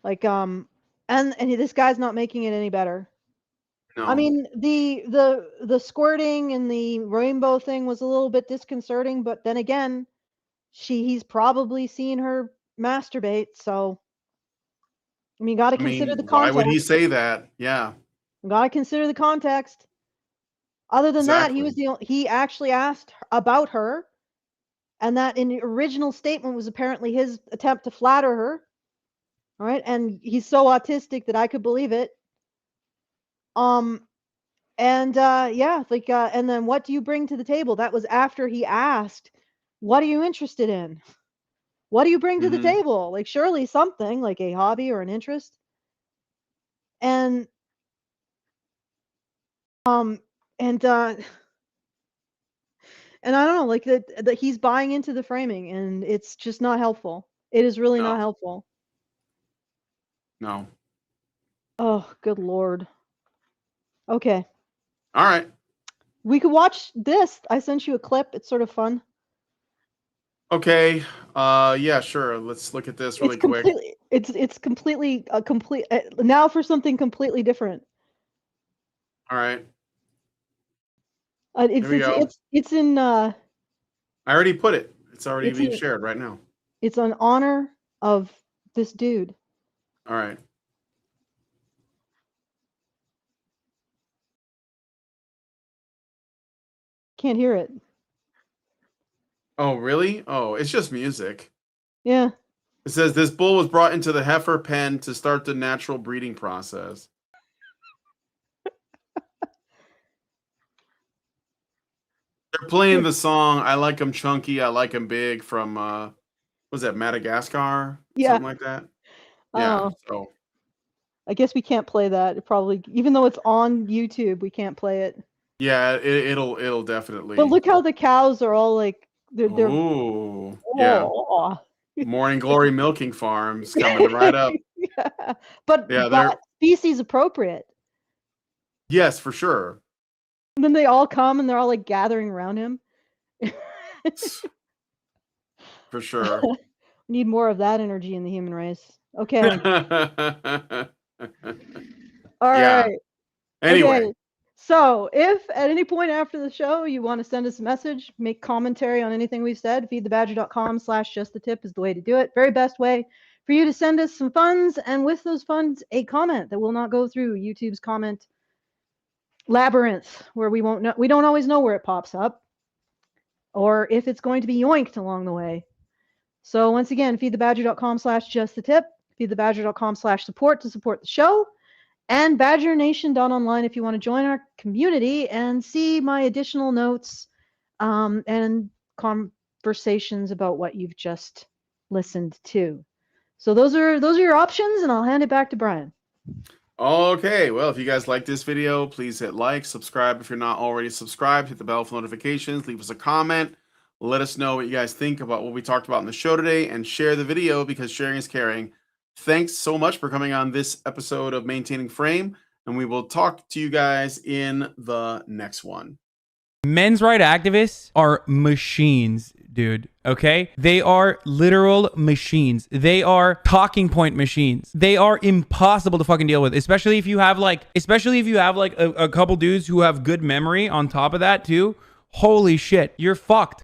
Like, and this guy's not making it any better. No. I mean, the squirting and the rainbow thing was a little bit disconcerting, but then again, he's probably seen her masturbate, so I mean, got to consider the context. Why would he say that? Yeah. Got to consider the context. Other than that, he actually asked about her, and that in the original statement was apparently his attempt to flatter her. All right, and he's so autistic that I could believe it. Yeah, like, and then what do you bring to the table? That was after he asked, what are you interested in? What do you bring to the table? Like, surely something, like a hobby or an interest. And I don't know, like that he's buying into the framing, and it's just not helpful. It is really not helpful. No. Oh, good Lord. Okay. All right. We could watch this. I sent you a clip. It's sort of fun. Okay. Yeah, sure. Let's look at this really quick. It's completely now for something completely different. All right. It's in I already put it. It's already being shared right now. It's in honor of this dude. All right. Can't hear it. Oh, really? Oh, it's just music. Yeah. It says this bull was brought into the heifer pen to start the natural breeding process. They're playing the song "I Like 'Em Chunky, I Like 'Em Big" from what was that, Madagascar? Yeah. Something like that. Yeah. So I guess we can't play that. Probably, even though it's on YouTube, we can't play it. yeah, it'll definitely. But look how the cows are all like they're Ooh, yeah. Morning Glory Milking Farms coming right up. Yeah. But species appropriate. Yes, for sure. And then they all come and they're all like gathering around him. For sure. We need more of that energy in the human race. Okay. All right. Anyway. So, if at any point after the show you want to send us a message, make commentary on anything we've said, feedthebadger.com/justthetip is the way to do it. Very best way for you to send us some funds, and with those funds, a comment that will not go through YouTube's comment labyrinth, where we don't always know where it pops up, or if it's going to be yoinked along the way. So once again, feedthebadger.com/justthetip, feedthebadger.com/support to support the show, and badgernation.online if you want to join our community and see my additional notes and conversations about what you've just listened to. So those are your options, and I'll hand it back to Brian. Okay, well, if you guys like this video, please hit like, subscribe if you're not already subscribed, hit the bell for notifications, leave us a comment, let us know what you guys think about what we talked about in the show today, and share the video because sharing is caring. Thanks so much for coming on this episode of Maintaining Frame, and we will talk to you guys in the next one. Men's rights activists are machines, dude. Okay? They are literal machines. They are talking point machines. They are impossible to fucking deal with, especially if you have like a couple dudes who have good memory on top of that too. Holy shit, you're fucked.